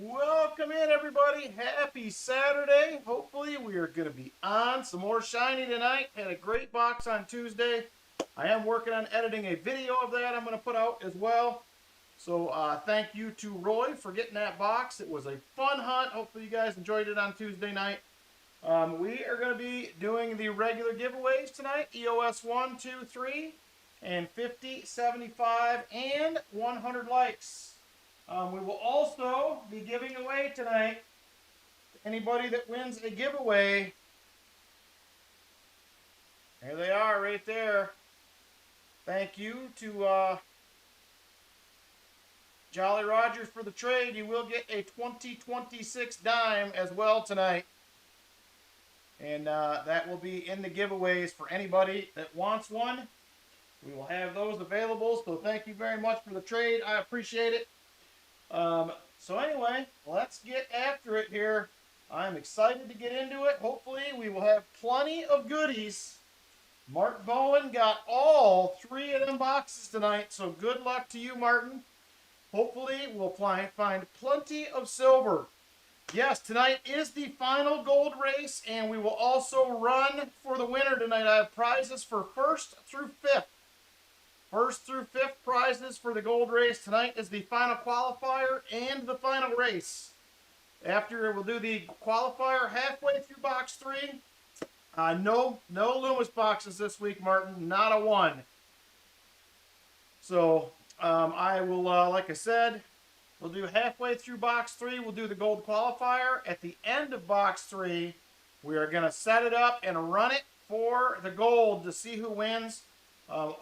Welcome in, everybody. Happy Saturday. Hopefully, we are going to be on some more shiny tonight. Had a great box on Tuesday. I am working on editing a video of that I'm going to put out as well. So, thank you to Roy for getting that box. It was a fun hunt. Hopefully, you guys enjoyed it on Tuesday night. We are going to be doing the regular giveaways tonight. EOS 1, 2, 3, and 50, 75, and 100 likes. We will also be giving away tonight, anybody that wins a giveaway. There they are right there. Thank you to Jolly Rogers for the trade. You will get a 2026 dime as well tonight. And that will be in the giveaways for anybody that wants one. We will have those available. So thank you very much for the trade. I appreciate it. So anyway, let's get after it here. I'm excited to get into it. Hopefully we will have plenty of goodies. Mark Bowen got all 3 of them boxes tonight, so good luck to you, Martin. Hopefully we'll find plenty of silver. Yes, tonight is the final gold race, and we will also run for the winner tonight. I have prizes for 1st through 5th. 1st through 5th prizes for the gold race. Tonight is the final qualifier and the final race. After, we'll do the qualifier halfway through box 3. No Loomis boxes this week, Martin. Not a one. So, I will, like I said, we'll do halfway through box 3. We'll do the gold qualifier. At the end of box 3, we are going to set it up and run it for the gold to see who wins.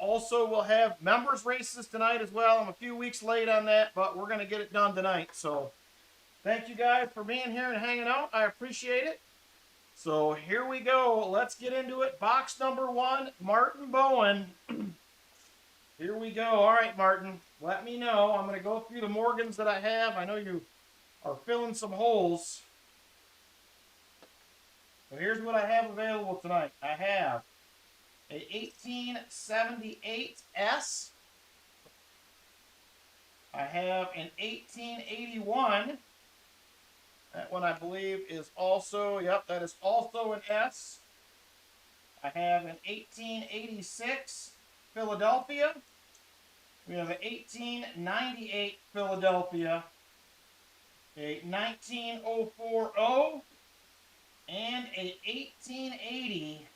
Also, we'll have members races tonight as well. I'm a few weeks late on that, but we're going to get it done tonight. So, thank you guys for being here and hanging out. I appreciate it. So, here we go. Let's get into it. Box number 1, Martin Bowen. Here we go. All right, Martin. Let me know. I'm going to go through the Morgans that I have. I know you are filling some holes. So, here's what I have available tonight. I have a 1878S. I have an 1881. That one I believe is also, yep, that is also an S. I have an 1886 Philadelphia. We have an 1898 Philadelphia, a 19040, and a 1880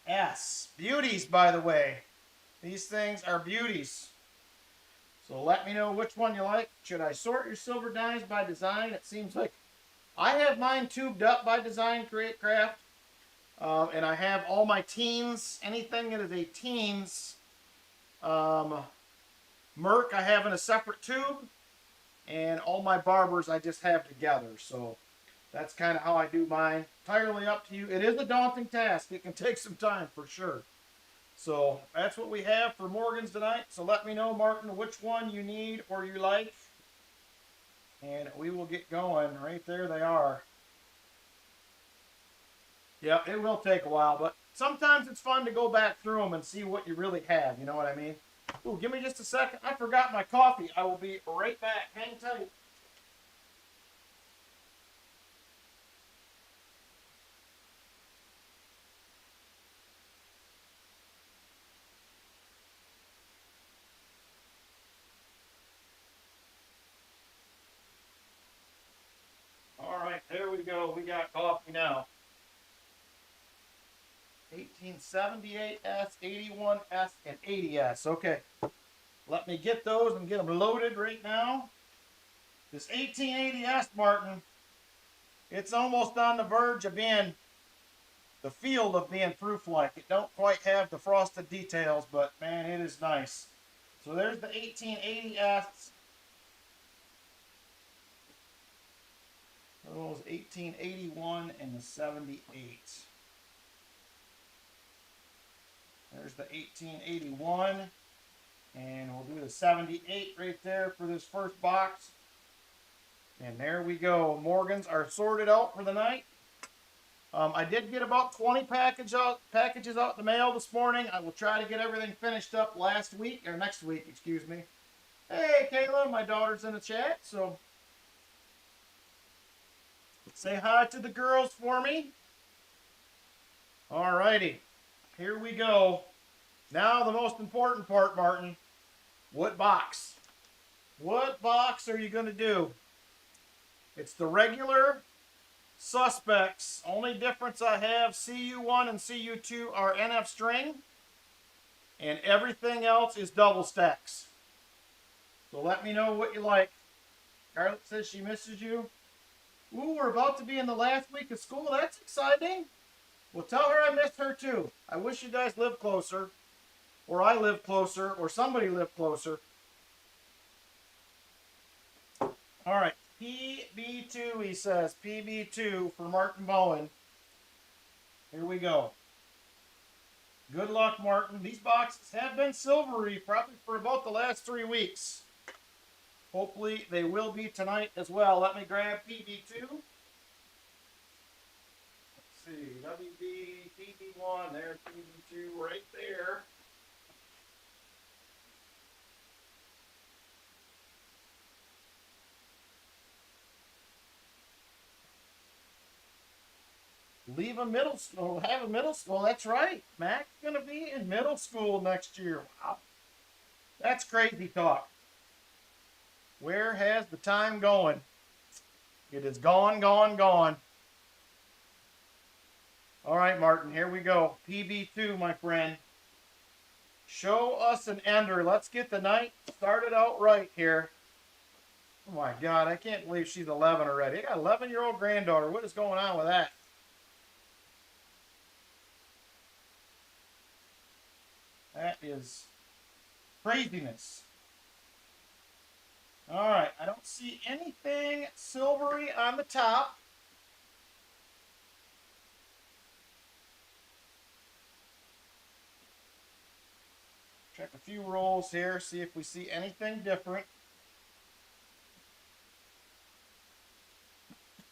S. Beauties, by the way. These things are beauties. So let me know which one you like. Should I sort your silver dimes by design? It seems like I have mine tubed up by design, create craft. And I have all my teens, anything that is a teens Merc I have in a separate tube. And all my barbers I just have together. So that's kind of how I do mine. Entirely up to you. It is a daunting task. It can take some time for sure. So that's what we have for Morgan's tonight. So let me know, Martin, which one you need or you like. And we will get going. Right there they are. Yeah, it will take a while, but sometimes it's fun to go back through them and see what you really have. You know what I mean? Ooh, give me just a second. I forgot my coffee. I will be right back. Hang tight. All right, there we go. We got coffee now. 1878S, 81S, and 80S. Okay, let me get those and get them loaded right now. This 1880S, Martin, it's almost on the verge of being the field of being proof-like. It don't quite have the frosted details, but man, it is nice. So there's the 1880S. Those 1881 and the 78. There's the 1881, and we'll do the 78 right there for this first box. And there we go. Morgans are sorted out for the night. I did get about 20 packages out in the mail this morning. I will try to get everything finished up next week, excuse me. Hey, Kayla, my daughter's in the chat, so Say hi to the girls for me. All righty. Here we go. Now the most important part, Martin. What box? What box are you going to do? It's the regular suspects. Only difference I have, CU1 and CU2 are NF string. And everything else is double stacks. So let me know what you like. Scarlett says she misses you. Ooh, we're about to be in the last week of school. That's exciting. Well, tell her I miss her too. I wish you guys lived closer. Or I live closer. Or somebody lived closer. All right. PB2, he says. PB2 for Martin Bowen. Here we go. Good luck, Martin. These boxes have been silvery probably for about the last 3 weeks. Hopefully they will be tonight as well. Let me grab PB2. Let's see. WB, PB1. There's PB2 right there. Leave a middle school, have a middle school. That's right. Mac's going to be in middle school next year. Wow. That's crazy talk. Where has the time going? It is gone, gone, gone. All right, Martin, here we go. PB2, my friend. Show us an ender. Let's get the night started out right here. Oh, my God. I can't believe she's 11 already. I got an 11-year-old granddaughter. What is going on with that? That is craziness. All right, I don't see anything silvery on the top. Check a few rolls here, see if we see anything different.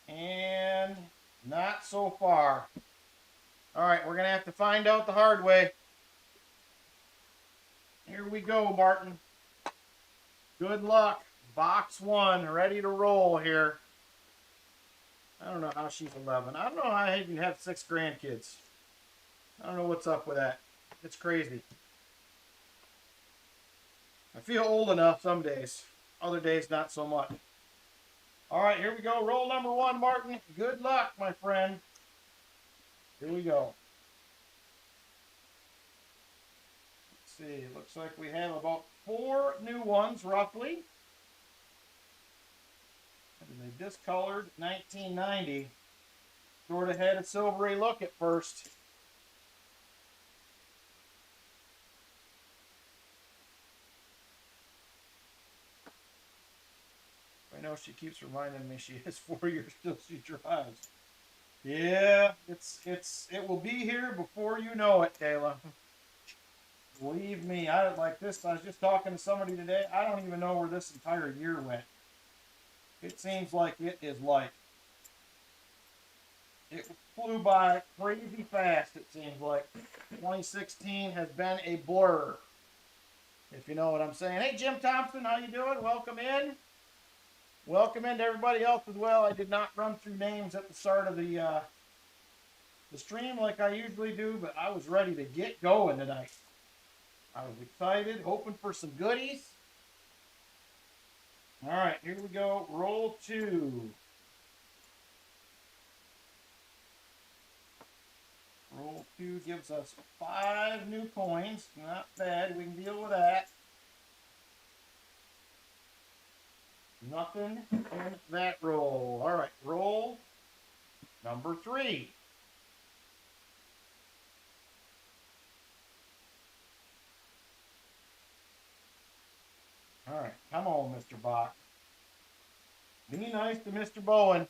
And not so far. All right, we're going to have to find out the hard way. Here we go, Martin. Good luck. Box 1, ready to roll here. I don't know how she's 11. I don't know how I even have 6 grandkids. I don't know what's up with that. It's crazy. I feel old enough some days. Other days, not so much. All right, here we go. Roll number 1, Martin. Good luck, my friend. Here we go. Let's see. Looks like we have about 4 new ones, roughly. They discolored 1990. Sort of had a silvery look at first. I know she keeps reminding me she is 4 years till she drives. Yeah, it will be here before you know it, Kayla. Believe me, I like this. I was just talking to somebody today. I don't even know where this entire year went. It seems like it is like it flew by crazy fast, it seems like. 2016 has been a blur, if you know what I'm saying. Hey, Jim Thompson, how you doing? Welcome in. Welcome in to everybody else as well. I did not run through names at the start of the stream like I usually do, but I was ready to get going tonight. I was excited, hoping for some goodies. All right, here we go. Roll 2. Roll 2 gives us 5 new coins. Not bad. We can deal with that. Nothing in that roll. All right, roll number 3. All right, come on, Mr. Bach. Be nice to Mr. Bowen.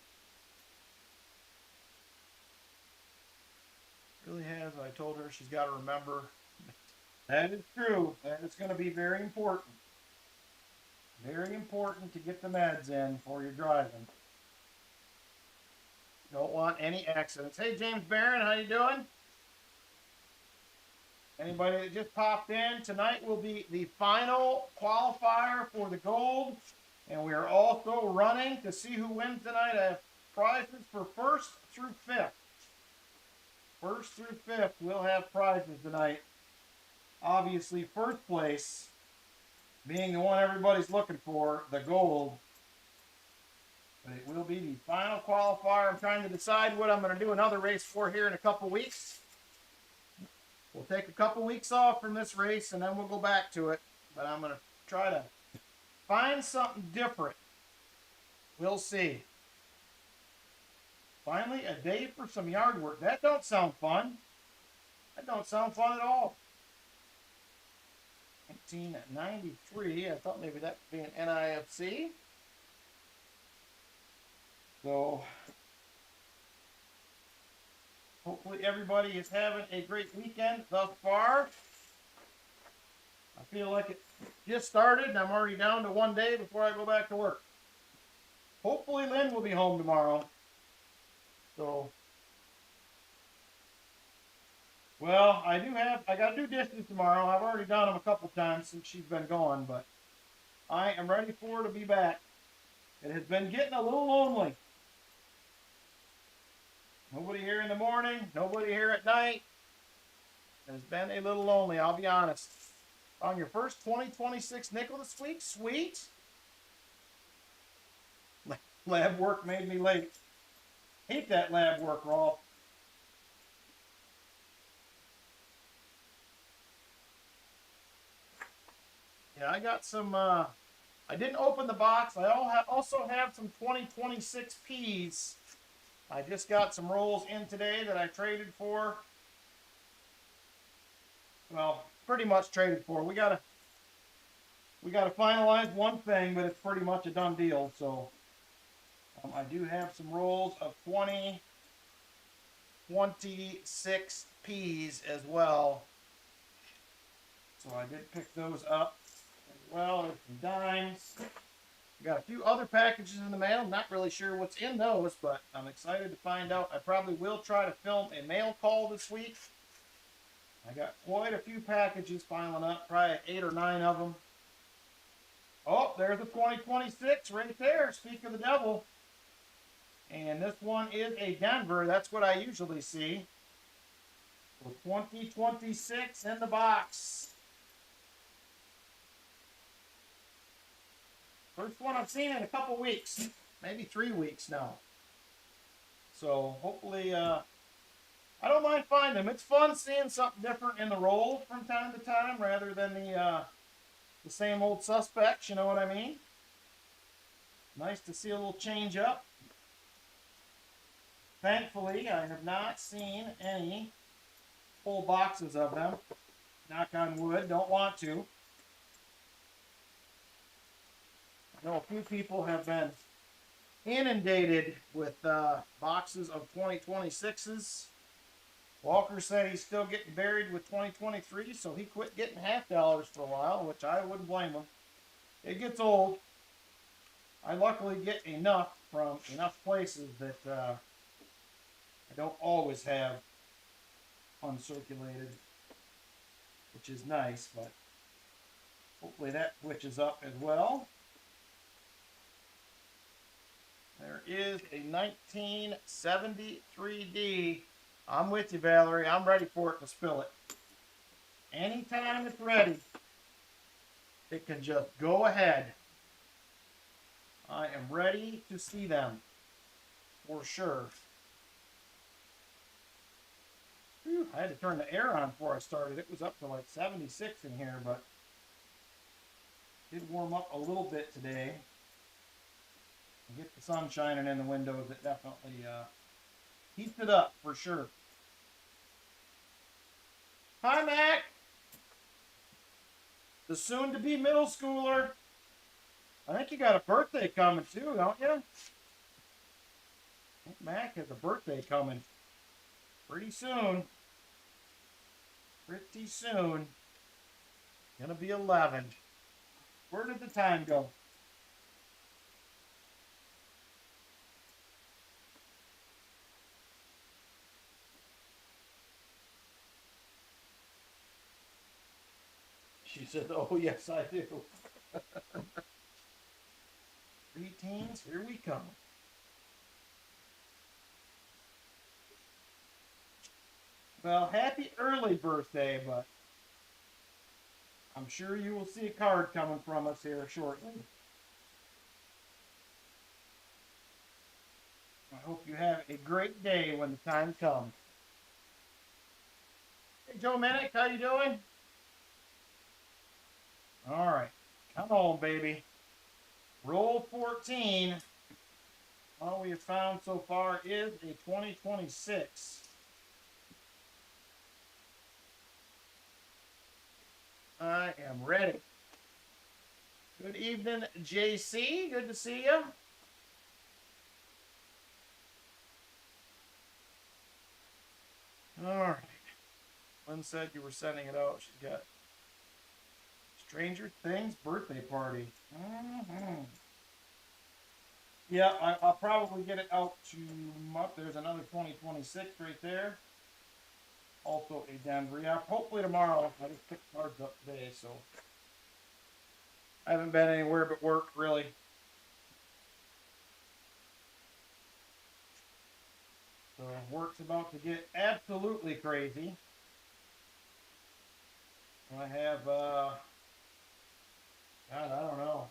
Really has. I told her she's got to remember. That is true. That is going to be very important. Very important to get the meds in before you're driving. Don't want any accidents. Hey, James Barron, how you doing? Anybody that just popped in, tonight will be the final qualifier for the gold. And we are also running to see who wins tonight. I have prizes for 1st through 5th. 1st through 5th, we'll have prizes tonight. Obviously, 1st place being the one everybody's looking for, the gold. But it will be the final qualifier. I'm trying to decide what I'm going to do another race for here in a couple weeks. We'll take a couple weeks off from this race, and then we'll go back to it. But I'm going to try to find something different. We'll see. Finally, a day for some yard work. That don't sound fun. That don't sound fun at all. 1993. I thought maybe that would be an NIFC. So, hopefully everybody is having a great weekend thus far. I feel like it just started and I'm already down to 1 day before I go back to work. Hopefully Lynn will be home tomorrow. So, well, I got to do dishes tomorrow. I've already done them a couple times since she's been gone, but I am ready for her to be back. It has been getting a little lonely. Nobody here in the morning, nobody here at night. It has been a little lonely, I'll be honest. On your first 2026 nickel this week, sweet. Lab work made me late. Hate that lab work, Rolf. Yeah, I got some, I didn't open the box. I also have some 2026 peas. I just got some rolls in today that I traded for. Well, pretty much traded for. We gotta finalize one thing, but it's pretty much a done deal. So I do have some rolls of 2026 peas as well. So I did pick those up as well. There's some dimes. Got a few other packages in the mail. Not really sure what's in those, but I'm excited to find out. I probably will try to film a mail call this week. I got quite a few packages piling up, probably 8 or 9 of them. Oh, there's a 2026 right there. Speak of the devil. And this one is a Denver. That's what I usually see. So 2026 in the box. First one I've seen in a couple weeks, maybe 3 weeks now. So hopefully, I don't mind finding them. It's fun seeing something different in the roll from time to time rather than the same old suspects, you know what I mean? Nice to see a little change up. Thankfully, I have not seen any full boxes of them. Knock on wood, don't want to. I know a few people have been inundated with boxes of 2026s. Walker said he's still getting buried with 2023, so he quit getting $half for a while, which I wouldn't blame him. It gets old. I luckily get enough from enough places that I don't always have uncirculated, which is nice, but hopefully that switches up as well. There is a 1973D. I'm with you, Valerie. I'm ready for it to spill it. Anytime it's ready, it can just go ahead. I am ready to see them, for sure. Whew, I had to turn the air on before I started. It was up to like 76 in here, but it did warm up a little bit today. Get the sun shining in the windows, it definitely heats it up for sure. Hi, Mac. The soon-to-be middle schooler. I think you got a birthday coming too, don't you? I think Mac has a birthday coming pretty soon. Pretty soon. Gonna be 11. Where did the time go? She said, oh, yes, I do. Preteens, here we come. Well, happy early birthday, but I'm sure you will see a card coming from us here shortly. I hope you have a great day when the time comes. Hey, Joe Minnick, how you doing? All right, come on, baby. Roll 14. All we have found so far is a 2026. I am ready. Good evening, JC. Good to see you. All right. Lynn said you were sending it out. She's got Stranger Things birthday party. Yeah, I'll probably get it out to there's another 2026 right there. Also a Denver. Yeah, hopefully tomorrow. I just picked cards up today, so I haven't been anywhere but work, really. So work's about to get absolutely crazy. I have, God, I don't know,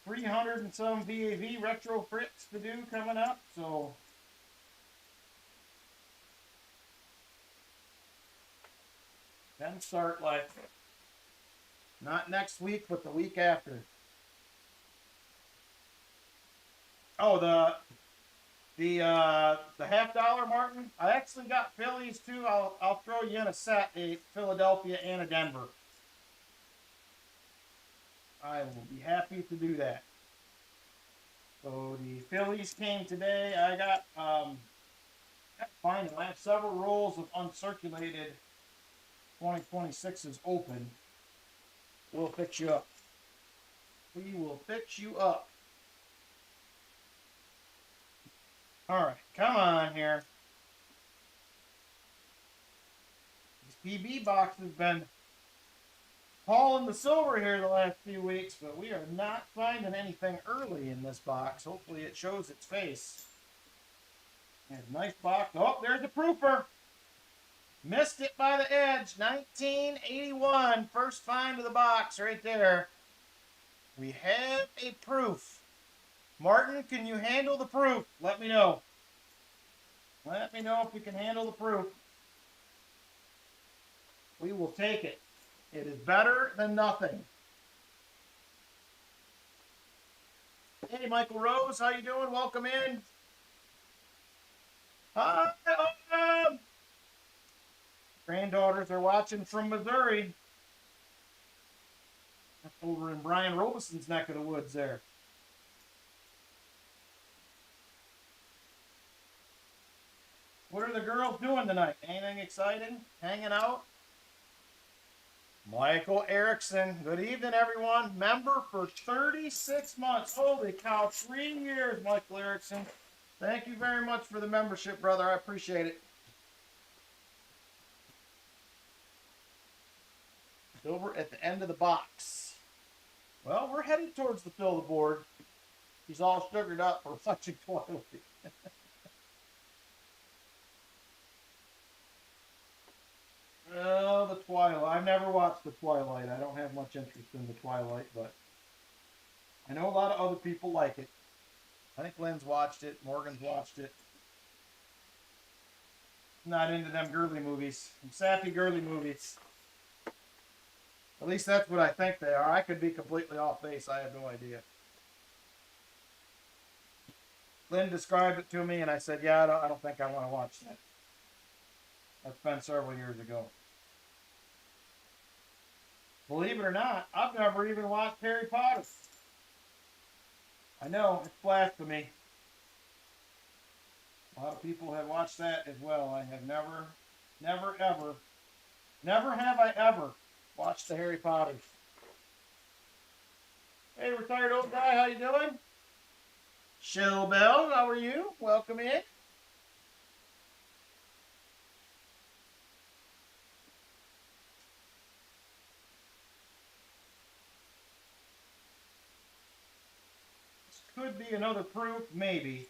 300 and some VAV retrofits to do coming up, so then start like not next week, but the week after. Oh, the $50, Martin. I actually got Phillies too. I'll throw you in a set, a Philadelphia and a Denver. I will be happy to do that. So the Phillies came today. I got fine. I have several rolls of uncirculated 2026s open. We'll fix you up. We will fix you up. All right, come on here. This PB box has been hauling the silver here the last few weeks, but we are not finding anything early in this box. Hopefully it shows its face. There's a nice box. Oh, there's a proofer. Missed it by the edge. 1981. First find of the box right there. We have a proof. Martin, can you handle the proof? Let me know. Let me know if you can handle the proof. We will take it. It is better than nothing. Hey, Michael Rose, how you doing? Welcome in. Hi, granddaughters are watching from Missouri. Over in Brian Robeson's neck of the woods there. What are the girls doing tonight? Anything exciting? Hanging out? Michael Erickson. Good evening, everyone. Member for 36 months. Holy cow, 3 years, Michael Erickson. Thank you very much for the membership, brother. I appreciate it. Silver at the end of the box. Well, we're headed towards the fill the board. He's all sugared up for watching Twilight. Oh, the Twilight. I've never watched the Twilight. I don't have much interest in the Twilight, but I know a lot of other people like it. I think Lynn's watched it. Morgan's watched it. Not into them girly movies. Them sappy girly movies. At least that's what I think they are. I could be completely off base. I have no idea. Lynn described it to me, and I said, yeah, I don't think I want to watch that. That's been several years ago. Believe it or not, I've never even watched Harry Potter. I know, it's blasphemy. A lot of people have watched that as well. I have never have I ever watched the Harry Potters. Hey, retired old guy, how you doing? Shell Bell, how are you? Welcome in. This could be another proof, maybe.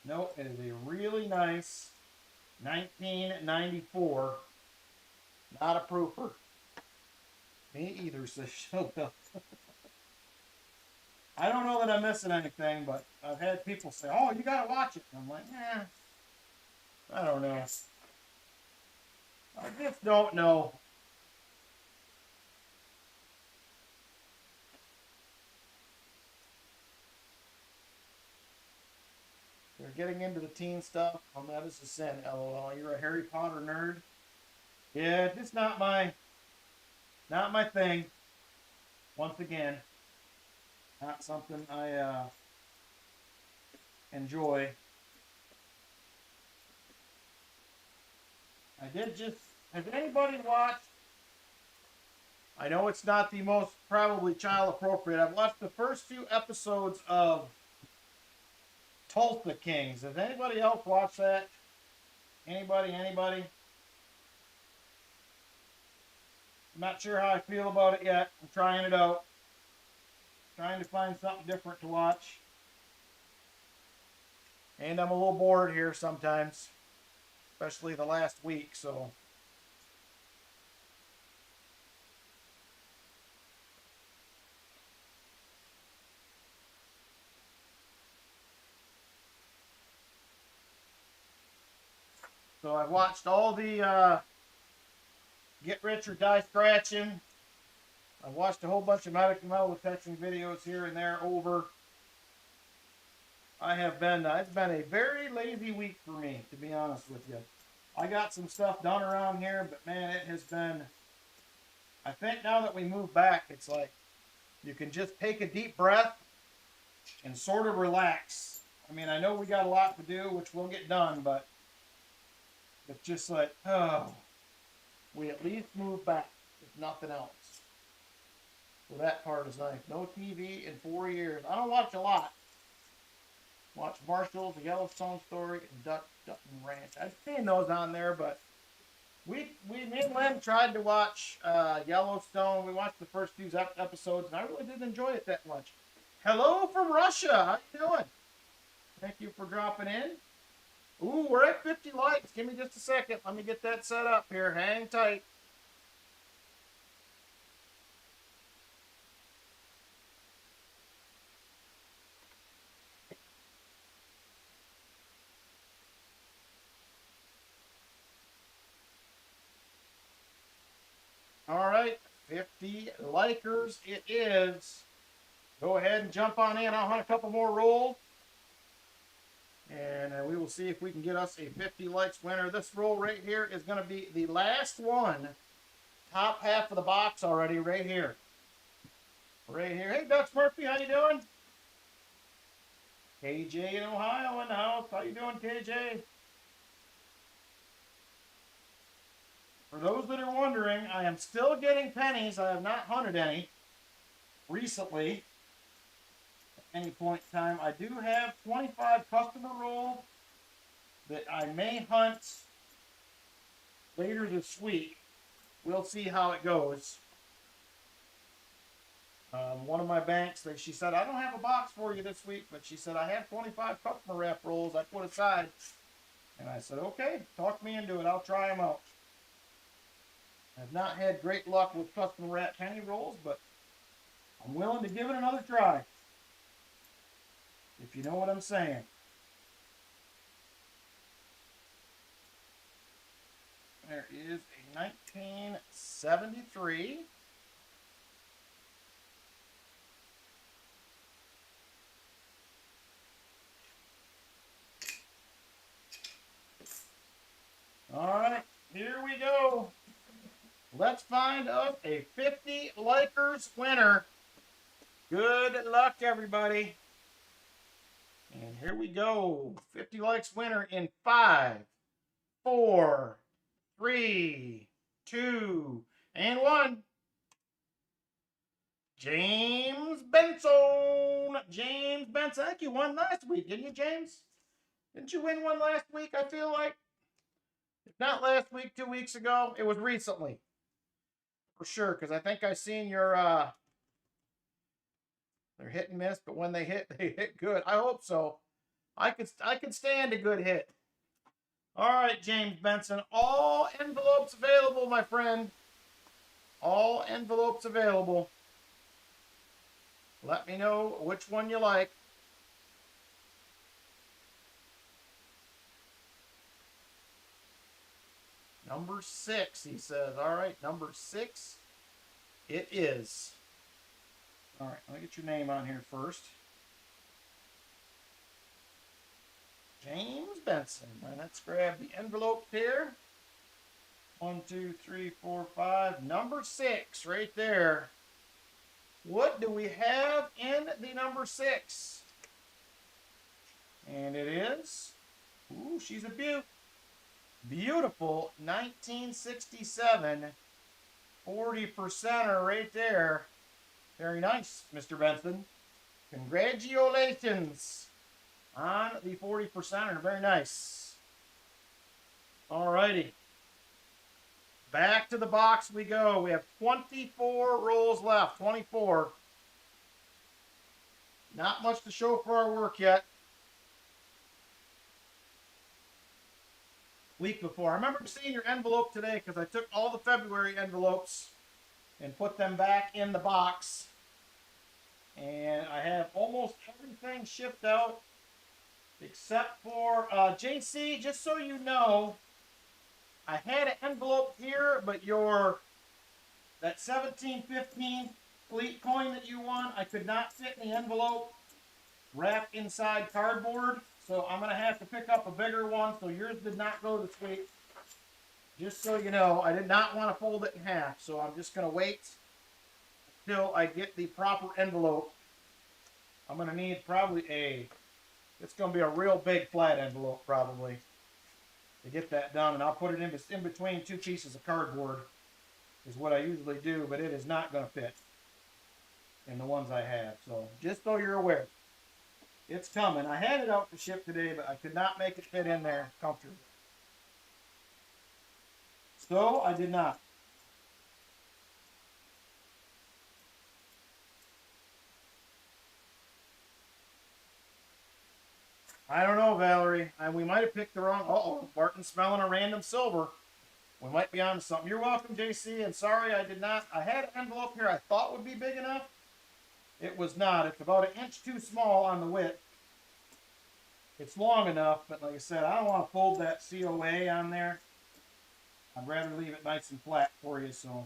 No, it is a really nice 1994. Not a proofer. Me either, says Showbill. I don't know that I'm missing anything, but I've had people say, "Oh, you gotta watch it." And I'm like, I don't know. I just don't know. They're getting into the teen stuff. That is a sin. LOL. You're a Harry Potter nerd. Yeah, it's not my thing. Once again, not something I enjoy. I did just. Has anybody watched? I know it's not the most probably child appropriate. I've watched the first few episodes of Tulsa Kings. Has anybody else watched that? Anybody? I'm not sure how I feel about it yet. I'm trying it out. Trying to find something different to watch. And I'm a little bored here sometimes, especially the last week, so. So I've watched all the Get Rich or Die Scratching. I've watched a whole bunch of medical metal detection videos here and there over. It's been a very lazy week for me, to be honest with you. I got some stuff done around here, but man, it has been, I think now that we move back, it's like you can just take a deep breath and sort of relax. I mean, I know we got a lot to do, which we'll get done, but it's just like, oh, we at least move back, if nothing else. So that part is nice. No TV in 4 years. I don't watch a lot. Watch Marshall's, The Yellowstone Story, and Dutton Ranch. I've seen those on there, but me and Lynn tried to watch Yellowstone. We watched the first few episodes, and I really didn't enjoy it that much. Hello from Russia. How you doing? Thank you for dropping in. Ooh, we're at 50 likes. Give me just a second. Let me get that set up here. Hang tight. All right, 50 likers it is. Go ahead and jump on in. I'll hunt a couple more rolls. And we will see if we can get us a 50 likes winner. This roll right here is going to be the last one. Top half of the box already right here. Right here. Hey, Dutch Murphy, how you doing? KJ in Ohio in the house. How you doing, KJ? For those that are wondering, I am still getting pennies. I have not hunted any recently at any point in time. I do have 25 customer rolls that I may hunt later this week. We'll see how it goes. One of my banks, she said, I don't have a box for you this week, but she said, I have 25 customer wrap rolls I put aside. And I said, okay, talk me into it. I'll try them out. I've not had great luck with custom wrap penny rolls, but I'm willing to give it another try. If you know what I'm saying. There is a 1973. All right, here we go. Let's find us a 50 likers winner. Good luck, everybody. And here we go. 50 likes winner in 5, 4, 3, 2, and 1. James Benson. James Benson. I think you won last week, didn't you, James? Didn't you win one last week, I feel like? If not last week, 2 weeks ago, it was recently. For sure, because I think I seen your they're hit and miss, but when they hit good. I hope so. I could stand a good hit. All right, James Benson. All envelopes available, my friend. All envelopes available. Let me know which one you like. Number 6, he says. All right, number 6 it is. All right, let me get your name on here first. James Benson. All right, let's grab the envelope here. 1, 2, 3, 4, 5. Number 6 right there. What do we have in the number 6? And it is, ooh, she's a beaut. Beautiful 1967 40%er right there. Very nice, Mr. Benson. Congratulations on the 40%er. Very nice. All righty. Back to the box we go. We have 24 rolls left. 24. Not much to show for our work yet. Week before. I remember seeing your envelope today because I took all the February envelopes and put them back in the box. And I have almost everything shipped out except for JC, just so you know, I had an envelope here, but that 1715 fleet coin that you won, I could not fit in the envelope wrapped inside cardboard. So I'm going to have to pick up a bigger one. So yours did not go this week. Just so you know, I did not want to fold it in half. So I'm just going to wait until I get the proper envelope. I'm going to need probably it's going to be a real big flat envelope probably to get that done. And I'll put it in between 2 pieces of cardboard is what I usually do. But it is not going to fit in the ones I have. So just so you're aware. It's coming. I had it out to ship today, but I could not make it fit in there comfortably. So I did not. I don't know, Valerie. We might have picked the wrong. Uh-oh, Barton's smelling a random silver. We might be on to something. You're welcome, JC. And sorry I did not. I had an envelope here I thought would be big enough. It was not. It's about 1 inch too small on the width. It's long enough, but like I said, I don't want to fold that COA on there. I'd rather leave it nice and flat for you, so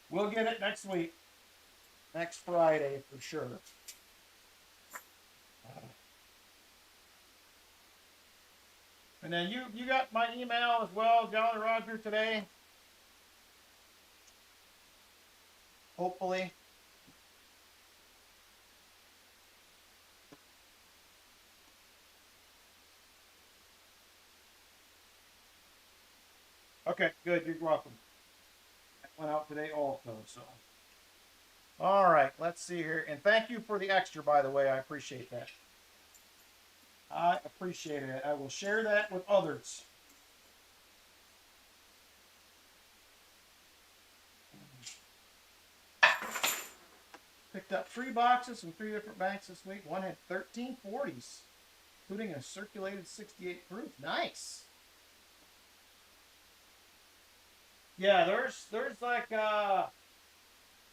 we'll get it next week. Next Friday for sure. And then you got my email as well, Jolly Roger, today. Hopefully. Okay, good. You're welcome. That went out today also, so. All right, let's see here. And thank you for the extra, by the way. I appreciate that. I appreciate it. I will share that with others. Picked up 3 boxes from 3 different banks this week. One had 13 40s, including a circulated 68 proof. Nice. Yeah, there's like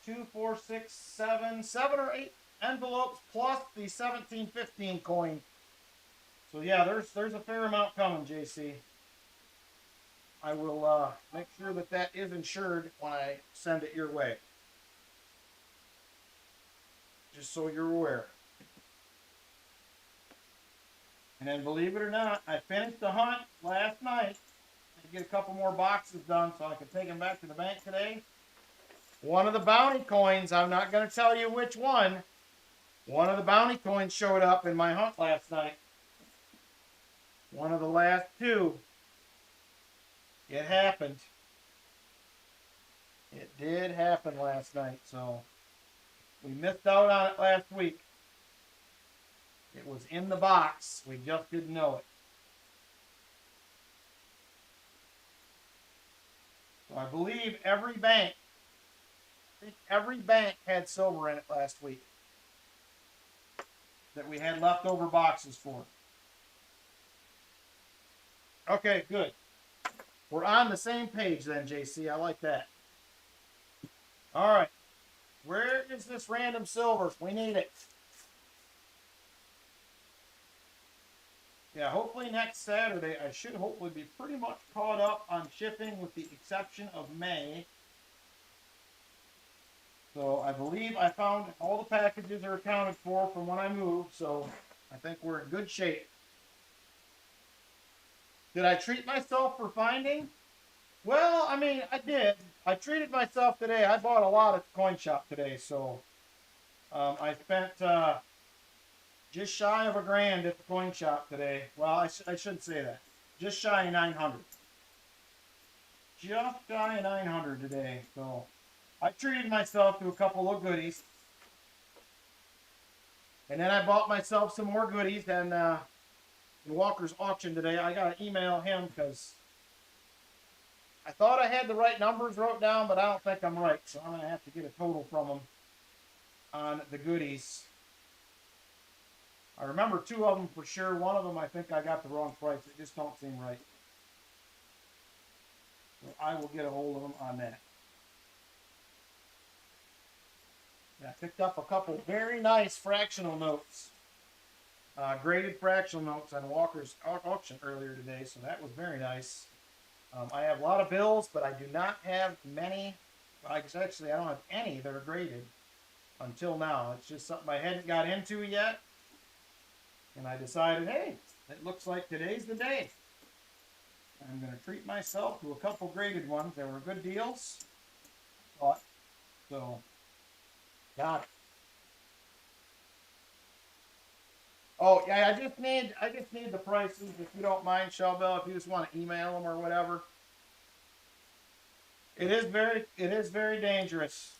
2, 4, 6, 7 or 8 envelopes plus the 1715 coin. So yeah, there's a fair amount coming, JC. I will make sure that is insured when I send it your way. Just so you're aware. And then believe it or not, I finished the hunt last night to get a couple more boxes done so I could take them back to the bank today. One of the bounty coins, I'm not going to tell you which one. One of the bounty coins showed up in my hunt last night. One of the last 2. It happened. It did happen last night, so we missed out on it last week. It was in the box. We just didn't know it. So I believe every bank had silver in it last week that we had leftover boxes for. Okay, good. We're on the same page then, JC. I like that. All right. Where is this random silver? We need it. Yeah, hopefully next Saturday I should hopefully be pretty much caught up on shipping with the exception of May. So I believe I found all the packages are accounted for from when I moved, so I think we're in good shape. Did I treat myself for finding? Well, I mean, I did. I treated myself today. I bought a lot at the coin shop today, so I spent just shy of $1,000 at the coin shop today. Well, I should say that. Just shy of 900. Just shy of 900 today. So I treated myself to a couple of goodies. And then I bought myself some more goodies. And in Walker's auction today, I got to email him because I thought I had the right numbers wrote down, but I don't think I'm right. So I'm going to have to get a total from him on the goodies. I remember 2 of them for sure. One of them, I think I got the wrong price. It just don't seem right. So I will get a hold of them on that. Yeah, I picked up a couple very nice fractional notes. Graded fractional notes on Walker's auction earlier today, so that was very nice. I have a lot of bills, but I do not have many. Actually, I don't have any that are graded until now. It's just something I hadn't got into yet. And I decided, hey, it looks like today's the day. I'm going to treat myself to a couple graded ones. They were good deals. So, got it. Oh, yeah, I just need the prices, if you don't mind, Shelbell, if you just want to email them or whatever. It is very dangerous.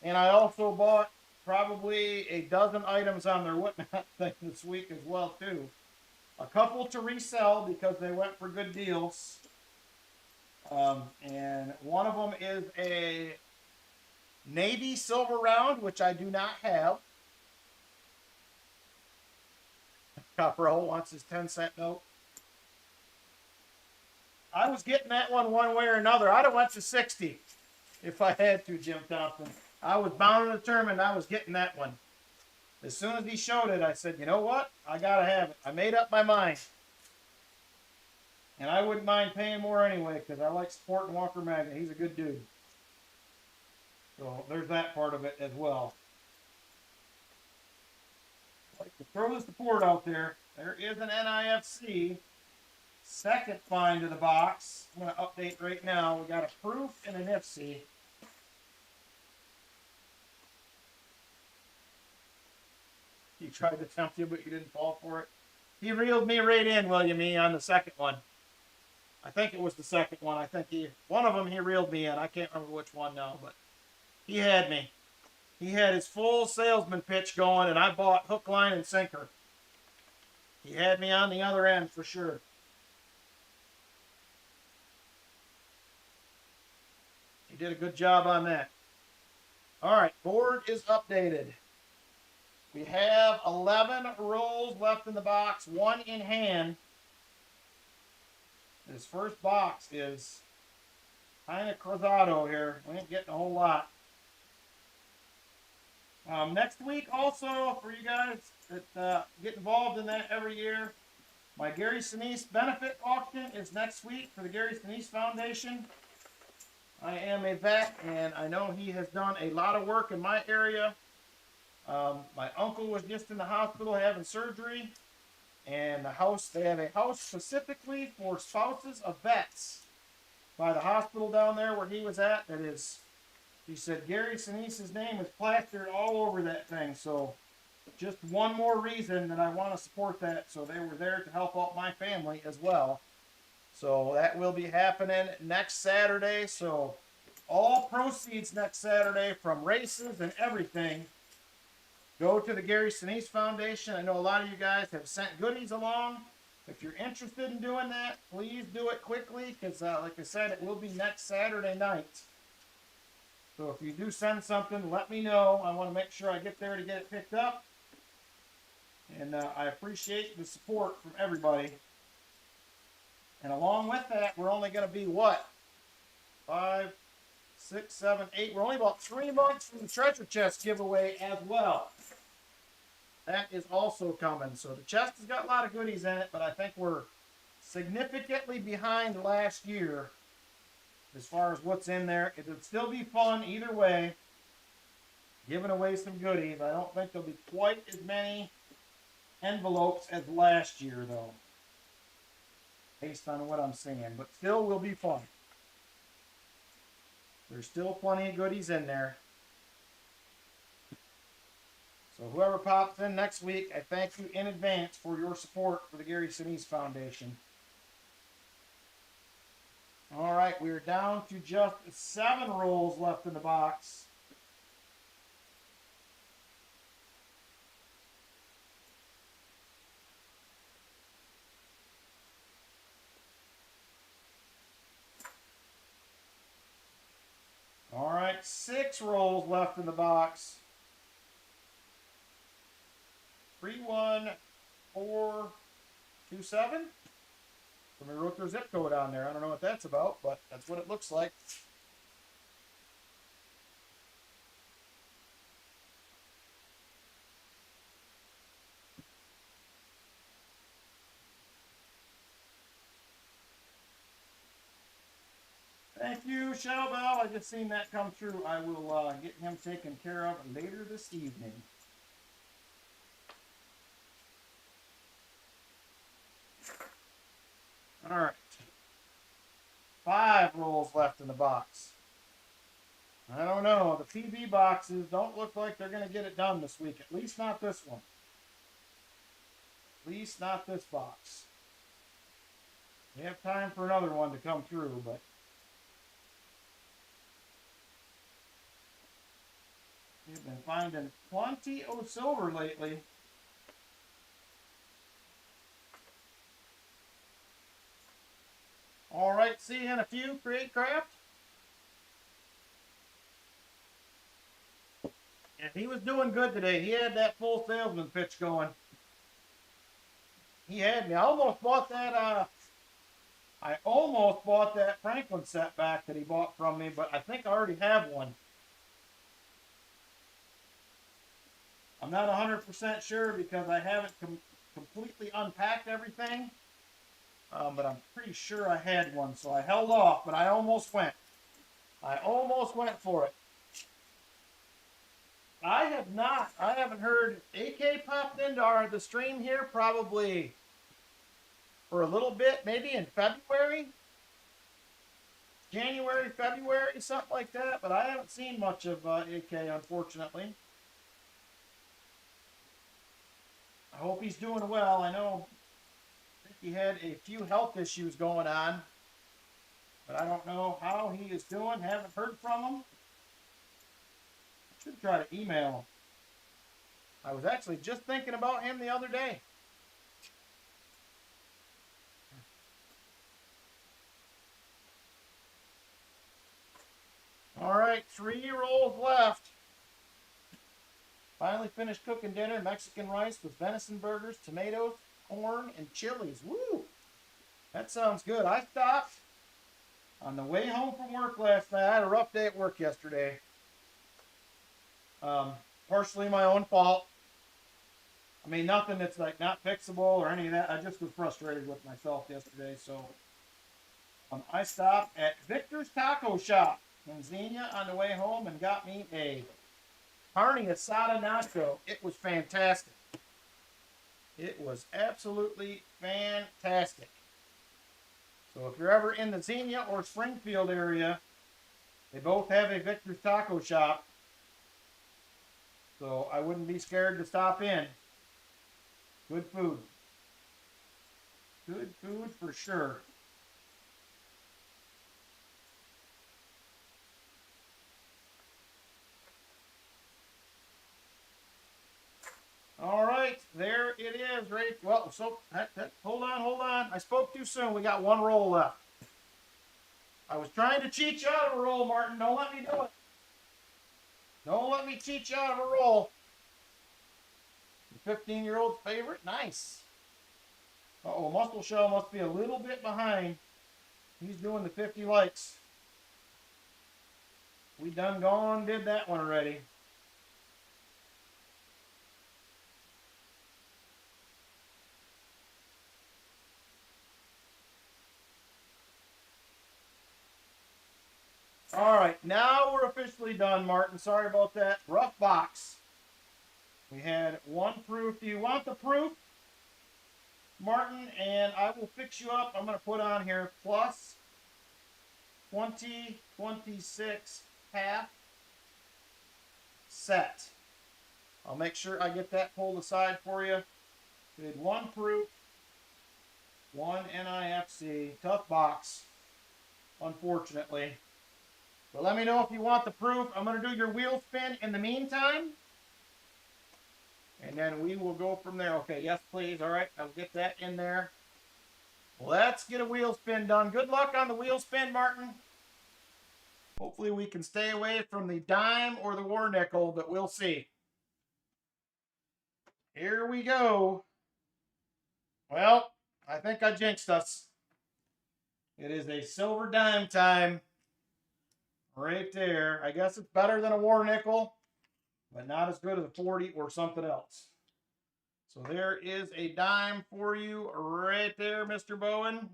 And I also bought probably a dozen items on their whatnot thing this week as well too. A couple to resell because they went for good deals. And one of them is a Navy silver round, which I do not have. Copperhole wants his 10-cent note. I was getting that one way or another. I'd have went to 60 if I had to, Jim Thompson. I was bound and determined I was getting that one. As soon as he showed it, I said, you know what? I got to have it. I made up my mind. And I wouldn't mind paying more anyway because I like supporting Walker Magnet. He's a good dude. So there's that part of it as well. I like to throw the support out there. There is an NIFC. Second find of the box. I'm going to update right now. We got a proof and an IFC. He tried to tempt you, but you didn't fall for it. He reeled me right in, William E., on the second one. I think it was the second one. I think one of them he reeled me in. I can't remember which one now, but he had me. He had his full salesman pitch going, and I bought hook, line, and sinker. He had me on the other end for sure. He did a good job on that. All right, board is updated. We have 11 rolls left in the box, 1 in hand. This first box is kind of cruzado here. We ain't getting a whole lot. Next week also, for you guys that get involved in that every year, my Gary Sinise benefit auction is next week for the Gary Sinise Foundation. I am a vet, and I know he has done a lot of work in my area. My uncle was just in the hospital having surgery, and they have a house specifically for spouses of vets by the hospital down there where he was at. That is, he said Gary Sinise's name is plastered all over that thing. So just one more reason that I want to support that. So they were there to help out my family as well. So that will be happening next Saturday. So all proceeds next Saturday from races and everything go to the Gary Sinise Foundation. I know a lot of you guys have sent goodies along. If you're interested in doing that, please do it quickly because, like I said, it will be next Saturday night. So if you do send something, let me know. I want to make sure I get there to get it picked up. And I appreciate the support from everybody. And along with that, we're only going to be what? 5, 6, 7, 8. We're only about 3 months from the treasure chest giveaway as well. That is also coming. So the chest has got a lot of goodies in it, but I think we're significantly behind last year as far as what's in there. It would still be fun either way, giving away some goodies. I don't think there'll be quite as many envelopes as last year, though, based on what I'm seeing. But still will be fun. There's still plenty of goodies in there. So whoever pops in next week, I thank you in advance for your support for the Gary Sinise Foundation. All right, we're down to just 7 rolls left in the box. All right, 6 rolls left in the box. 31427. Somebody wrote their zip code on there. I don't know what that's about, but that's what it looks like. Thank you, Shell Bell. I just seen that come through. I will get him taken care of later this evening. All right. 5 rolls left in the box. I don't know. The PB boxes don't look like they're going to get it done this week. At least not this one. At least not this box. We have time for another one to come through, but we've been finding plenty of silver lately. All right, see you in a few, Create Craft. And he was doing good today. He had that full salesman pitch going. He had me. I almost bought that Franklin set back that he bought from me, but I think I already have one. I'm not 100% sure because I haven't completely unpacked everything. But I'm pretty sure I had one, so I held off, but I almost went. I almost went for it. I have not. I haven't heard. AK popped into the stream here probably for a little bit, maybe in February. January, February, something like that, but I haven't seen much of AK, unfortunately. I hope he's doing well. I know he had a few health issues going on, but I don't know how he is doing. Haven't heard from him. I should try to email him. I was actually just thinking about him the other day. All right, 3 rolls left. Finally finished cooking dinner. Mexican rice with venison burgers, tomatoes, corn, and chilies. Woo! That sounds good. I stopped on the way home from work last night. I had a rough day at work yesterday. Partially my own fault. I mean, nothing that's like not fixable or any of that. I just was frustrated with myself yesterday. So I stopped at Victor's Taco Shop in Xenia on the way home and got me a carne asada nacho. It was fantastic. It was absolutely fantastic. So if you're ever in the Xenia or Springfield area, they both have a Victor's Taco Shop. So I wouldn't be scared to stop in. Good food. Good food for sure. All right, there it is. Right. Well, so hold on. I spoke too soon. We got 1 roll left. I was trying to cheat you out of a roll, Martin. Don't let me do it. Don't let me cheat you out of a roll. 15-year-old's favorite. Nice. Uh-oh, Muscle Shell must be a little bit behind. He's doing the 50 likes. We done gone did that one already. All right, now we're officially done, Martin. Sorry about that. Rough box. We had one proof. Do you want the proof, Martin? And I will fix you up. I'm going to put on here plus 2026 half set. I'll make sure I get that pulled aside for you. We did one proof, one NIFC. Tough box, unfortunately. But let me know if you want the proof. I'm going to do your wheel spin in the meantime. And then we will go from there. Okay, yes, please. All right, I'll get that in there. Let's get a wheel spin done. Good luck on the wheel spin, Martin. Hopefully we can stay away from the dime or the war nickel, but we'll see. Here we go. Well, I think I jinxed us. It is a silver dime time. Right there. I guess it's better than a war nickel, but not as good as a 40 or something else. So there is a dime for you right there, Mr. Bowen.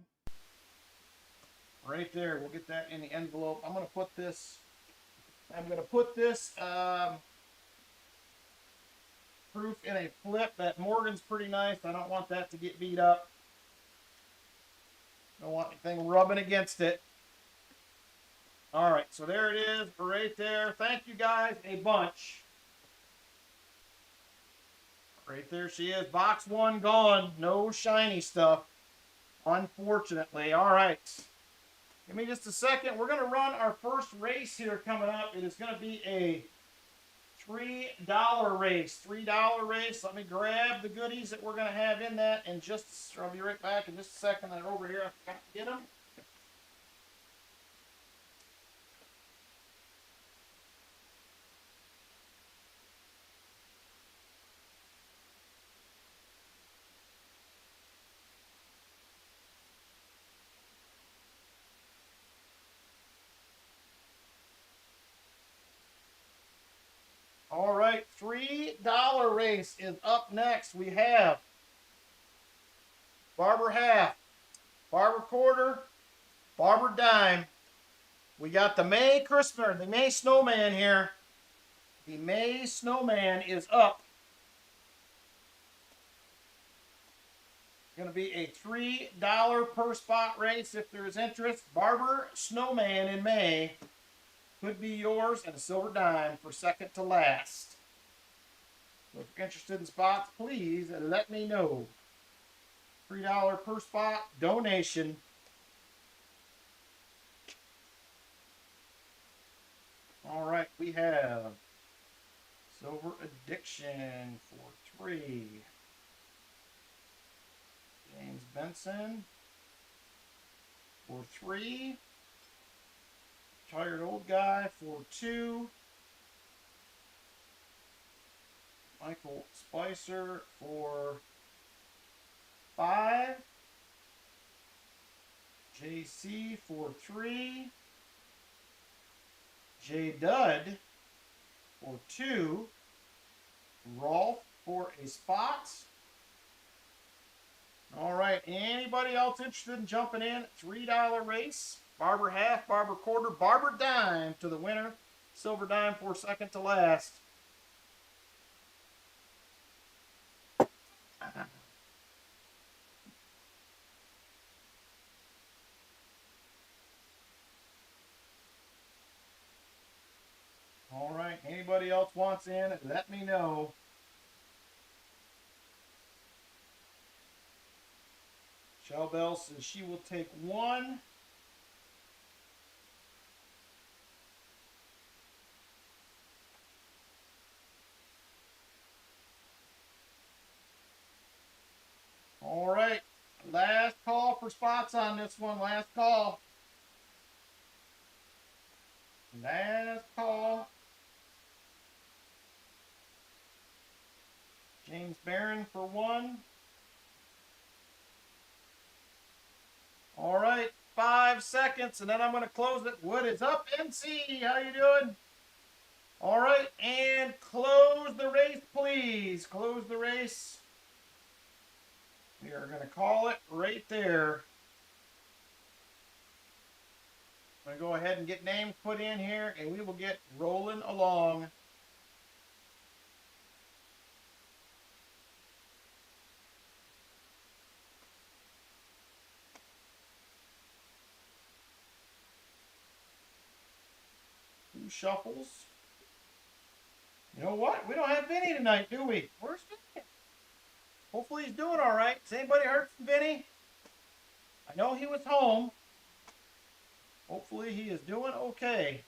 Right there. We'll get that in the envelope. I'm going to put this proof in a flip. That Morgan's pretty nice. I don't want that to get beat up. Don't want anything rubbing against it. All right, so there it is right there. Thank you guys a bunch. Right there she is. Box one gone. No shiny stuff, unfortunately. All right. Give me just a second. We're going to run our first race here coming up. It is going to be a $3 race. $3 race. Let me grab the goodies that we're going to have in that and I'll be right back in just a second. They're over here. I forgot to get them. All right, $3 race is up next. We have Barber half, Barber quarter, Barber dime. We got the May Christmas, the May Snowman here. The May Snowman is up. Going to be a $3 per spot race if there is interest. Barber Snowman in May could be yours, and a silver dime for second to last. So if you're interested in spots, please let me know. $3 per spot, donation. All right, we have Silver Addiction for 3. James Benson for 3. Tired Old Guy for 2. Michael Spicer for 5. JC for 3. J Dud for 2. Rolf for a spot. All right, anybody else interested in jumping in? $3 race. Barber half, Barber quarter, Barber dime to the winner. Silver dime for second to last. All right, anybody else wants in, let me know. Shell Bell says she will take 1. All right, last call for spots on this one. Last call. Last call. James Barron for 1. All right, 5 seconds, and then I'm going to close it. What is up, NC? How you doing? All right, and close the race, please. Close the race. We are going to call it right there. I'm going to go ahead and get names put in here, and we will get rolling along. Two shuffles. You know what? We don't have Vinny tonight, do we? Where's Vinny? Hopefully he's doing all right. Has anybody heard from Vinny? I know he was home. Hopefully he is doing okay.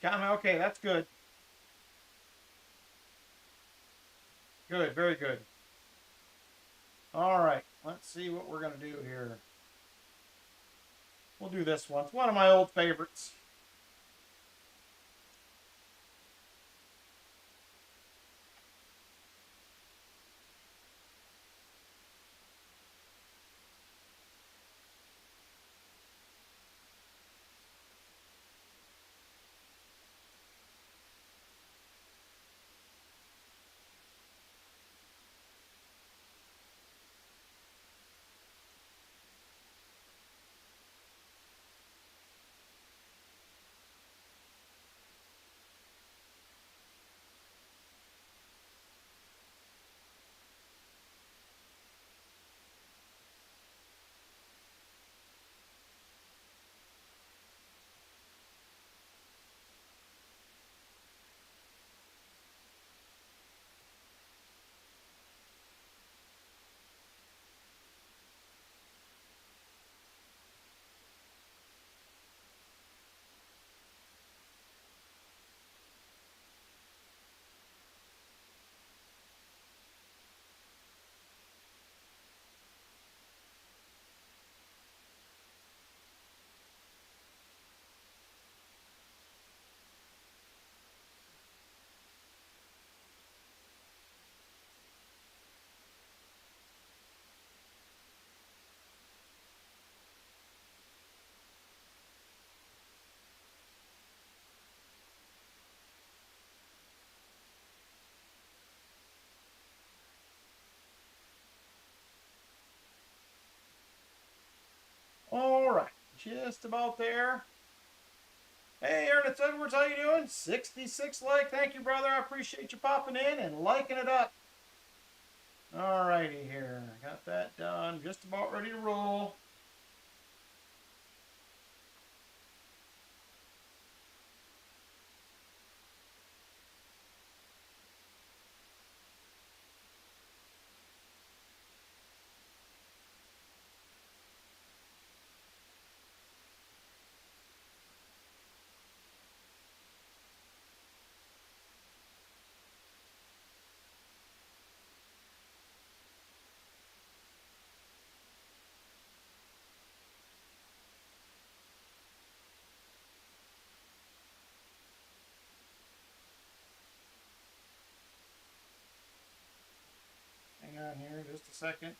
Okay, that's good. Good, very good. All right, let's see what we're going to do here. We'll do this one. It's one of my old favorites. All right, just about there. Hey, Ernest Edwards, how you doing? 66 like. Thank you, brother. I appreciate you popping in and liking it up. All righty here. Got that done. Just about ready to roll. Hang on here just a second.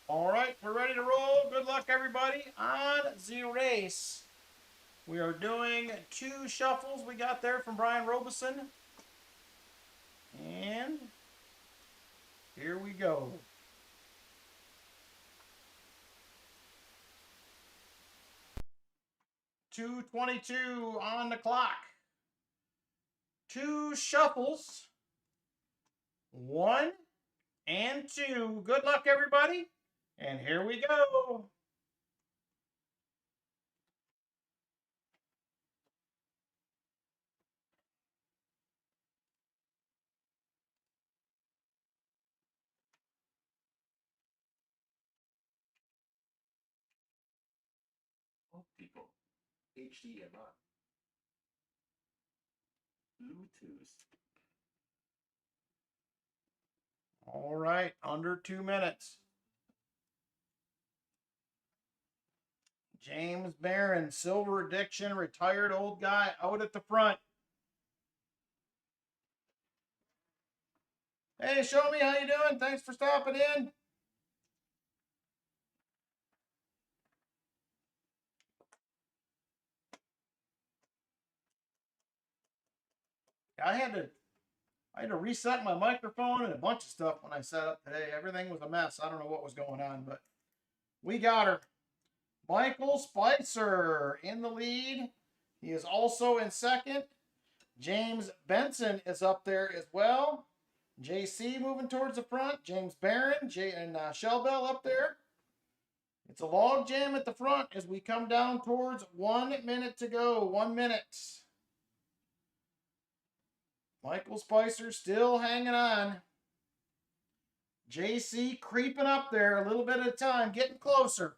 All right, we're ready to roll. Good luck, everybody, on the race. We are doing 2 shuffles we got there from Brian Robeson. And here we go. 2:22 on the clock. 2 shuffles. 1 and 2. Good luck, everybody. And here we go. Oh, people. HDMI. Bluetooth. All right, under 2 minutes. James Barron, Silver Addiction, retired old guy, out at the front. Hey, show me how you doing. Thanks for stopping in. I had to reset my microphone and a bunch of stuff when I set up today. Everything was a mess. I don't know what was going on, but we got her. Michael Spicer in the lead. He is also in second. James Benson is up there as well. JC moving towards the front. James Barron, and Shellbell up there. It's a log jam at the front as we come down towards 1 minute to go. 1 minute. Michael Spicer still hanging on. JC creeping up there a little bit at a time, getting closer.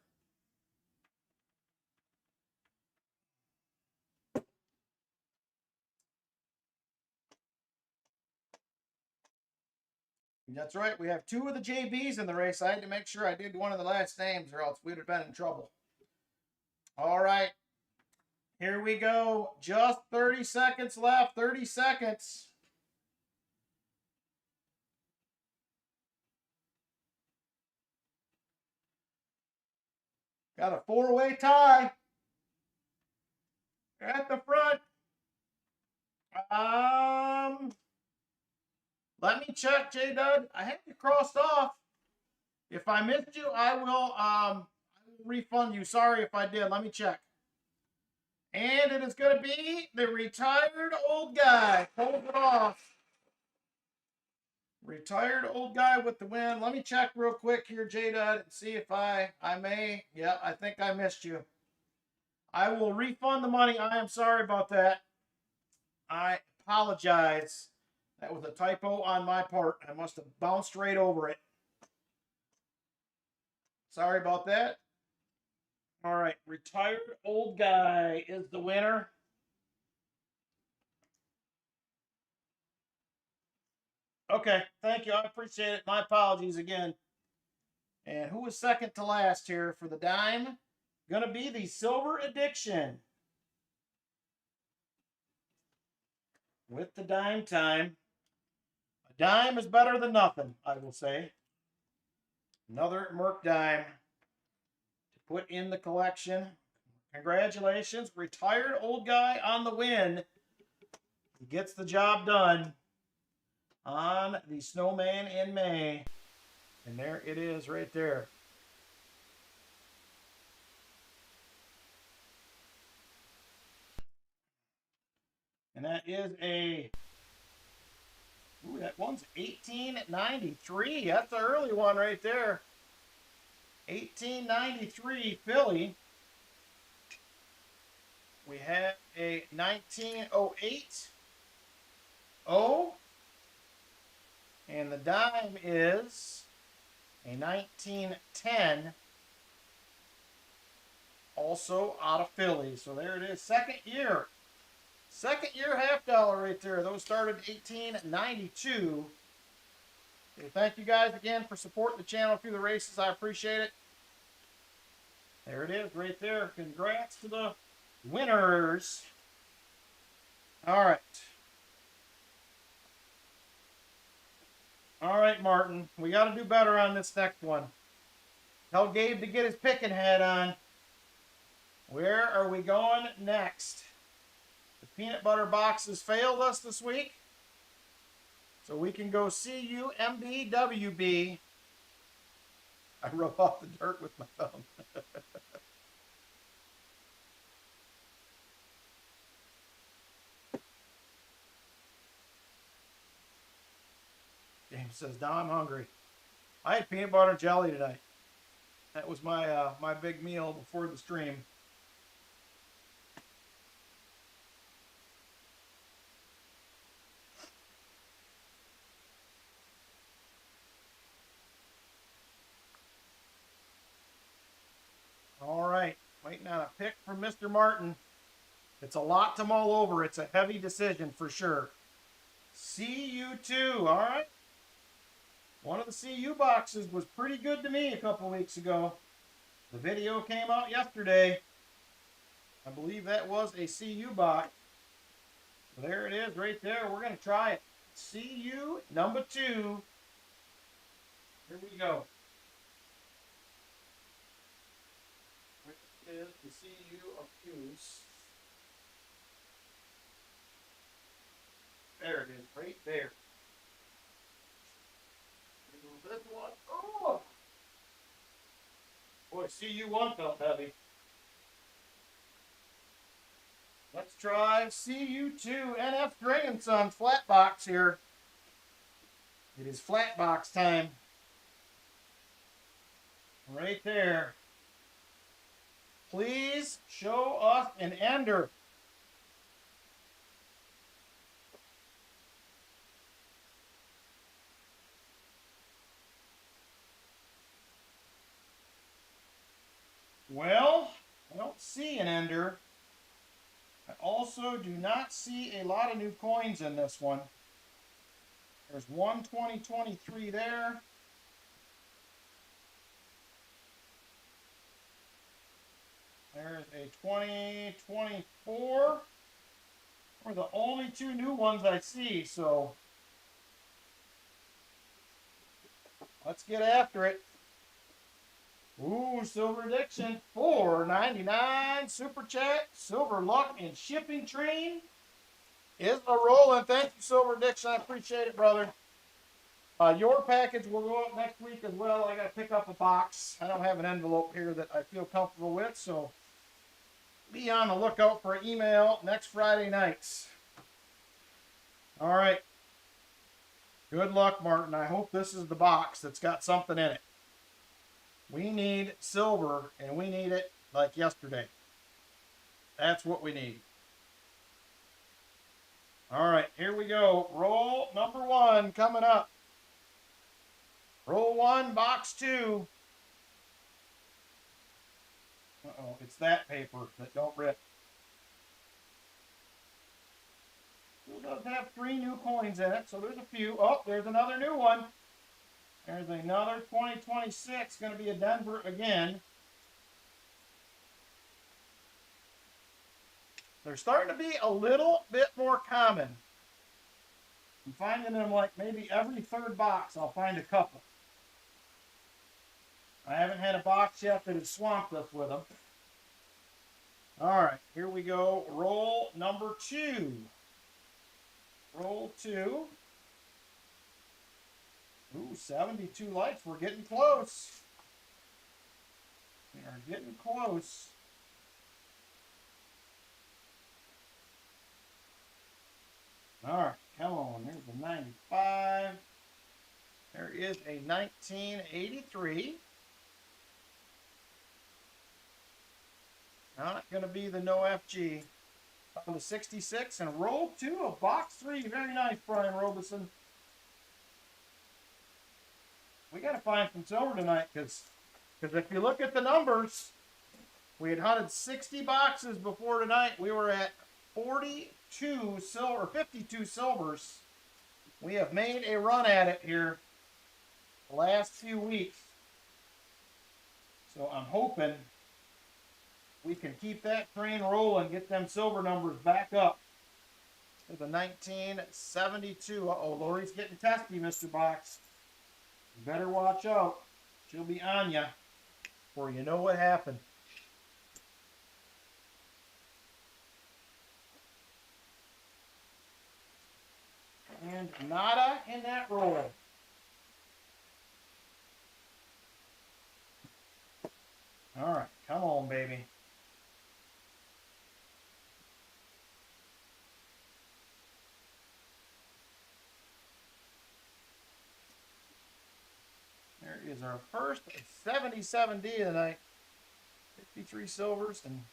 That's right. We have 2 of the JBs in the race. I had to make sure I did one of the last names or else we'd have been in trouble. All right. Here we go. Just 30 seconds left. 30 seconds. Got a 4-way tie. At the front. Let me check, J Dud. I had you crossed off. If I missed you, I will refund you. Sorry if I did. Let me check. And it is going to be the retired old guy. Pulls it off. Retired old guy with the win. Let me check real quick here, J Dud, and see if I may. Yeah, I think I missed you. I will refund the money. I am sorry about that. I apologize. That was a typo on my part. I must have bounced right over it. Sorry about that. All right, retired old guy is the winner. Okay, thank you. I appreciate it. My apologies again. And who was second to last here for the dime? Going to be the Silver Addiction. With the dime time. A dime is better than nothing, I will say. Another Merc dime to put in the collection. Congratulations. Retired old guy on the win. He gets the job done on the Snowman in May. And there it is right there. And that is a... Ooh, that one's 1893. That's the early one right there. 1893 Philly. We have a 1908 O. And the dime is a 1910. Also out of Philly. So there it is. Second year. Second year half dollar right there. Those started 1892. Okay, thank you guys again for supporting the channel through the races. I appreciate it. There it is right there. Congrats to the winners. All right. All right, Martin. We got to do better on this next one. Tell Gabe to get his picking hat on. Where are we going next? The peanut butter boxes failed us this week. So we can go CUMBWB. I rub off the dirt with my thumb. Damn. says, now I'm hungry. I had peanut butter and jelly tonight. That was my my big meal before the stream. All right, waiting on a pick from Mr. Martin. It's a lot to mull over. It's a heavy decision for sure. CU2, all right. One of the CU boxes was pretty good to me a couple weeks ago. The video came out yesterday. I believe that was a CU box. There it is right there. We're going to try it. CU number 2. Here we go. Where is the CU of Q's? There it is, right there. This one. Oh! Boy, CU1 felt heavy. Let's try CU2 NF String & Sons flat box here. It is flat box time. Right there. Please show us an ender. Well, I don't see an ender. I also do not see a lot of new coins in this one. There's one 2023 there. There's a 2024. Are the only two new ones I see, so let's get after it. Ooh, Silver Addiction, $4.99 super chat. Silver Luck and Shipping Train is a rolling. Thank you, Silver Addiction. I appreciate it, brother. Your package will go up next week as well. I got to pick up a box. I don't have an envelope here that I feel comfortable with, so be on the lookout for an email next Friday nights. All right. Good luck, Martin. I hope this is the box that's got something in it. We need silver, and we need it like yesterday. That's what we need. All right, here we go. Roll number 1 coming up. Roll 1, box 2. Uh-oh, it's that paper that don't rip. It does have 3 new coins in it, so there's a few. Oh, there's another new one. There's another 2026, going to be a Denver again. They're starting to be a little bit more common. I'm finding them like maybe every 3rd box I'll find a couple. I haven't had a box yet that has swamped us with them. All right, here we go. Roll number 2. Roll 2. Ooh, 72 lights. We're getting close. We are getting close. All right, come on. There's a 95. There is a 1983. Not going to be the no FG. On the 66 and roll 2 of box 3. Very nice, Brian Robeson. We got to find some silver tonight because if you look at the numbers, we had hunted 60 boxes before tonight. We were at 42 silver, 52 silvers. We have made a run at it here the last few weeks. So I'm hoping we can keep that train rolling, get them silver numbers back up to the 1972. Uh-oh, Lori's getting testy, Mr. Box. You better watch out. She'll be on ya before you know what happened. And nada in that roll. All right, come on, baby. is our first 77D of the night. 53 silvers and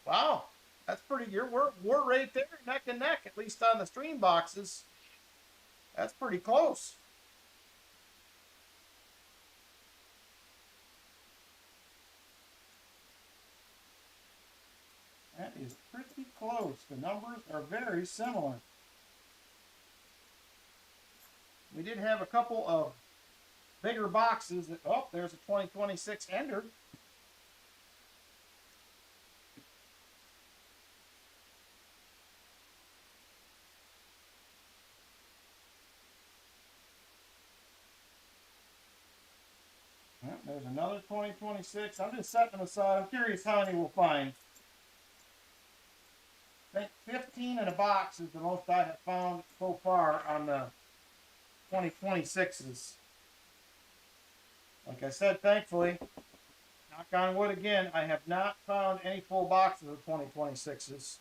wow, that's pretty. We're right there, neck and neck, at least on the stream boxes. That's pretty close. That is pretty close. The numbers are very similar. We did have a couple of bigger boxes that, oh, there's a 2026 ender. Well, there's another 2026. I'm just setting them aside. I'm curious how many we'll find. I think 15 in a box is the most I have found so far on the 2026s. Like I said, thankfully, knock on wood again, I have not found any full boxes of 2026s.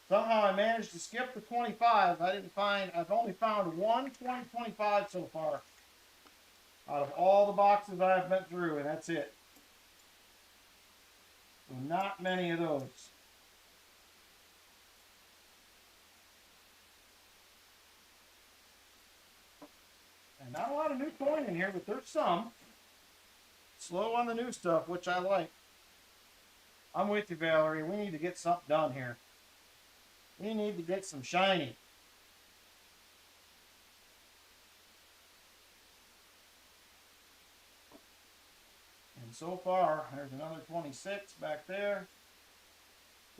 Somehow I managed to skip the 25s. I've only found one 2025 so far out of all the boxes I've been through, and that's it. So not many of those. And not a lot of new coin in here, but there's some. Slow on the new stuff, which I like. I'm with you, Valerie. We need to get something done here. We need to get some shiny. And so far, there's another 26 back there.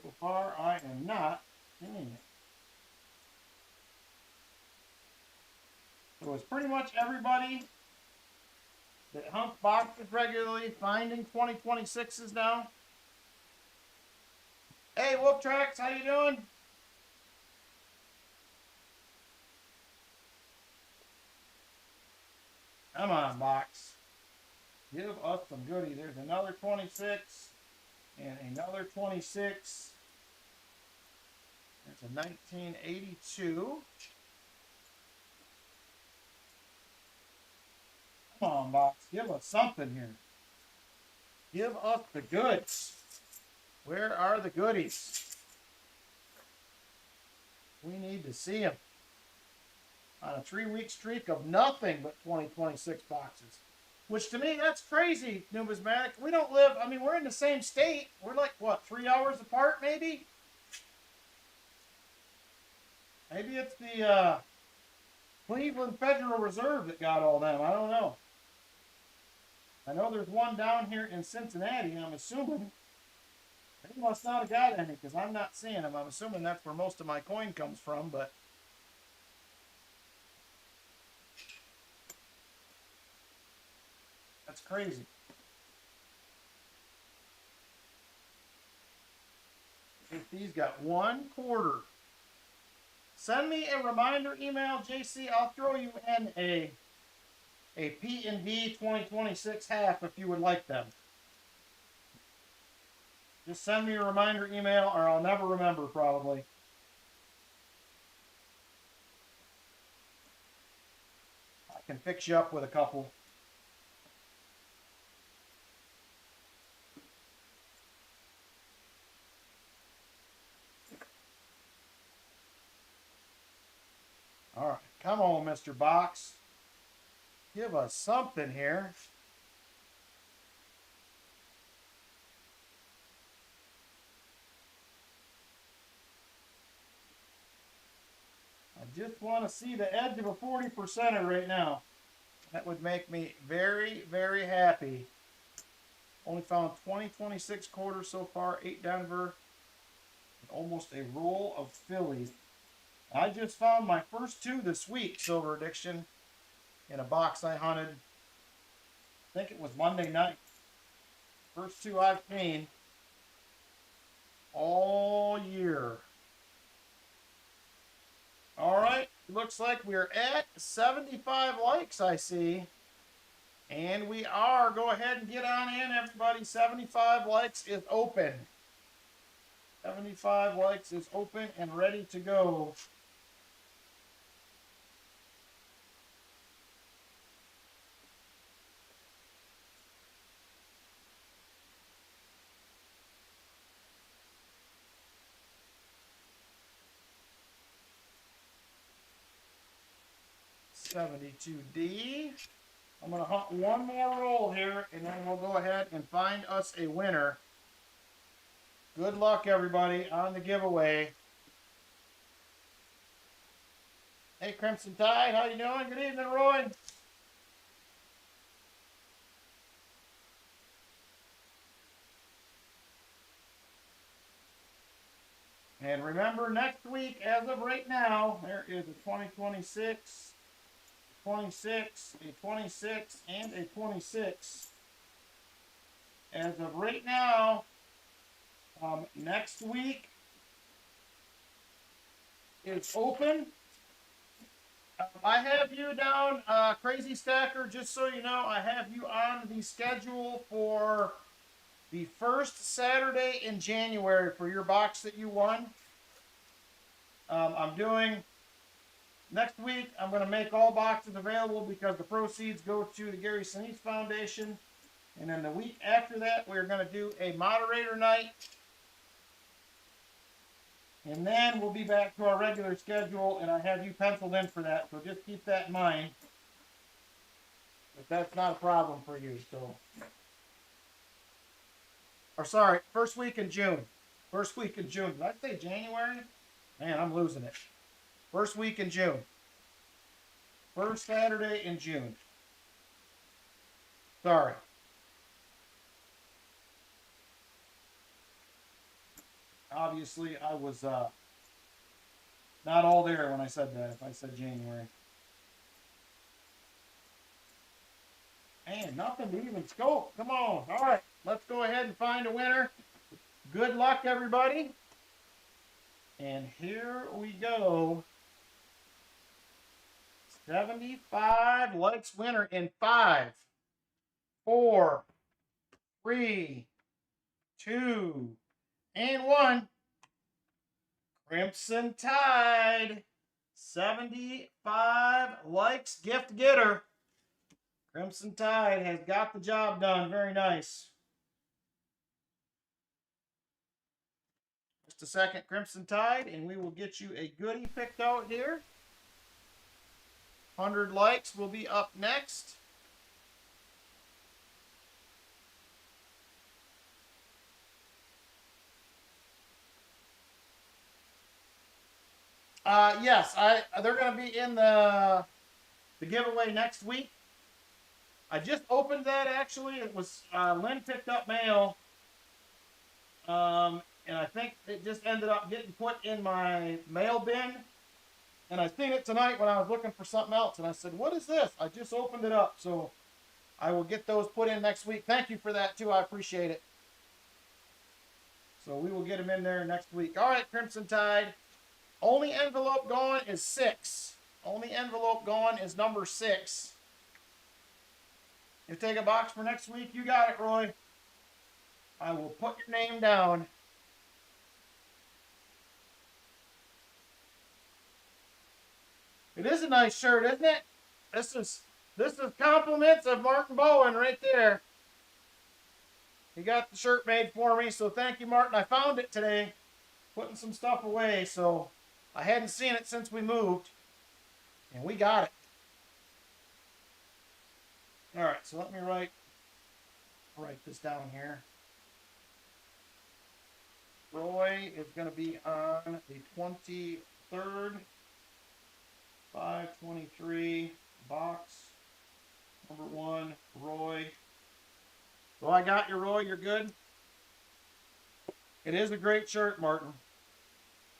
So far, I am not seeing it. So it's pretty much everybody that hump boxes regularly finding 2026s now. Hey, Wolf Tracks, how you doing? Come on, box. Give us some goodies. There's another 26 and another 26. There's a 1982. Come on, box. Give us something here. Give us the goods. Where are the goodies? We need to see them. On a 3-week streak of nothing but 2026 boxes. Which to me, that's crazy, Numismatic. We don't live, I mean, we're in the same state. We're like, what, 3 hours apart, maybe? Maybe it's the Cleveland Federal Reserve that got all them. I don't know. I know there's one down here in Cincinnati, I'm assuming. They must not have got any because I'm not seeing them. I'm assuming that's where most of my coin comes from, but that's crazy. If these got 1/4. Send me a reminder email, JC. I'll throw you in a P&V 2026 half if you would like them. Just send me a reminder email or I'll never remember probably. I can fix you up with a couple. All right, come on, Mr. Box. Give us something here. I just want to see the edge of a 40%er right now. That would make me very, very happy. Only found 2026 quarters so far, 8 Denver, and almost a roll of Phillies. I just found my first 2 this week, Silver Addiction, in a box I hunted. I think it was Monday night. First 2 I've seen all year. All right, looks like we're at 75 likes, I see. And we are. Go ahead and get on in, everybody. 75 likes is open. 75 likes is open and ready to go. 72D. I'm going to hunt one more roll here, and then we'll go ahead and find us a winner. Good luck, everybody, on the giveaway. Hey, Crimson Tide, how you doing? Good evening, Roy. And remember, next week, as of right now, there is a 2026, 26, a 26, and a 26. As of right now, next week is open. I have you down, Crazy Stacker, just so you know, I have you on the schedule for the first Saturday in January for your box that you won. I'm doing, next week, I'm going to make all boxes available because the proceeds go to the Gary Sinise Foundation. And then the week after that, we're going to do a moderator night. And then we'll be back to our regular schedule, and I have you penciled in for that. So just keep that in mind. If that's not a problem for you, so. Or sorry, first week in June. First week in June. Did I say January? Man, I'm losing it. First week in June. First Saturday in June. Sorry. Obviously, I was not all there when I said that, if I said January. Man, nothing to even scope. Come on. All right, let's go ahead and find a winner. Good luck, everybody. And here we go. 75 likes winner in 5, 4, 3, 2, and 1. Crimson Tide. 75 likes gift getter. Crimson Tide has got the job done. Very nice. Just a second, Crimson Tide, and we will get you a goodie picked out here. 100 likes will be up next. Yes, they're going to be in the giveaway next week. I just opened that, actually. It was Lynn picked up mail, and I think it just ended up getting put in my mail bin. And I seen it tonight when I was looking for something else, and I said, what is this? I just opened it up, so I will get those put in next week. Thank you for that, too. I appreciate it. So we will get them in there next week. All right, Crimson Tide. Only envelope going is 6. Only envelope going is number 6. You take a box for next week? You got it, Roy. I will put your name down. It is a nice shirt, isn't it? This is compliments of Martin Bowen right there. He got the shirt made for me, so thank you, Martin. I found it today, putting some stuff away, so I hadn't seen it since we moved, and we got it. All right, so let me write this down here. Roy is going to be on the 23rd, 523 box. Number 1, Roy. So I got you, Roy. You're good. It is a great shirt, Martin.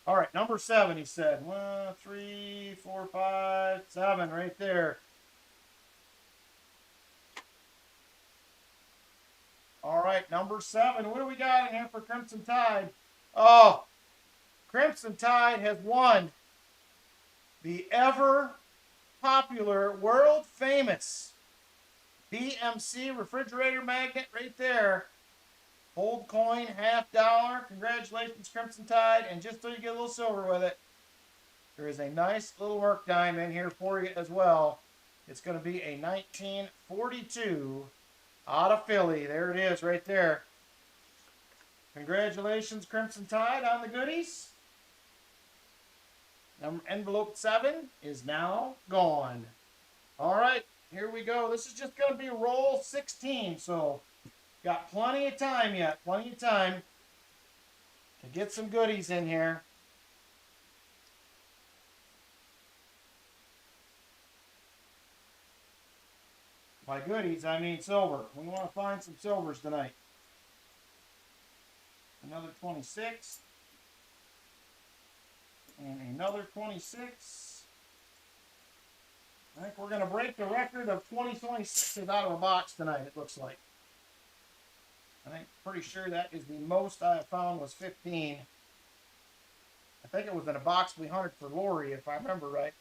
All right, number 7, he said. 1, 3, 4, 5, 7, right there. All right, number 7. What do we got in here for Crimson Tide? Oh, Crimson Tide has won the ever popular, world famous BMC refrigerator magnet right there. Hold coin, $50. Congratulations, Crimson Tide. And just so you get a little silver with it, there is a nice little work dime in here for you as well. It's going to be a 1942 out of Philly. There it is right there. Congratulations, Crimson Tide, on the goodies. Envelope 7 is now gone. All right, here we go. This is just going to be roll 16, so got plenty of time yet. Plenty of time to get some goodies in here. By goodies, I mean silver. We want to find some silvers tonight. Another 26. And another 26. I think we're going to break the record of 2026s out of a box tonight, it looks like. I think pretty sure that is the most I have found was 15. I think it was in a box we hunted for Lori, if I remember right.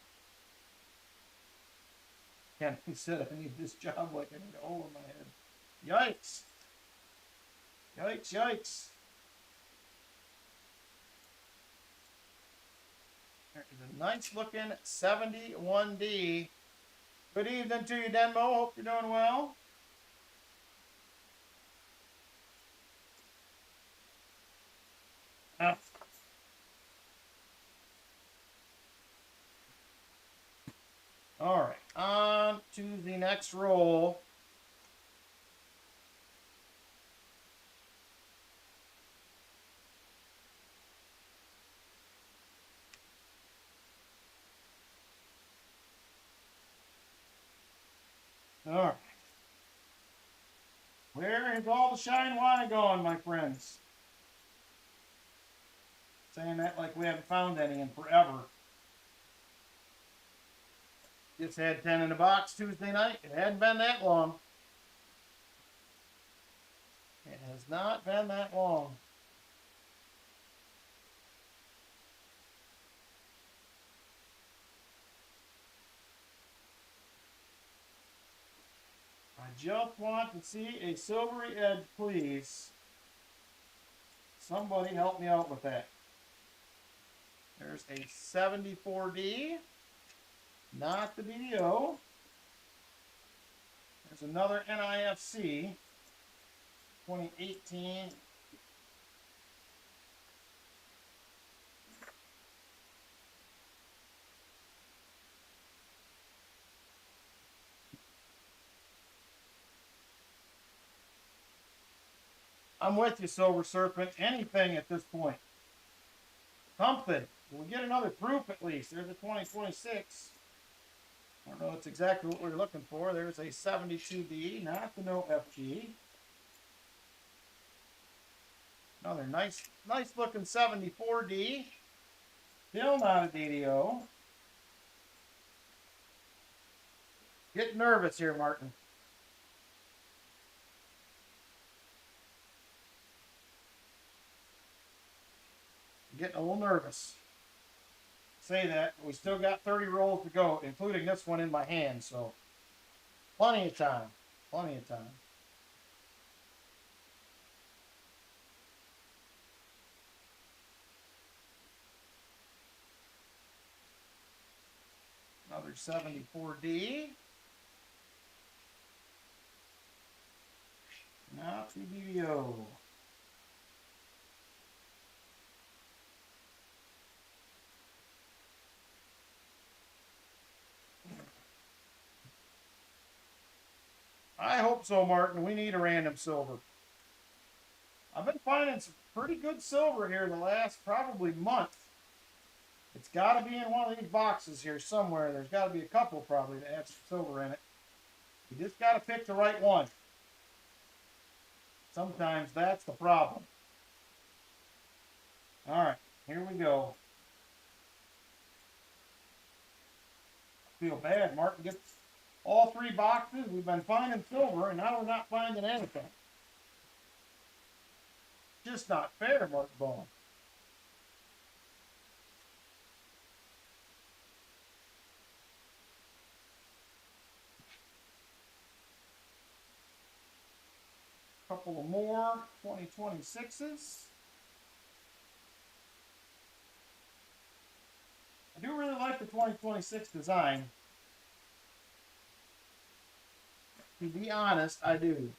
Ken, he said I need this job like I need a hole in my head. Yikes. Yikes, yikes. There's a nice looking 71D. Good evening to you, Denmo. Hope you're doing well. All right, on to the next roll. All right. Where is all the shine wine gone, my friends? Saying that like we haven't found any in forever. Just had 10 in the box Tuesday night. It hadn't been that long. It has not been that long. I just want to see a silvery edge, please. Somebody help me out with that. There's a 74D. Not the BDO. There's another NIFC. 2018. I'm with you, Silver Serpent. Anything at this point. Something. We'll get another proof at least. There's a 2026. I don't know that's exactly what we were looking for. There's a 72D, not the no FG. Another nice looking 74D. Still not a DDO. Getting nervous here, Martin. Getting a little nervous. Say that, we still got 30 rolls to go, including this one in my hand, so plenty of time. Plenty of time. Another 74D. Not the BBO. I hope so, Martin. We need a random silver. I've been finding some pretty good silver here the last probably month. It's got to be in one of these boxes here somewhere. There's got to be a couple probably that have some silver in it. You just got to pick the right one. Sometimes that's the problem. All right, here we go. I feel bad. Martin gets all three boxes. We've been finding silver, and now we're not finding anything. Just not fair, Mark Ball. Couple of more 2026s. I do really like the 2026 design. To be honest, I do.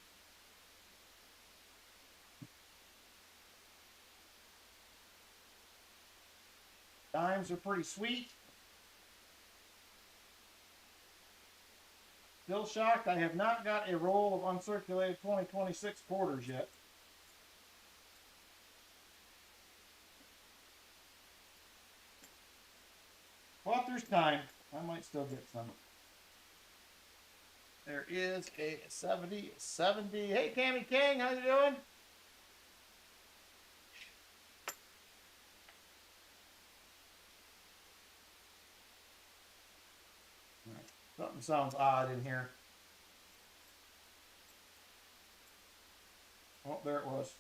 Dimes are pretty sweet. Still shocked I have not got a roll of uncirculated 2026 quarters yet. But there's time. I might still get some. There is a 70. Hey, Cammy King, how you doing? All right. Something sounds odd in here. Oh, there it was.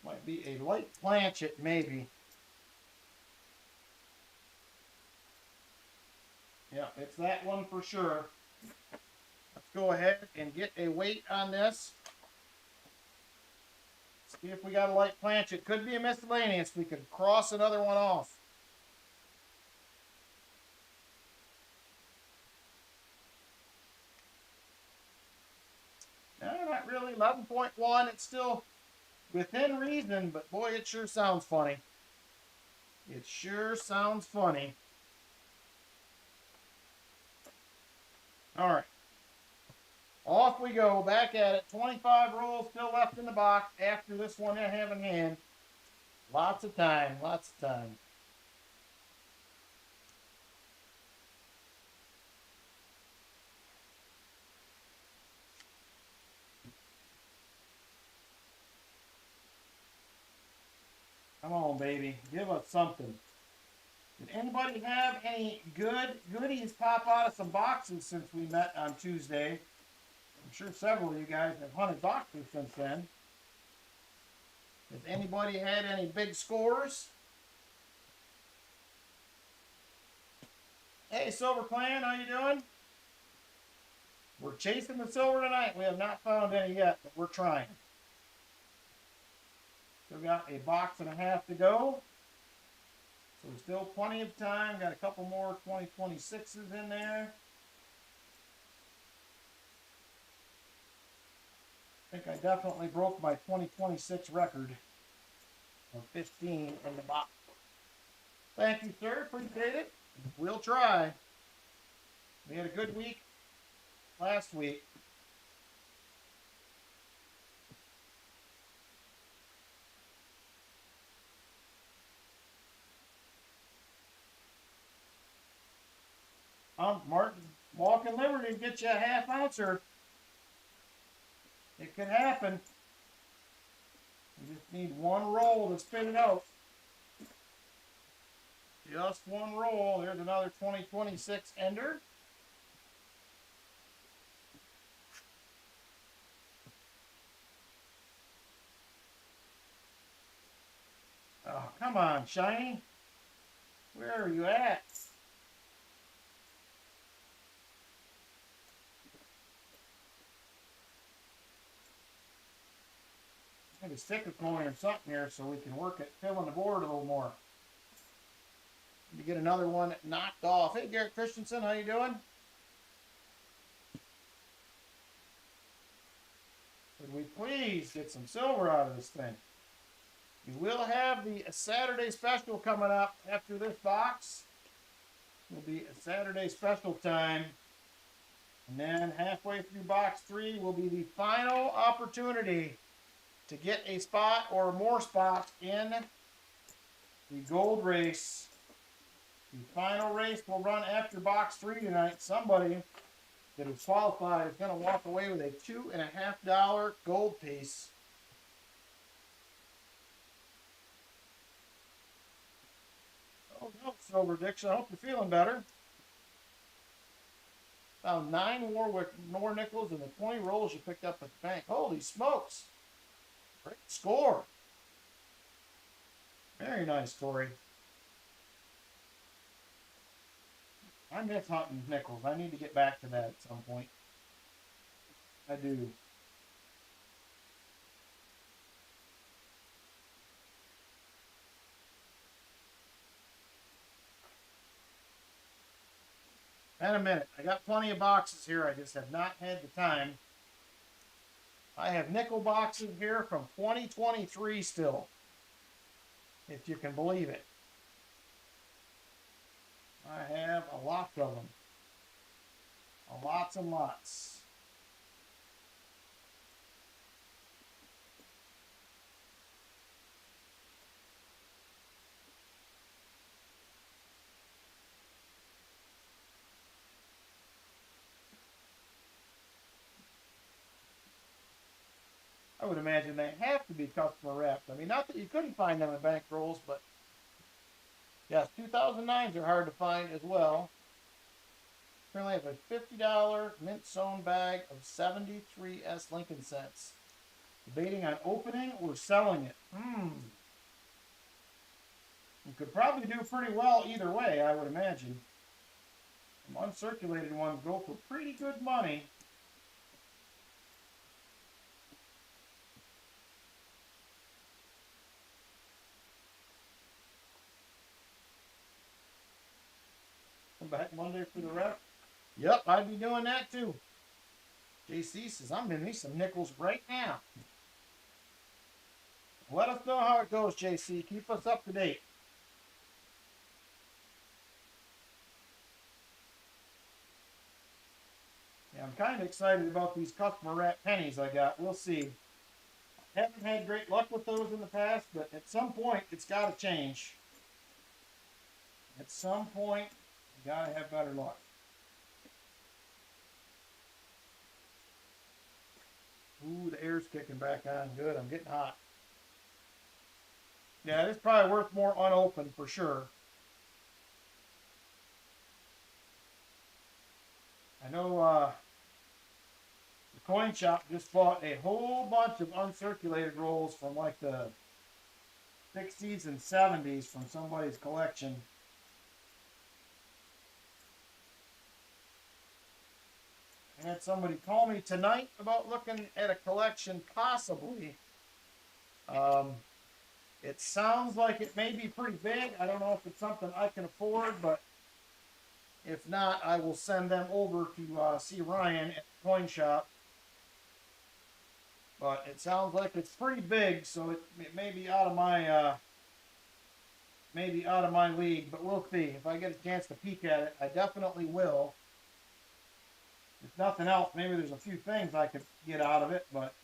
Might be a light planchet, maybe. Yeah, it's that one for sure. Let's go ahead and get a weight on this. See if we got a light planchet. Could be a miscellaneous. We could cross another one off. No, not really. 11.1. It's still within reason, but boy, it sure sounds funny. It sure sounds funny. All right. Off we go. Back at it. 25 rolls still left in the box after this one I have in hand. Lots of time. Lots of time. Come on, baby. Give us something. Did anybody have any goodies pop out of some boxes since we met on Tuesday? I'm sure several of you guys have hunted boxes since then. Has anybody had any big scores? Hey, Silver Clan, how you doing? We're chasing the silver tonight. We have not found any yet, but we're trying. Still got a box and a half to go. So there's still plenty of time. Got a couple more 2026s in there. I think I definitely broke my 2026 record of 15 in the box. Thank you, sir. Appreciate it. We'll try. We had a good week last week. Martin, walking liberty to get you a half ouncer. It could happen. You just need one roll to spin it out. Just one roll. There's another 2026 ender. Oh, come on, Shiny. Where are you at? Maybe stick a coin or something here so we can work at filling the board a little more. To get another one knocked off. Hey, Garrett Christensen, how you doing? Could we please get some silver out of this thing? We will have the Saturday special coming up after this box. Will be a Saturday special time. And then halfway through box 3 will be the final opportunity to get a spot or more spots in the gold race. The final race will run after box 3 tonight. Somebody that is qualified is going to walk away with a $2.50 gold piece. Oh no, Silver Dixon. I hope you're feeling better. Found 9 more nickels in the 20 rolls you picked up at the bank. Holy smokes. Great score. Very nice, Tori. I miss hunting nickels. I need to get back to that at some point. I do. In a minute. I got plenty of boxes here. I just have not had the time I have nickel boxes here from 2023 still, if you can believe it. I have a lot of them. Lots and lots. I would imagine they have to be customer wrapped. I mean, not that you couldn't find them in bank rolls, but yes, 2009s are hard to find as well. Currently have a $50 mint sewn bag of 73S Lincoln cents. Debating on opening or selling it. You could probably do pretty well either way, I would imagine. Some uncirculated ones go for pretty good money. Come back Monday for the rep. Yep, I'd be doing that too. JC says, I'm in me some nickels right now. Let us know how it goes, JC. Keep us up to date. Yeah, I'm kind of excited about these customer wrap pennies I got. We'll see. Haven't had great luck with those in the past, but at some point, it's got to change. At some point, you got to have better luck. Ooh, the air's kicking back on. Good, I'm getting hot. Yeah, it's probably worth more unopened for sure. I know the coin shop just bought a whole bunch of uncirculated rolls from like the 60s and 70s from somebody's collection. I had somebody call me tonight about looking at a collection possibly. It sounds like it may be pretty big. I don't know if it's something I can afford, but if not, I will send them over to see Ryan at the coin shop. But it sounds like it's pretty big, so it may be out of my league. But we'll see. If I get a chance to peek at it, I definitely will. If nothing else, maybe there's a few things I could get out of it, but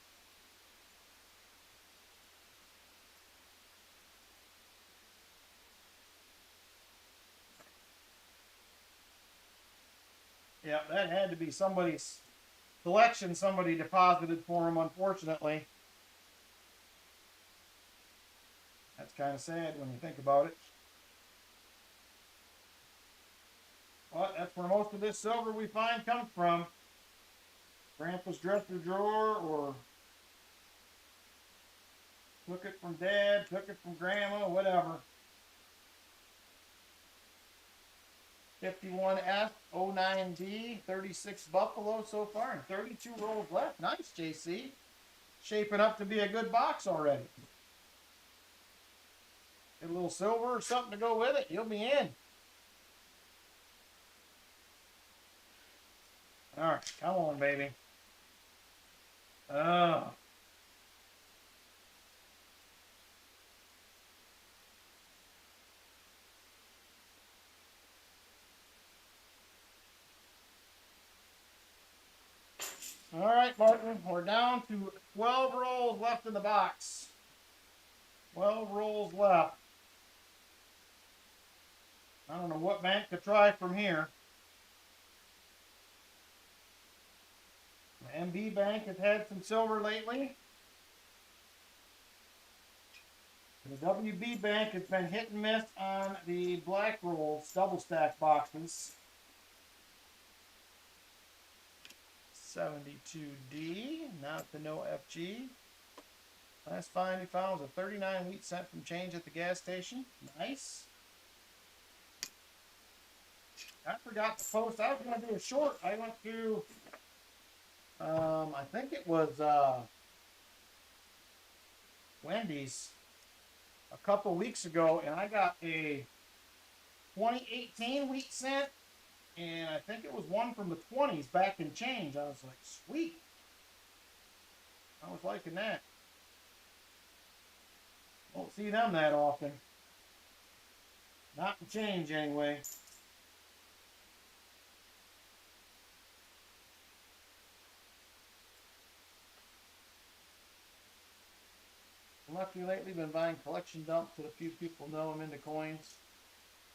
yeah, that had to be somebody's collection somebody deposited for him, unfortunately. That's kind of sad when you think about it. But that's where most of this silver we find comes from. Grandpa's dresser drawer, or took it from Dad, took it from Grandma, whatever. 51F, 09D, 36 Buffalo so far, and 32 rolls left. Nice, JC. Shaping up to be a good box already. Get a little silver or something to go with it, you'll be in. All right, come on, baby. Oh. All right, Martin, we're down to 12 rolls left in the box. 12 rolls left. I don't know what bank to try from here. The MB Bank has had some silver lately. The WB Bank has been hit and miss on the black rolls, double stack boxes. 72D, not the no FG. Last find we found was a 39 wheat cent from change at the gas station. Nice. I forgot to post. I was going to do a short. I went to, I think it was Wendy's a couple weeks ago, and I got a 2018 wheat cent, and I think it was one from the 20s back in change. I was like, sweet. I was liking that. Don't see them that often. Not in change anyway. Lucky lately, been buying collection dumps that a few people know I'm into coins.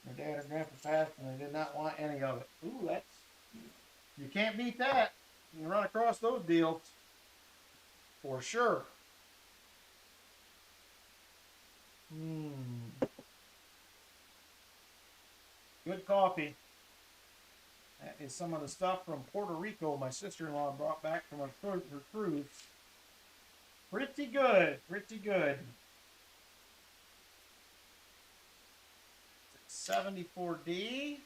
Their dad or grandpa passed and they did not want any of it. Ooh, that's, you can't beat that. You can run across those deals for sure. Good coffee. That is some of the stuff from Puerto Rico my sister-in-law brought back from her cruise. Pretty good, pretty good. 74D.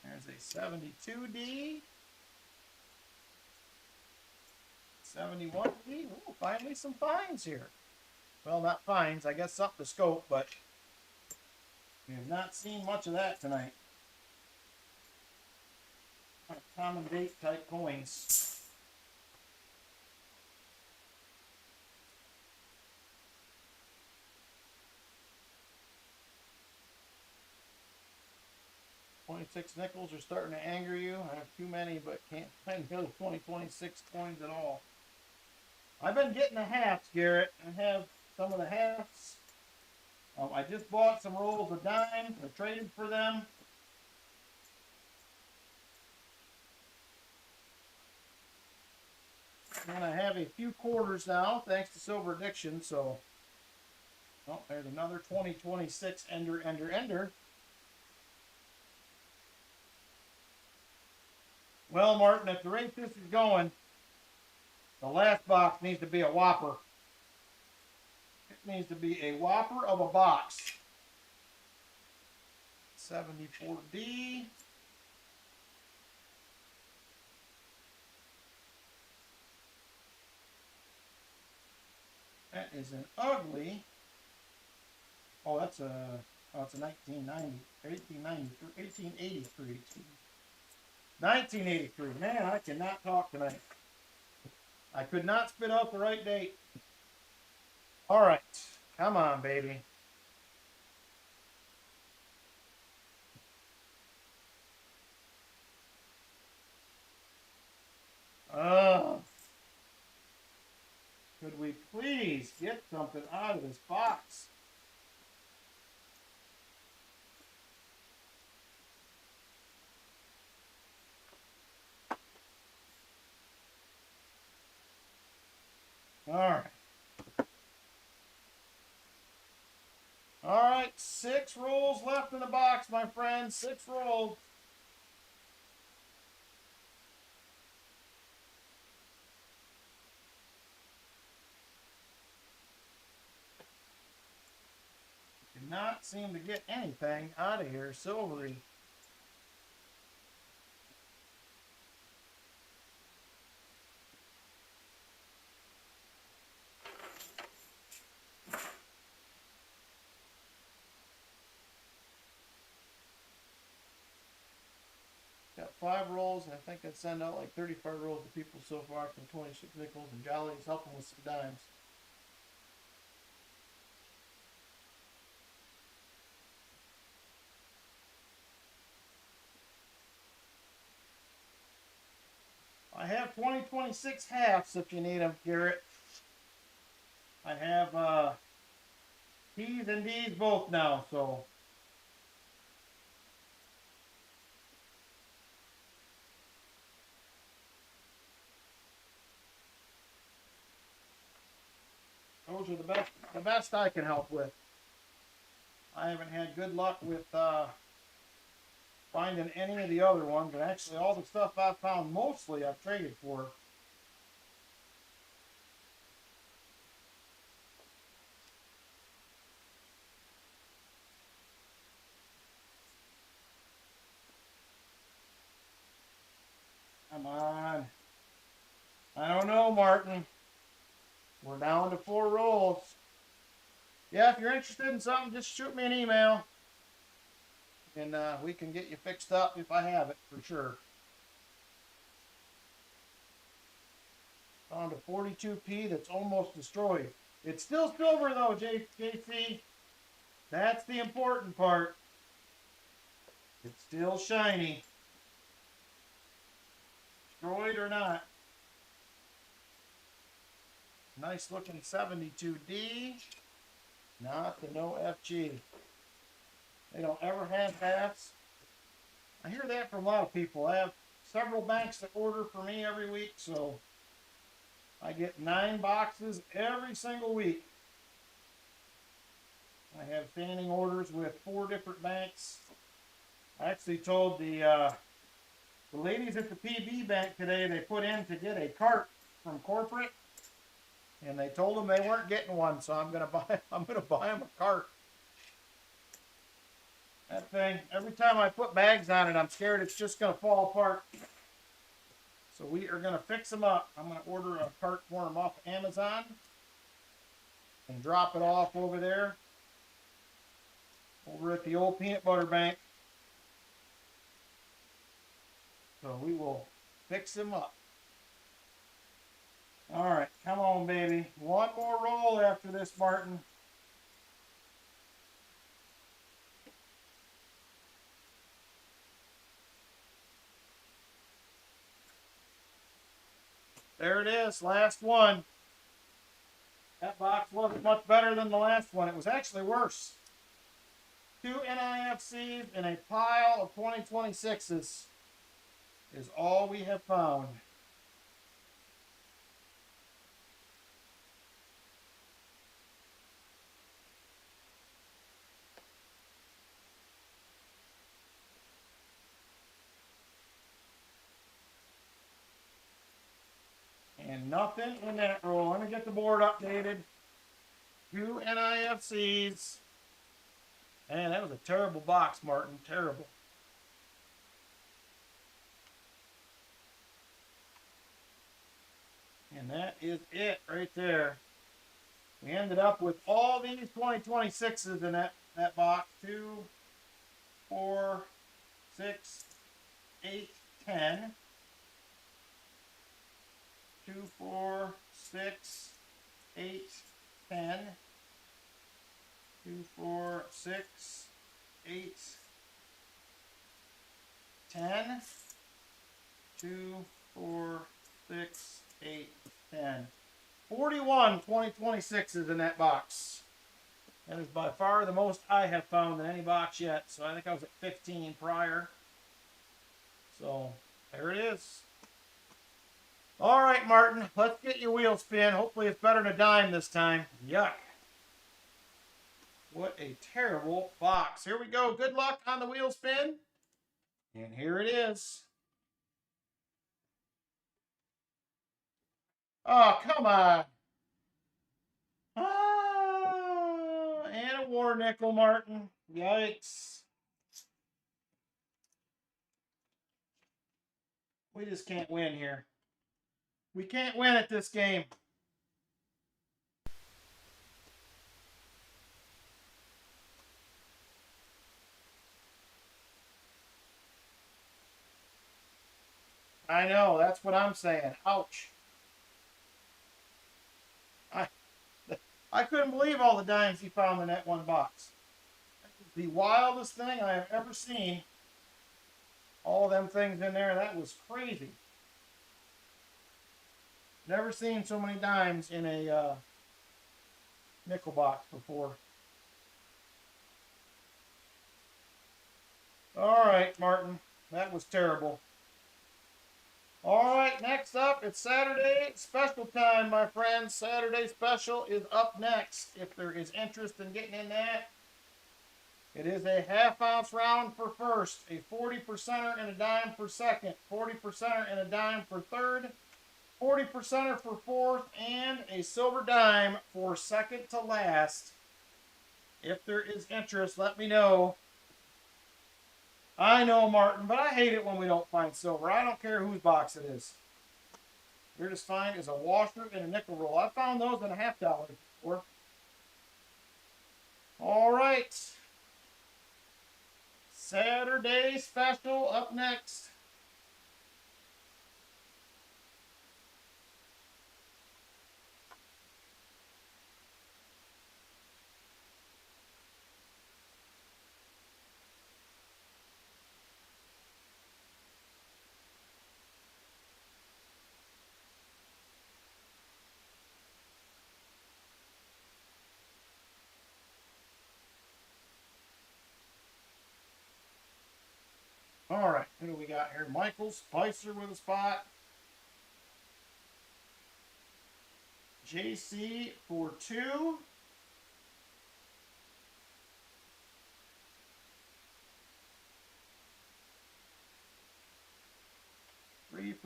There's a 72D. 71D. Ooh, finally some finds here. Well, not finds. I guess something to scope, but we have not seen much of that tonight. Common date type coins. $26 nickels are starting to anger you. I have too many, but can't find the other 2026 coins at all. I've been getting the halves, Garrett. I have some of the halves. I just bought some rolls of dimes. I traded for them. And I have a few quarters now, thanks to Silver Addiction. So, oh, there's another 2026 ender. Well, Martin, at the rate this is going, the last box needs to be a whopper. It needs to be a whopper of a box. 74D. That is an ugly. Oh, it's a 1990, 1883. 1983. Man, I cannot talk tonight. I could not spit out the right date. All right. Come on, baby. Could we please get something out of this box? All right. All right, 6 rolls left in the box, my friend. 6 rolls. Not seem to get anything out of here silvery. Got 5 rolls, and I think I'd send out like 35 rolls to people so far from 26 nickels, and Jolly's helping with some dimes. I have 2026 halves if you need them, Garrett. I have T's and D's both now, so. Those are the best I can help with. I haven't had good luck with finding any of the other ones, and actually all the stuff I've found mostly I've traded for. Come on. I don't know, Martin. We're down to 4 rolls. Yeah, if you're interested in something, just shoot me an email. And we can get you fixed up if I have it, for sure. Down to 42p. That's almost destroyed. It's still silver though, JC. That's the important part. It's still shiny. Destroyed or not. Nice looking 72D. Not the no FG. They don't ever have halves. I hear that from a lot of people. I have several banks that order for me every week, so I get 9 boxes every single week. I have standing orders with 4 different banks. I actually told the ladies at the PB bank today they put in to get a cart from corporate, and they told them they weren't getting one, so I'm gonna buy them a cart. That thing, every time I put bags on it, I'm scared it's just gonna fall apart. So we are gonna fix them up. I'm gonna order a cart for them off Amazon and drop it off over there, over at the old peanut butter bank. So we will fix them up. All right, come on, baby. One more roll after this, Martin. There it is, last one. That box wasn't much better than the last one. It was actually worse. 2 NIFCs and a pile of 2026s is all we have found. And nothing in that roll. Let me get the board updated. 2 NIFCs. Man, that was a terrible box, Martin. Terrible. And that is it right there. We ended up with all these 2026s in that box. 2, 4, 6, 8, 10. 2, 4, 6, 8, 10. 2, 4, 6, 8, 10. 2, 4, 6, 8, 10. 41 2026s in that box. That is by far the most I have found in any box yet. So I think I was at 15 prior. So there it is. All right, Martin, let's get your wheel spin. Hopefully it's better than a dime this time. Yuck. What a terrible box. Here we go. Good luck on the wheel spin. And here it is. Oh, come on. Ah, and a war nickel, Martin. Yikes. We just can't win here. We can't win at this game. I know, that's what I'm saying. Ouch. I couldn't believe all the dimes he found in that one box. That was the wildest thing I have ever seen. All them things in there, that was crazy. Never seen so many dimes in a nickel box before. All right, Martin, that was terrible. All right, next up, it's Saturday special time, my friends. Saturday special is up next. If there is interest in getting in that, it is a half-ounce round for first, a 40%er and a dime for second, 40%er and a dime for third, 40%er for fourth, and a silver dime for second to last. If there is interest, let me know. I know, Martin, but I hate it when we don't find silver. I don't care whose box it is. We're just fine as a washer and a nickel roll. I found those in a $50 before. All right. Saturday special up next. All right, who do we got here? Michael Spicer with a spot. JC for 2.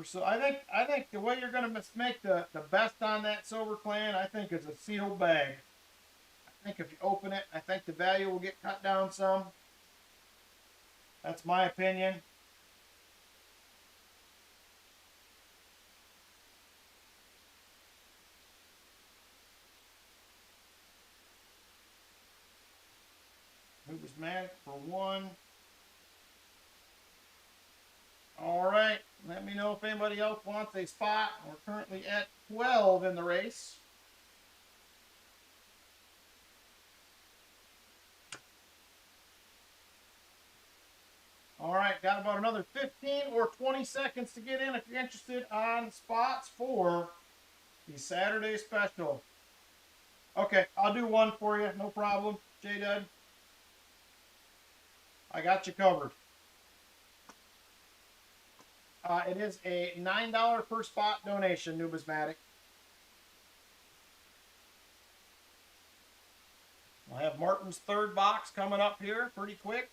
So I think the way you're going to make the best on that silver clan, I think, is a sealed bag. I think if you open it, I think the value will get cut down some. That's my opinion. Numismatic for 1. All right, let me know if anybody else wants a spot. We're currently at 12 in the race. All right, got about another 15 or 20 seconds to get in if you're interested on spots for the Saturday special. Okay, I'll do one for you, no problem, J-Dud. I got you covered. It is a $9 per spot donation, numismatic. I'll have Martin's third box coming up here pretty quick.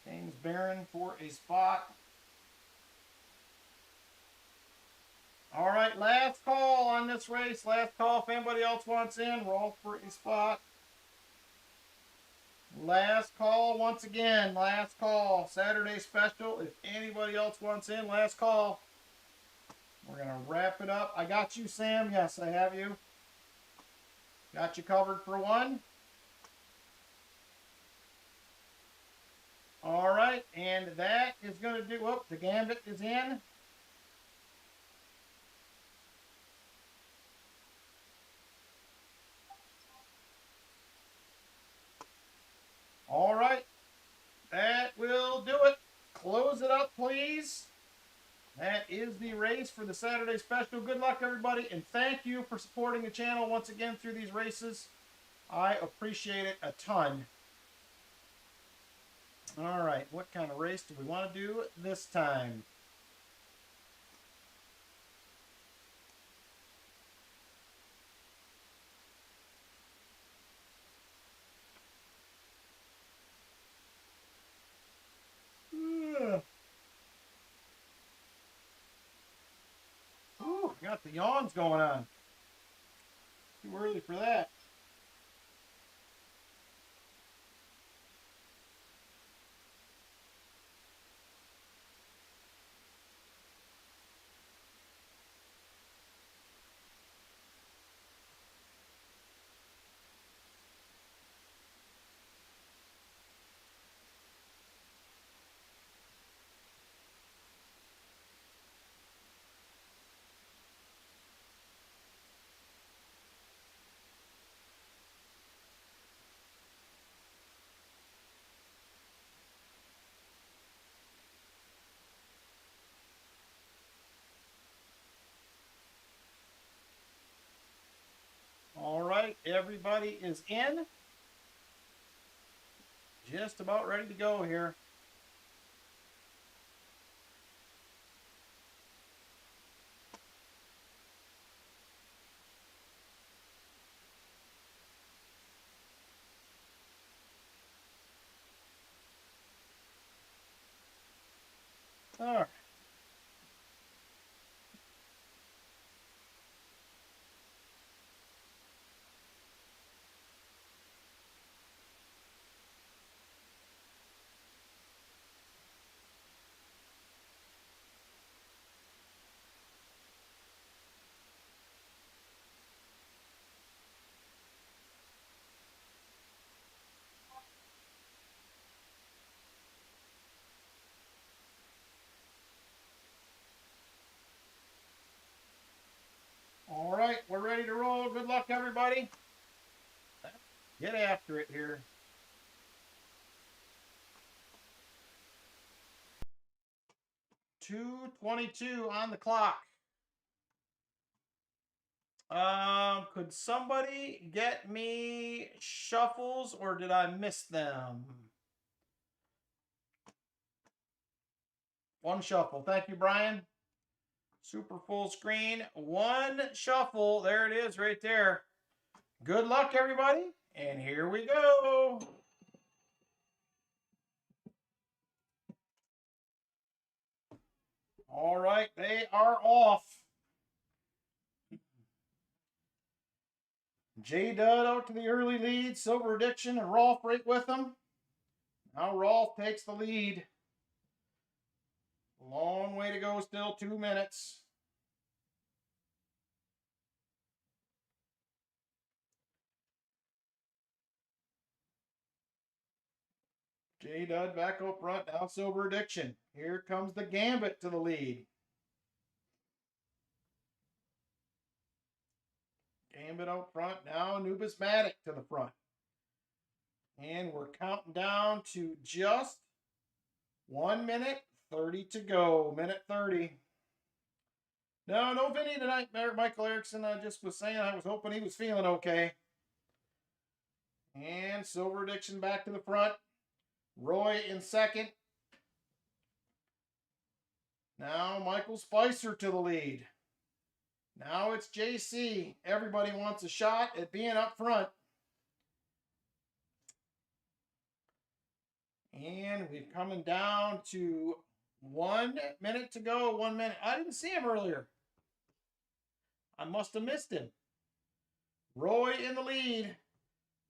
James Barron for a spot. All right, last call on this race. Last call if anybody else wants in. We're all for a spot. Last call once again. Last call. Saturday special. If anybody else wants in, last call. We're going to wrap it up. I got you, Sam. Yes, I have you. Got you covered for 1. All right, and that is going to do. Whoop, the gambit is in. All right, that will do it. Close it up, please. That is the race for the Saturday special. Good luck, everybody, and thank you for supporting the channel once again through these races. I appreciate it a ton. All right, what kind of race do we want to do this time? Ooh, got the yawns going on. Too early for that. All right, everybody is in. Just about ready to go here. All right. All right, we're ready to roll. Good luck, everybody. Get after it here. 2:22 on the clock. Could somebody get me shuffles, or did I miss them? One shuffle. Thank you, Brian. Super full screen. One shuffle. There it is right there. Good luck, everybody. And here we go. All right, they are off. J Dud out to the early lead. Silver Addiction and Rolf right with them. Now Rolf takes the lead. Long way to go still, 2 minutes. J Dud back up front, now Silver Addiction. Here comes the Gambit to the lead. Gambit out front, now Numismatic to the front. And we're counting down to just 1 minute 30 to go. Minute 30. No Vinny tonight, Michael Erickson. I just was saying I was hoping he was feeling okay. And Silver Addiction back to the front. Roy in second. Now Michael Spicer to the lead. Now it's JC. Everybody wants a shot at being up front. And we're coming down to 1 minute to go. 1 minute. I didn't see him earlier. I must have missed him. Roy in the lead.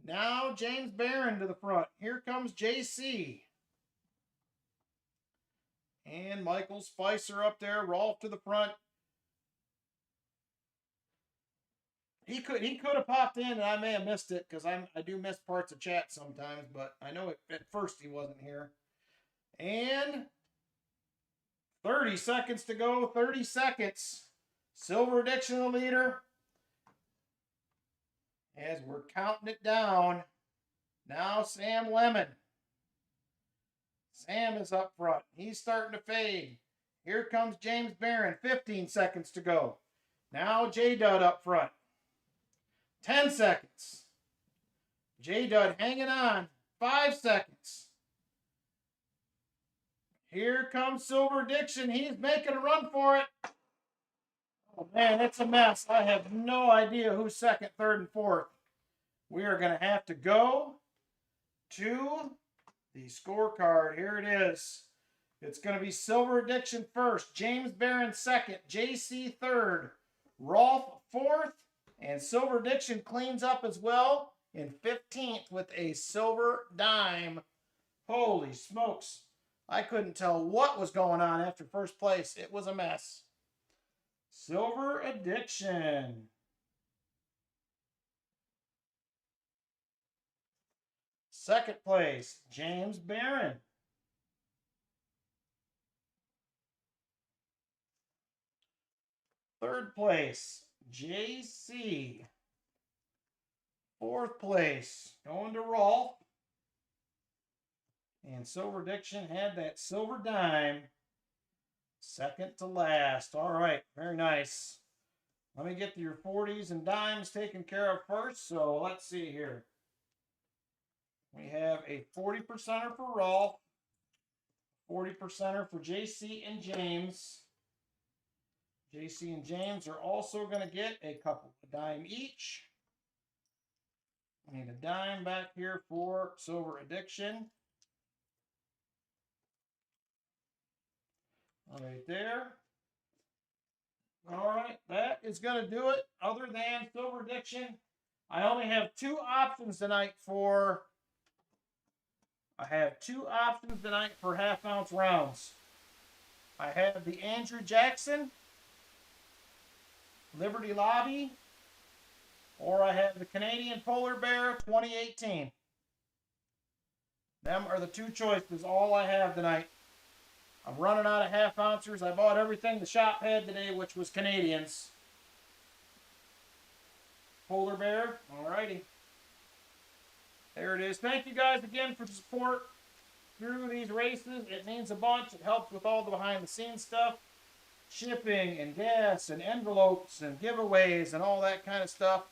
Now James Barron to the front. Here comes JC. And Michael Spicer up there. Rolf to the front. He could have popped in and I may have missed it because I do miss parts of chat sometimes, but I know at first he wasn't here. And 30 seconds to go. 30 seconds. Silver Addiction the leader. As we're counting it down. Now Sam Lemon. Sam is up front. He's starting to fade. Here comes James Barron. 15 seconds to go. Now J Dud up front. 10 seconds. J Dud hanging on. 5 seconds. Here comes Silver Addiction. He's making a run for it. Oh man, it's a mess. I have no idea who's second, third, and fourth. We are going to have to go to the scorecard. Here it is. It's going to be Silver Addiction first, James Barron second, JC third, Rolf fourth, and Silver Addiction cleans up as well in 15th with a silver dime. Holy smokes. I couldn't tell what was going on after first place. It was a mess. Silver Addiction. Second place, James Barron. Third place, JC. Fourth place, going to Rolf. And Silver Addiction had that silver dime. Second to last. All right, very nice. Let me get your 40s and dimes taken care of first. So let's see here. We have a 40%er for Rolf, 40%er for JC and James. JC and James are also going to get a couple of dime each. We need a dime back here for Silver Addiction. Right there. All right, that is going to do it. Other than Silver Addiction, I only have two options tonight for half-ounce rounds. I have the Andrew Jackson, Liberty Lobby, or I have the Canadian Polar Bear 2018. Them are the two choices, all I have tonight. I'm running out of half-ouncers. I bought everything the shop had today, which was Canadians. Polar Bear, alrighty. There it is. Thank you guys again for the support. through these races. It means a bunch. It helps with all the behind the scenes stuff. Shipping and gas and envelopes and giveaways and all that kind of stuff.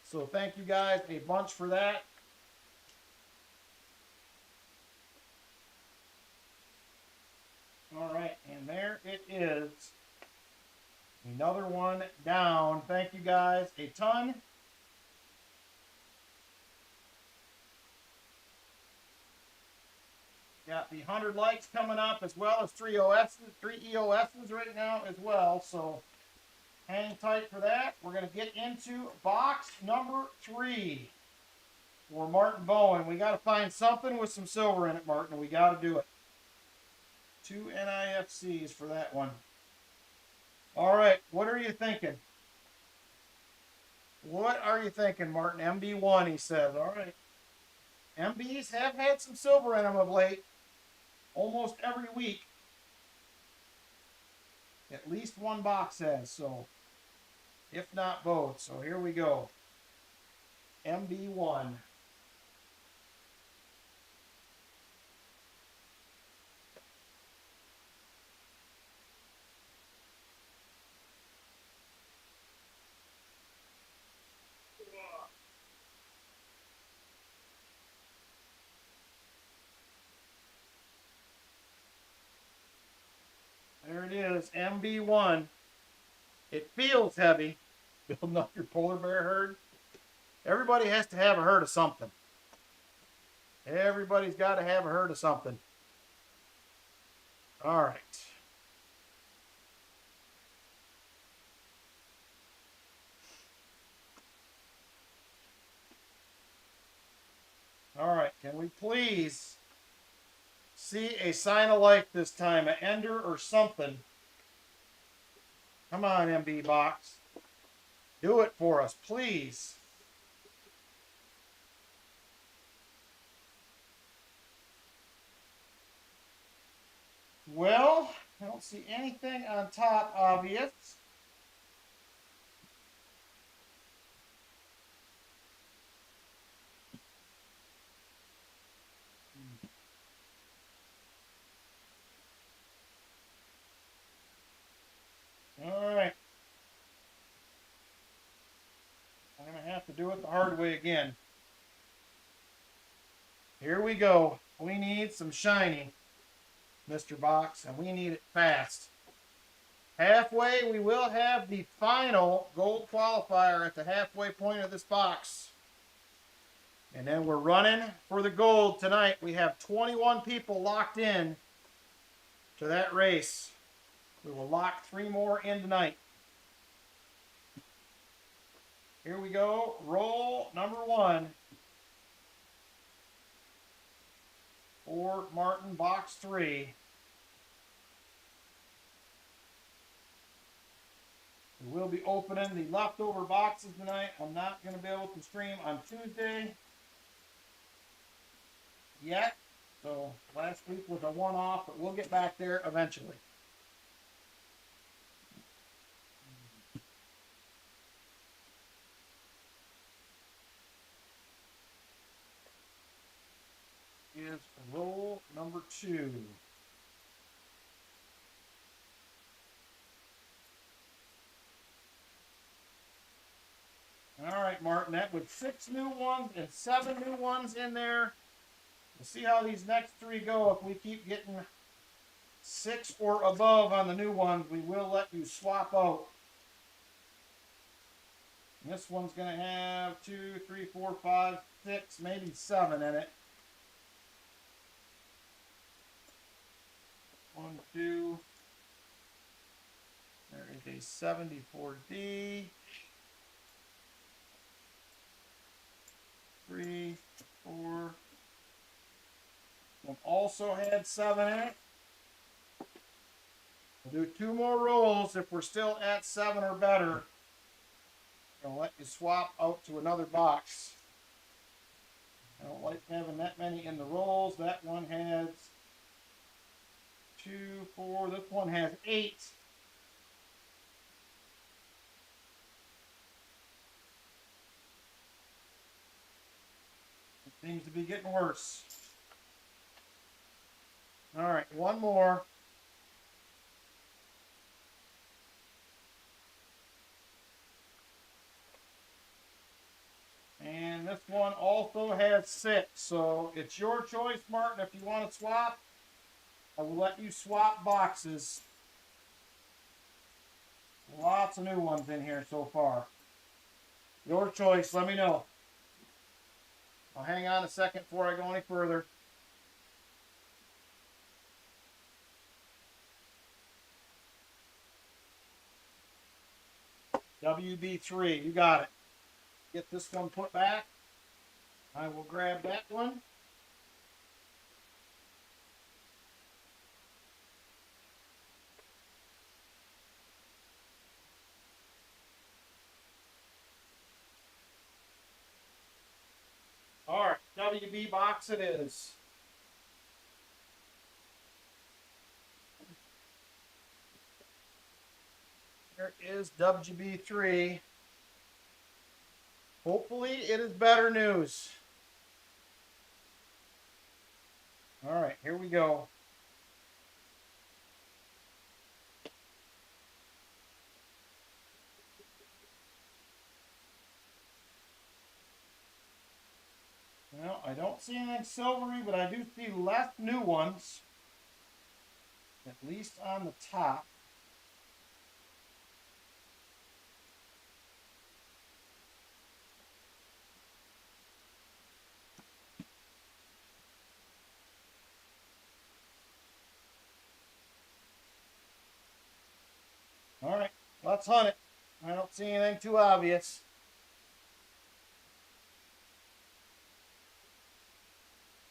So thank you guys a bunch for that. All right, and there it is. Another one down. Thank you guys a ton. Got the 100 likes coming up as well as 3 EOSs right now as well. So hang tight for that. We're going to get into box number 3 for Martin Bowen. We got to find something with some silver in it, Martin. We got to do it. 2 NIFCs for that one. All right, what are you thinking? What are you thinking, Martin? MB1, he says. All right. MBs have had some silver in them of late. Almost every week. At least one box has, so if not both. So here we go. MB1. There it is, MB1. It feels heavy. Building up your polar bear herd. Everybody has to have a herd of something. Everybody's got to have a herd of something. All right. All right, can we please see a sign of life this time, an ender or something? Come on, MB box. Do it for us, please. Well, I don't see anything on top obvious. All right. I'm going to have to do it the hard way again. Here we go. We need some shiny, Mr. Box, and we need it fast. Halfway, we will have the final gold qualifier at the halfway point of this box. And then we're running for the gold tonight. We have 21 people locked in to that race. We will lock 3 more in tonight. Here we go. Roll number 1 for Martin, box 3. We will be opening the leftover boxes tonight. I'm not going to be able to stream on Tuesday yet. So last week was a one-off, but we'll get back there eventually. Is roll number 2. All right, Martin, that with 6 new ones and 7 new ones in there. We'll see how these next 3 go. If we keep getting 6 or above on the new ones, we will let you swap out. And this one's going to have 2, 3, 4, 5, 6, maybe 7 in it. 1, 2. There is a 74D. 3, 4. One also had 7 in it. We'll do 2 more rolls if we're still at 7 or better. I'll let you swap out to another box. I don't like having that many in the rolls. That one has 2, 4. This one has 8. It seems to be getting worse. All right, one more. And this one also has 6. So it's your choice, Martin, if you want to swap. I will let you swap boxes. Lots of new ones in here so far. Your choice, let me know. I'll hang on a second before I go any further. WB3, you got it. Get this one put back. I will grab that one. All right, WB box it is. Here is WB3. Hopefully it is better news. All right, here we go. Well, I don't see anything silvery, but I do see less new ones. At least on the top. All right, let's hunt it. I don't see anything too obvious.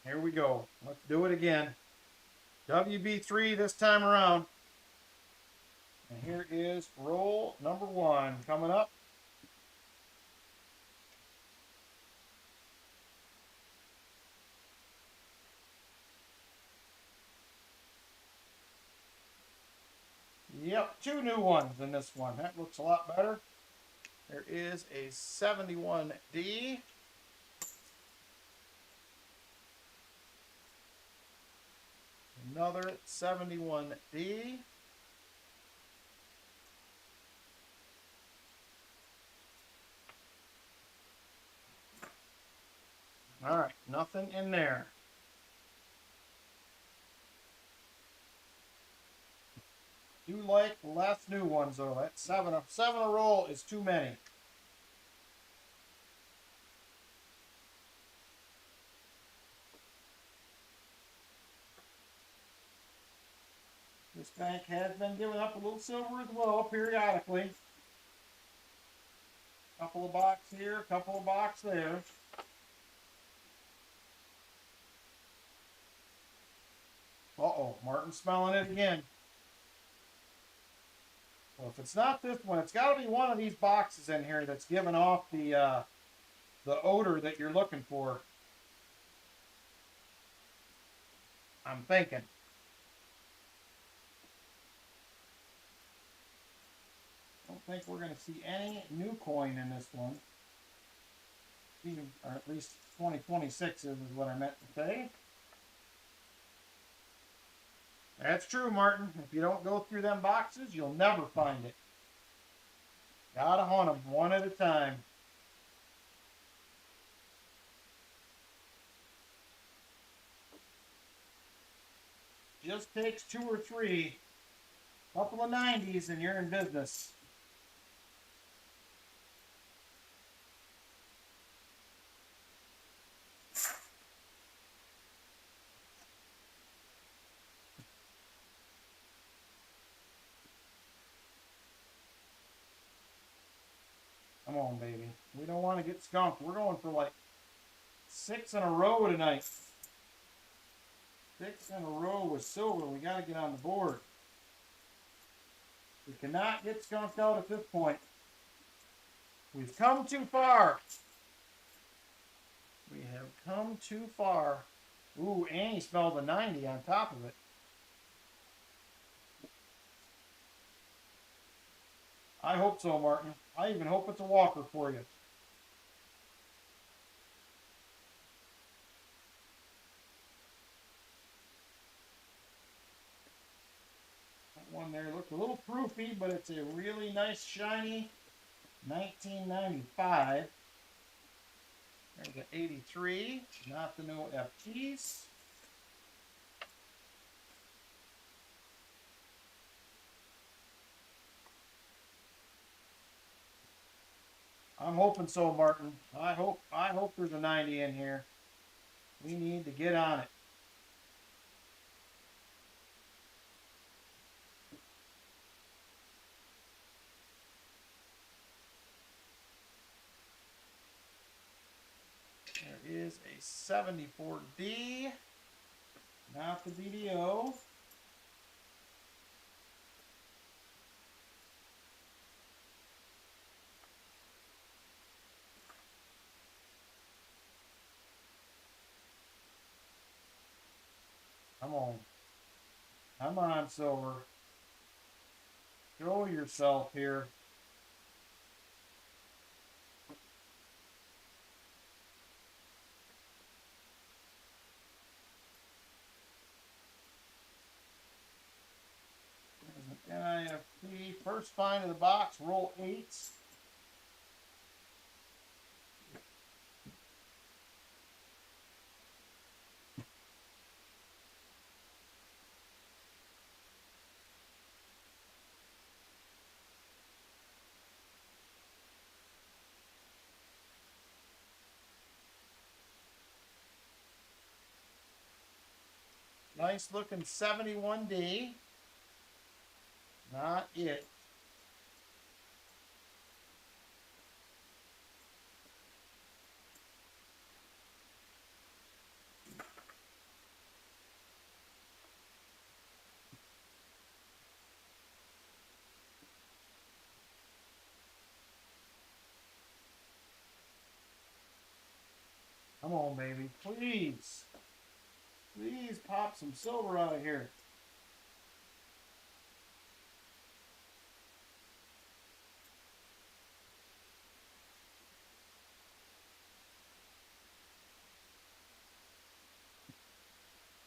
Here we go. Let's do it again. WB3 this time around. And here is roll number 1 coming up. Yep, 2 new ones in this one. That looks a lot better. There is a 71D. Another 71D. All right, nothing in there. Do like less new ones though. That 7 a roll is too many. This bank has been giving up a little silver as well periodically. Couple of box here, couple of box there. Uh-oh, Martin's smelling it again. Well, if it's not this one, it's got to be one of these boxes in here that's giving off the odor that you're looking for. I'm thinking. I don't think we're going to see any new coin in this one. Even, or at least 2026 is what I meant to say. That's true, Martin. If you don't go through them boxes, you'll never find it. Gotta hunt them one at a time. Just takes 2 or 3. Couple of 90s and you're in business. Come on, baby. We don't want to get skunked. We're going for like 6 in a row tonight. 6 in a row with silver. We got to get on the board. We cannot get skunked out at this point. We've come too far. We have come too far. Ooh, and he smelled a 90 on top of it. I hope so, Martin. I even hope it's a walker for you. Looks a little proofy, but it's a really nice, shiny 1995. There's an 83, not the no FTs. I'm hoping so, Martin. I hope there's a 90 in here. We need to get on it. There is a 74D, not the DDO. Come on. Come on, Silver. Show yourself here. There's an NIFT. First find of the box, roll 8s. Nice looking 71D. Not it. Come on, baby. Please. Please pop some silver out of here.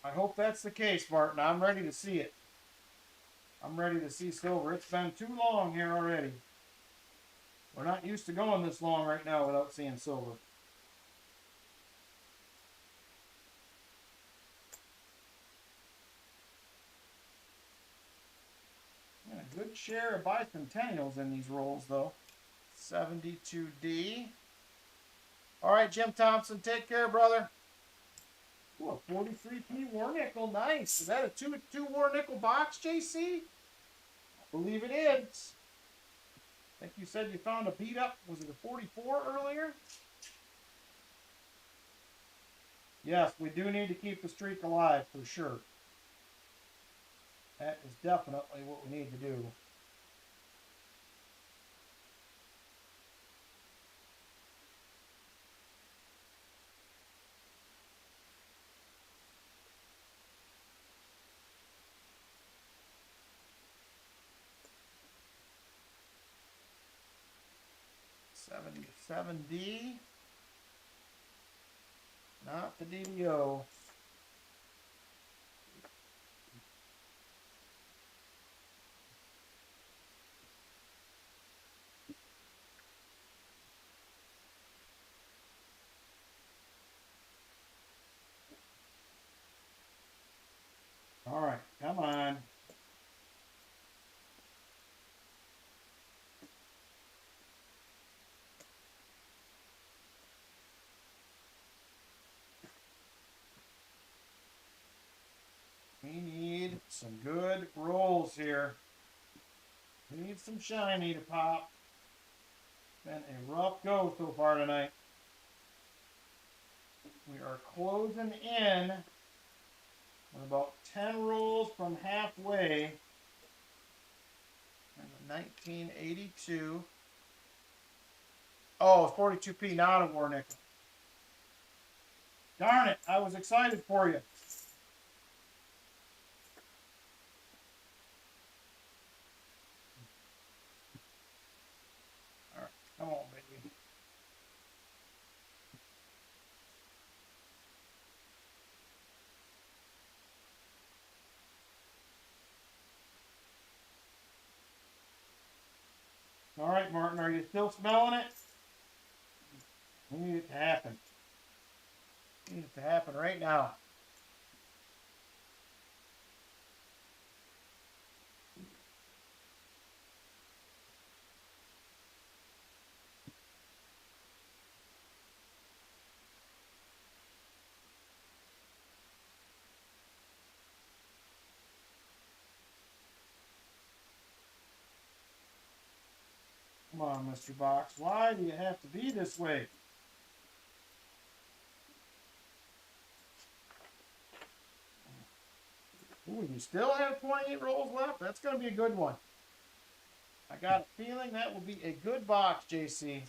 I hope that's the case, Martin. I'm ready to see it. I'm ready to see silver. It's been too long here already. We're not used to going this long right now without seeing silver. And a good share of bicentennials in these rolls, though. 72D. All right, Jim Thompson, take care, brother. Ooh, a 43P war nickel. Nice. Is that a two war nickel box, JC? I believe it is. I think you said you found a beat up. Was it a 44 earlier? Yes, we do need to keep the streak alive for sure. That is definitely what we need to do. $77D. Not the DDO. All right, come on. We need some good rolls here. We need some shiny to pop. Been a rough go so far tonight. We are closing in. We're about 10 rolls from halfway. And 1982. Oh, 42P, not a war nickel. Darn it, I was excited for you. All right, come on, baby. All right, Martin, are you still smelling it? We need it to happen. We need it to happen right now. Come on, Mr. Box. Why do you have to be this way? Ooh, you still have 28 rolls left? That's going to be a good one. I got a feeling that will be a good box, JC.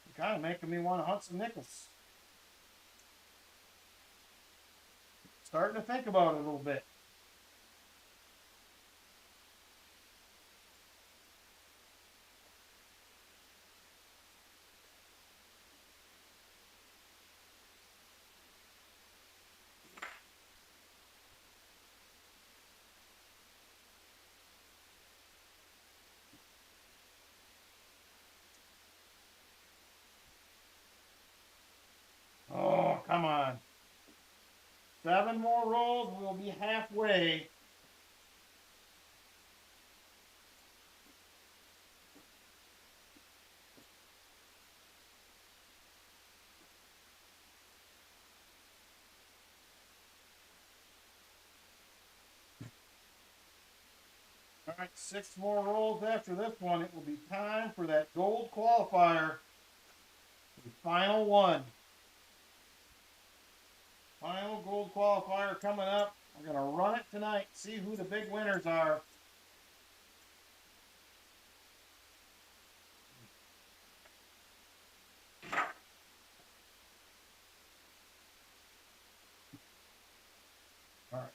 You're kind of making me want to hunt some nickels. Starting to think about it a little bit. Oh, come on. 7 more rolls. We'll be halfway. All right, 6 more rolls after this one. It will be time for that gold qualifier. The final one. Final gold qualifier coming up. We're going to run it tonight, see who the big winners are. All right.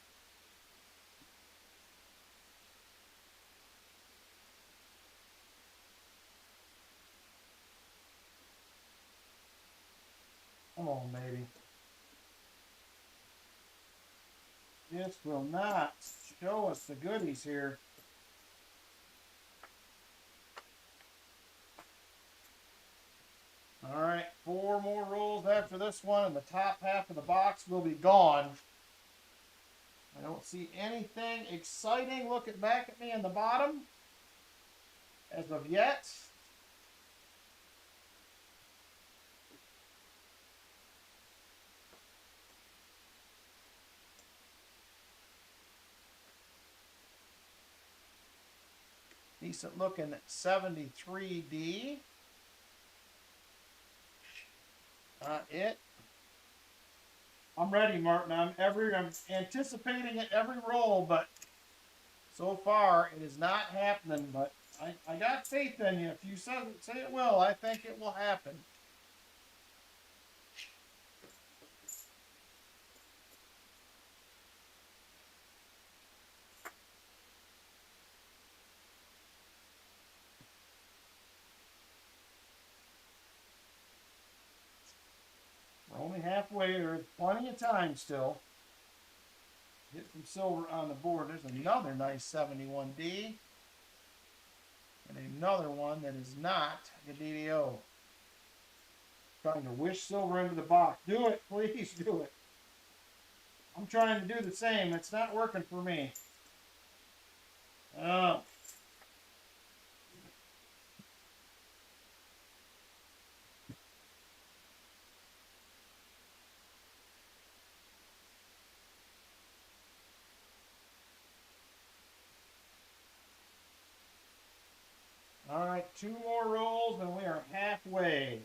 Come on, baby. This will not show us the goodies here. All right, 4 more rolls after this one, and the top half of the box will be gone. I don't see anything exciting looking back at me in the bottom as of yet. Decent looking 73D. It. I'm ready, Martin. I'm anticipating it every roll, but so far it is not happening. But I got faith in you. If you say it will, I think it will happen. We're only halfway. There's plenty of time still. Get some silver on the board. There's another nice 71D. And another one that is not the DDO. Trying to wish silver into the box. Do it, please do it. I'm trying to do the same. It's not working for me. Oh. All right, 2 more rolls and we are halfway.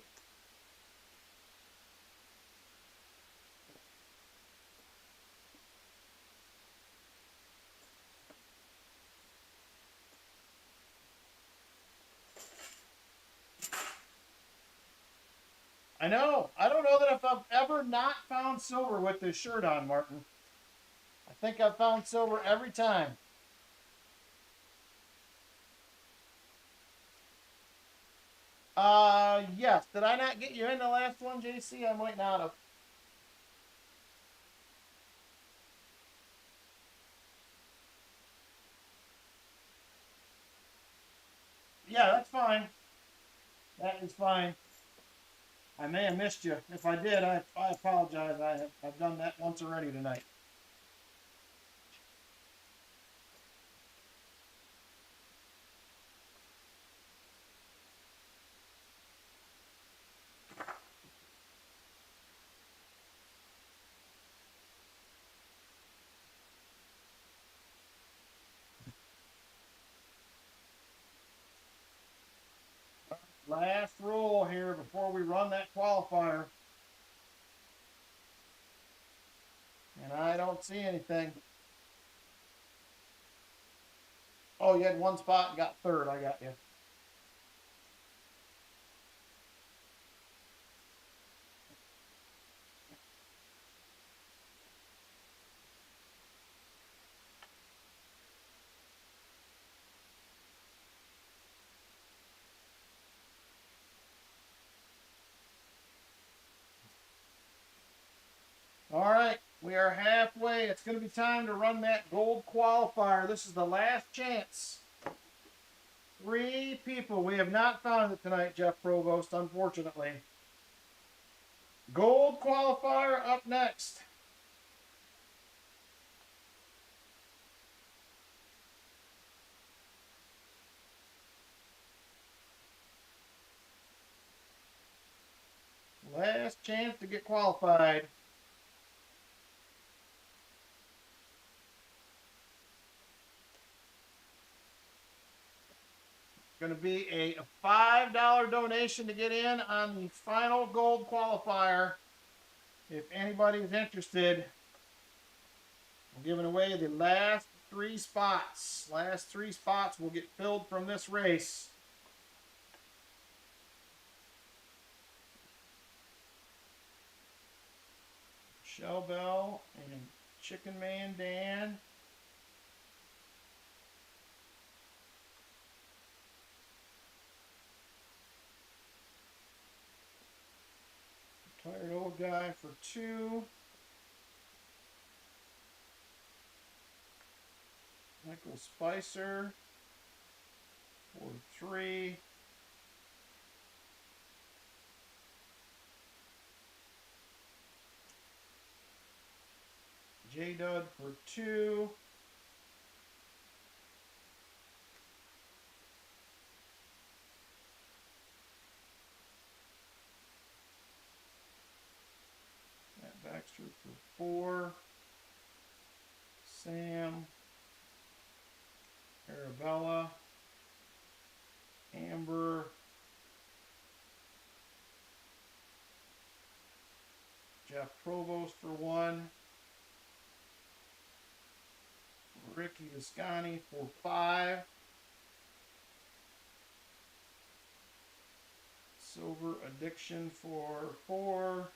I know. I don't know that if I've ever not found silver with this shirt on, Martin. I think I've found silver every time. Yes. Did I not get you in the last one, JC? I might not have. Yeah, that's fine. That is fine. I may have missed you. If I did, I apologize. I've done that once already tonight. Last roll here before we run that qualifier. And I don't see anything. Oh, you had one spot and got third. I got you. All right, we are halfway. It's going to be time to run that gold qualifier. This is the last chance. 3 people. We have not found it tonight, Jeff Provost, unfortunately. Gold qualifier up next. Last chance to get qualified. Going to be a $5 donation to get in on the final gold qualifier. If anybody's interested, I'm giving away the last 3 spots. Last 3 spots will get filled from this race. Shell Bell and Chicken Man Dan. Tired Old Guy for 2. Michael Spicer for 3. J Dud for 2. Matt Baxter for 4. Sam. Arabella. Amber. Jeff Provost for 1. Ricky Viscani for 5. Silver Addiction for 4.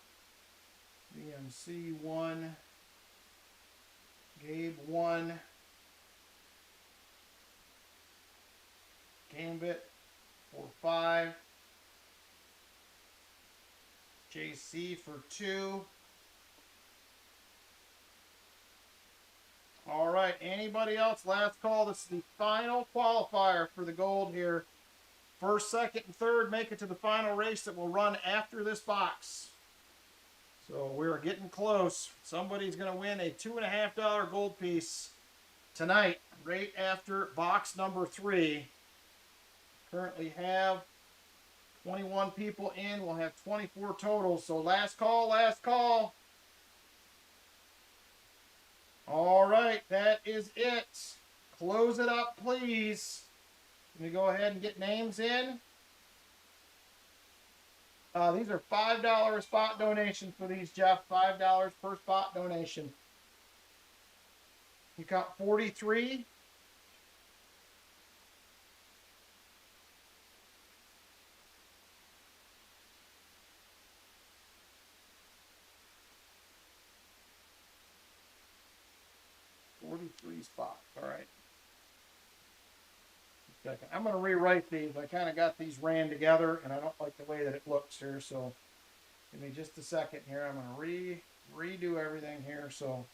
VMC 1. Gabe 1. Gambit for 5. JC for 2. All right, anybody else? Last call. This is the final qualifier for the gold here. First, second, and third make it to the final race that will run after this box. So we're getting close. Somebody's going to win a $2.50 gold piece tonight, right after box number 3. Currently have 21 people in. We'll have 24 total. So last call, last call. All right, that is it. Close it up, please. Let me go ahead and get names in. These are $5 spot donation for these, Jeff. $5 per spot donation. You got 43. Spots. All right. Second. I'm going to rewrite these. I kind of got these ran together, and I don't like the way that it looks here. So give me just a second here. I'm going to redo everything here. So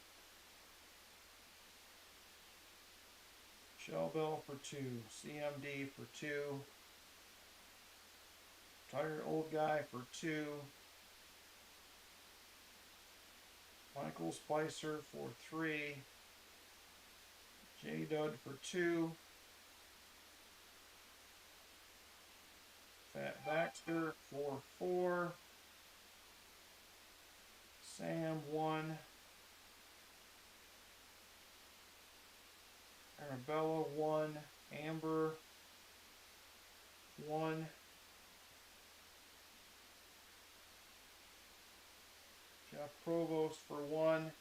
Shell Bill for 2, CMD for 2, Retired old guy for 2. Michael Spicer for 3. J Dud for 2. Fat Baxter for 4. Sam 1. Arabella 1. Amber 1. Jeff Provost for 1.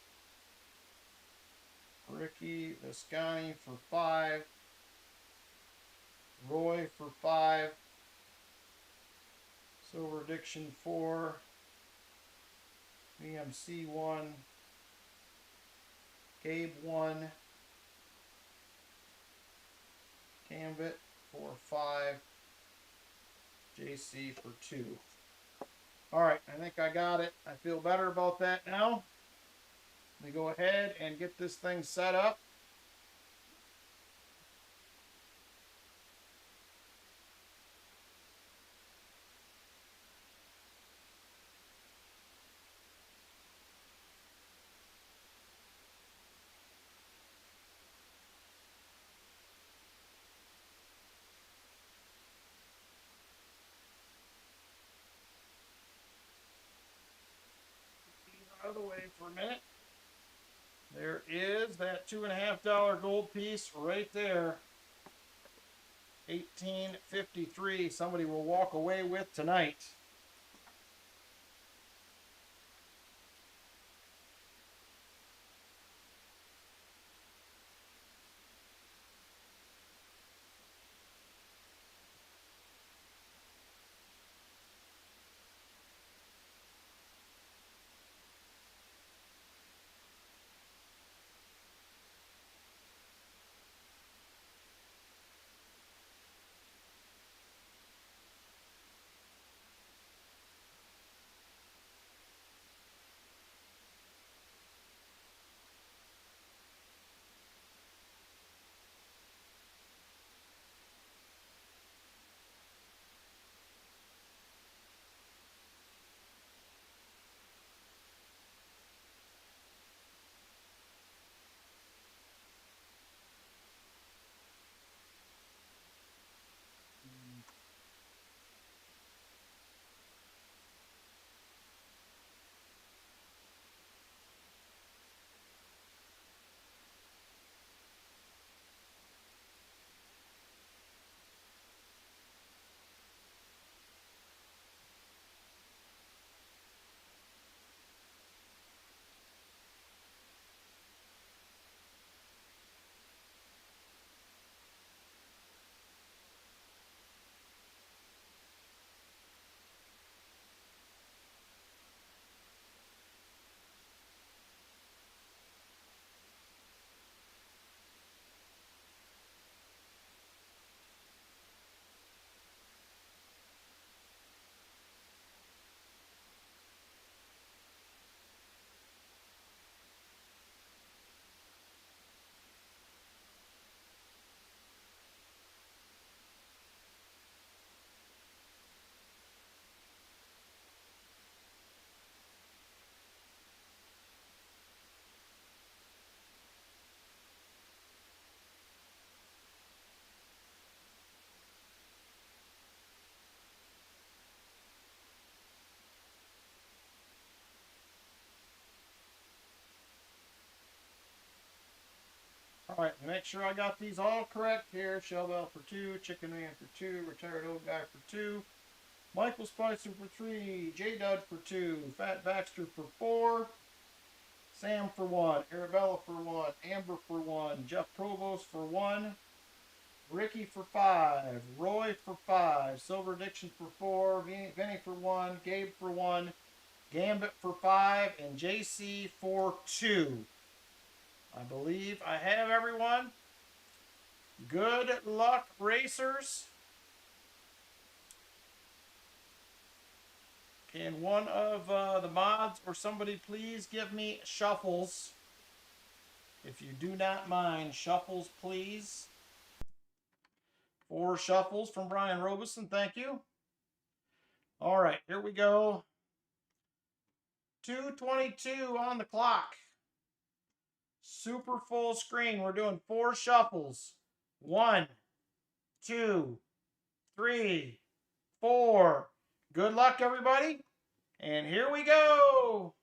Ricky Viscani for 5. Roy for 5. Silver Addiction 4. VMC 1. Gabe 1. Gambit for 5. JC for 2. All right, I think I got it. I feel better about that now. Let me go ahead and get this thing set up. Out of the way for a minute. There is that $2.50 gold piece right there. 1853. Somebody will walk away with tonight. All right, make sure I got these all correct here. Shell Bell for 2, Chicken Man for 2, Retired Old Guy for 2, Michael Spicer for 3, J Dud for 2, Fat Baxter for 4, Sam for 1, Arabella for 1, Amber for 1, Jeff Provost for 1, Ricky for 5, Roy for 5, Silver Addiction for 4, Vinny for 1, Gabe for 1, Gambit for 5, and JC for 2. I believe I have everyone. Good luck, racers. Can one of the mods or somebody please give me shuffles? If you do not mind, shuffles, please. 4 shuffles from Brian Robeson, thank you. All right, here we go. 2:22 on the clock. Super full screen. We're doing 4 shuffles. 1, 2, 3, 4. Good luck, everybody. And here we go.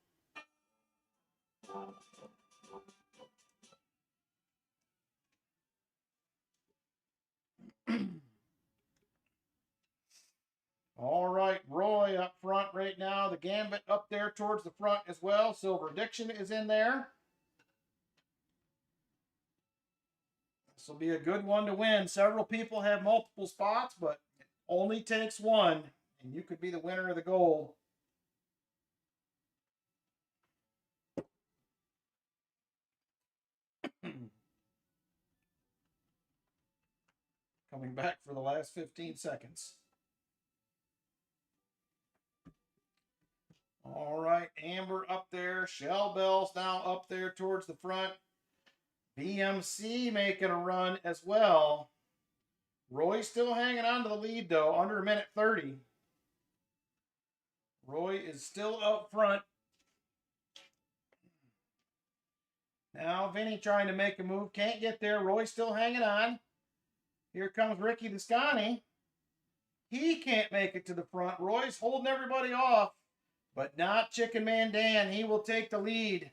All right, Roy up front right now. The Gambit up there towards the front as well. Silver Addiction is in there. This will be a good one to win. Several people have multiple spots, but it only takes one, and you could be the winner of the gold. Coming back for the last 15 seconds. All right, Amber up there. Shell Bell's now up there towards the front. BMC making a run as well. Roy still hanging on to the lead, though, under a minute 30. Roy is still up front. Now Vinny trying to make a move. Can't get there. Roy's still hanging on. Here comes Ricky Descani. He can't make it to the front. Roy's holding everybody off, but not Chicken Man Dan. He will take the lead.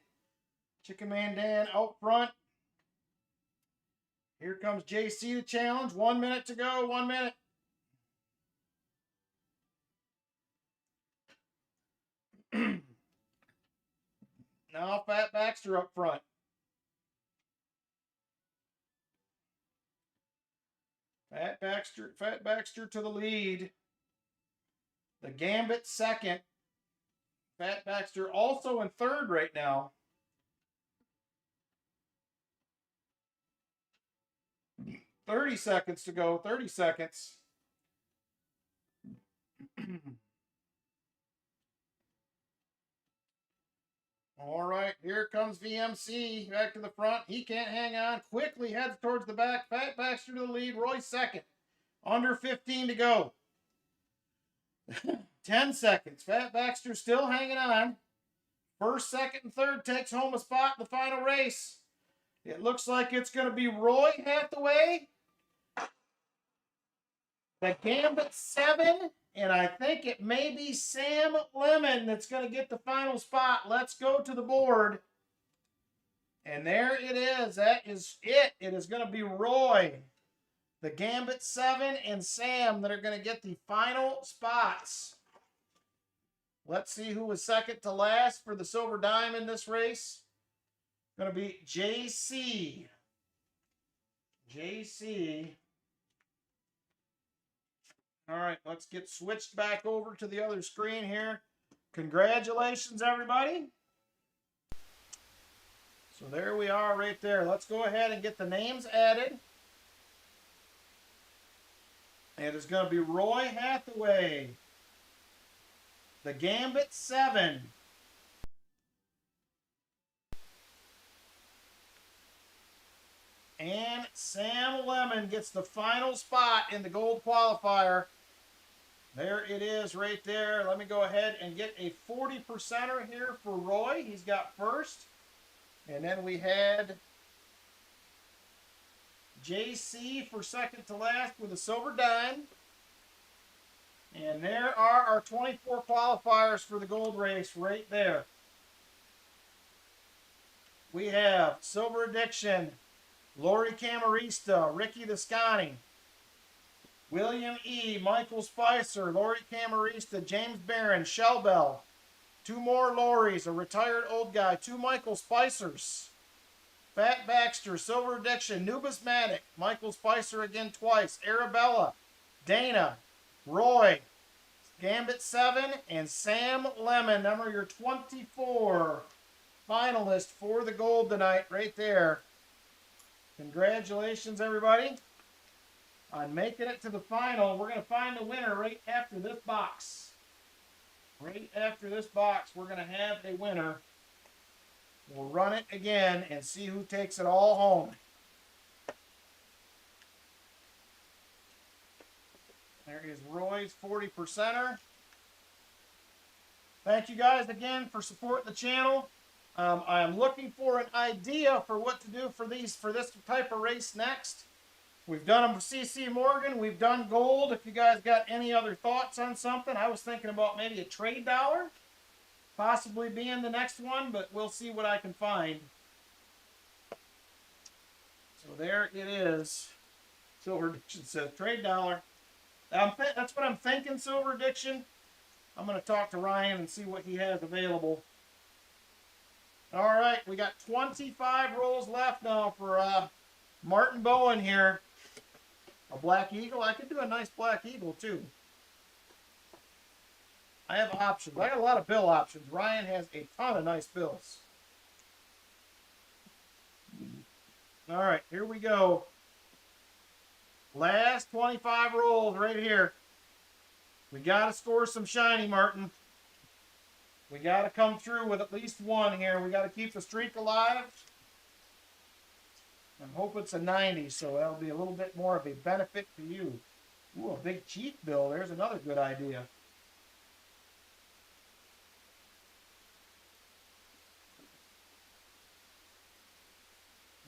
Chicken Man Dan out front. Here comes JC to challenge. 1 minute to go. 1 minute. Now Fat Baxter up front. Fat Baxter to the lead. The Gambit second. Fat Baxter also in third right now. 30 seconds to go. 30 seconds. All right, here comes VMC back to the front. He can't hang on. Quickly heads towards the back. Fat Baxter to the lead. Roy second. Under 15 to go. 10 seconds. Fat Baxter still hanging on. First, second, and third takes home a spot in the final race. It looks like it's going to be Roy Hathaway, the Gambit 7, and I think it may be Sam Lemon that's going to get the final spot. Let's go to the board. And there it is. That is it. It is going to be Roy, the Gambit 7, and Sam that are going to get the final spots. Let's see who was second to last for the silver dime in this race. Going to be JC. JC. All right, let's get switched back over to the other screen here. Congratulations, everybody. So there we are right there. Let's go ahead and get the names added. It is going to be Roy Hathaway, the Gambit 7. And Sam Lemon gets the final spot in the gold qualifier. There it is right there. Let me go ahead and get a 40%er here for Roy. He's got first. And then we had JC for second to last with a silver dime. And there are our 24 qualifiers for the gold race right there. We have Silver Addiction, Lori Camarista, Ricky Descani, William E., Michael Spicer, Lori Camarista, James Barron, Shell Bell. 2 more Loris, a retired old guy, 2 Michael Spicers. Fat Baxter, Silver Addiction, Nubismatic, Michael Spicer again twice, Arabella, Dana, Roy, Gambit 7, and Sam Lemon, number your 24 finalist for the gold tonight right there. Congratulations, everybody, on making it to the final. We're going to find the winner right after this box. Right after this box, we're going to have a winner. We'll run it again and see who takes it all home. There is Roy's 40%er. Thank you guys again for supporting the channel. I am looking for an idea for what to do for this type of race next. We've done them for CC Morgan. We've done gold. If you guys got any other thoughts on something, I was thinking about maybe a trade dollar, possibly being the next one, but we'll see what I can find. So there it is. Silver Addiction says trade dollar. That's what I'm thinking, Silver Addiction. I'm going to talk to Ryan and see what he has available. All right, we got 25 rolls left now for Martin Bowen here. A Black Eagle. I could do a nice Black Eagle too. I have options. I got a lot of bill options. Ryan has a ton of nice bills. All right, here we go. Last 25 rolls right here. We got to score some shiny, Martin. We got to come through with at least one here. We got to keep the streak alive. I hope it's a 90, so that'll be a little bit more of a benefit to you. Ooh, a big cheat bill. There's another good idea.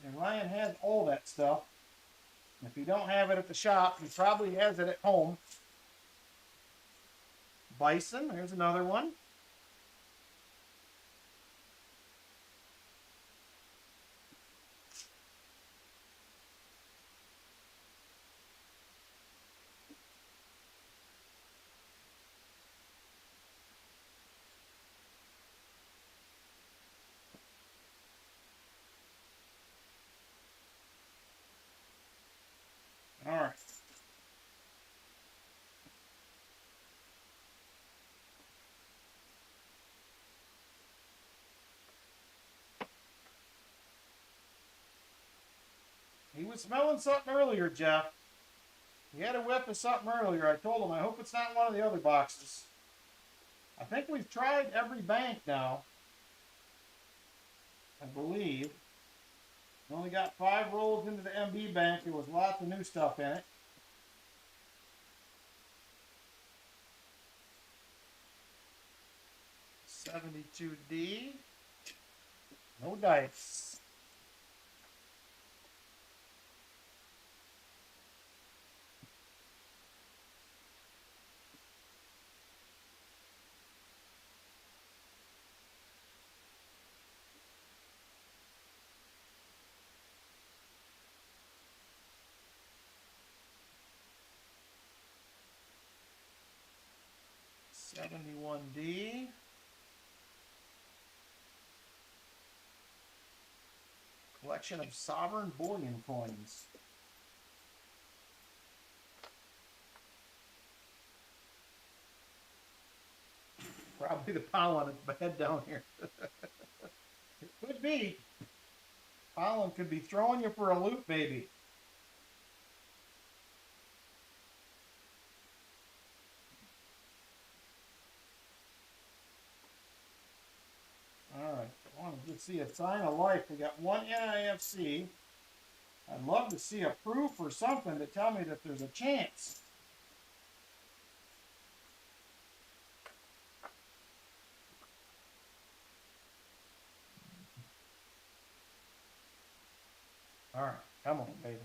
And Ryan has all that stuff. If you don't have it at the shop, he probably has it at home. Bison, there's another one. All right. He was smelling something earlier, Jeff. He had a whiff of something earlier. I told him, I hope it's not one of the other boxes. I think we've tried every bank now. I believe. We only got 5 rolls into the MB bank. There was lots of new stuff in it. $72D. No dice. $71D. Collection of sovereign bullion coins. Probably the pollen is bad down here. It could be. Pollen could be throwing you for a loop, baby. All right, I want to see a sign of life. We got one NIFC. I'd love to see a proof or something to tell me that there's a chance. All right, come on, baby.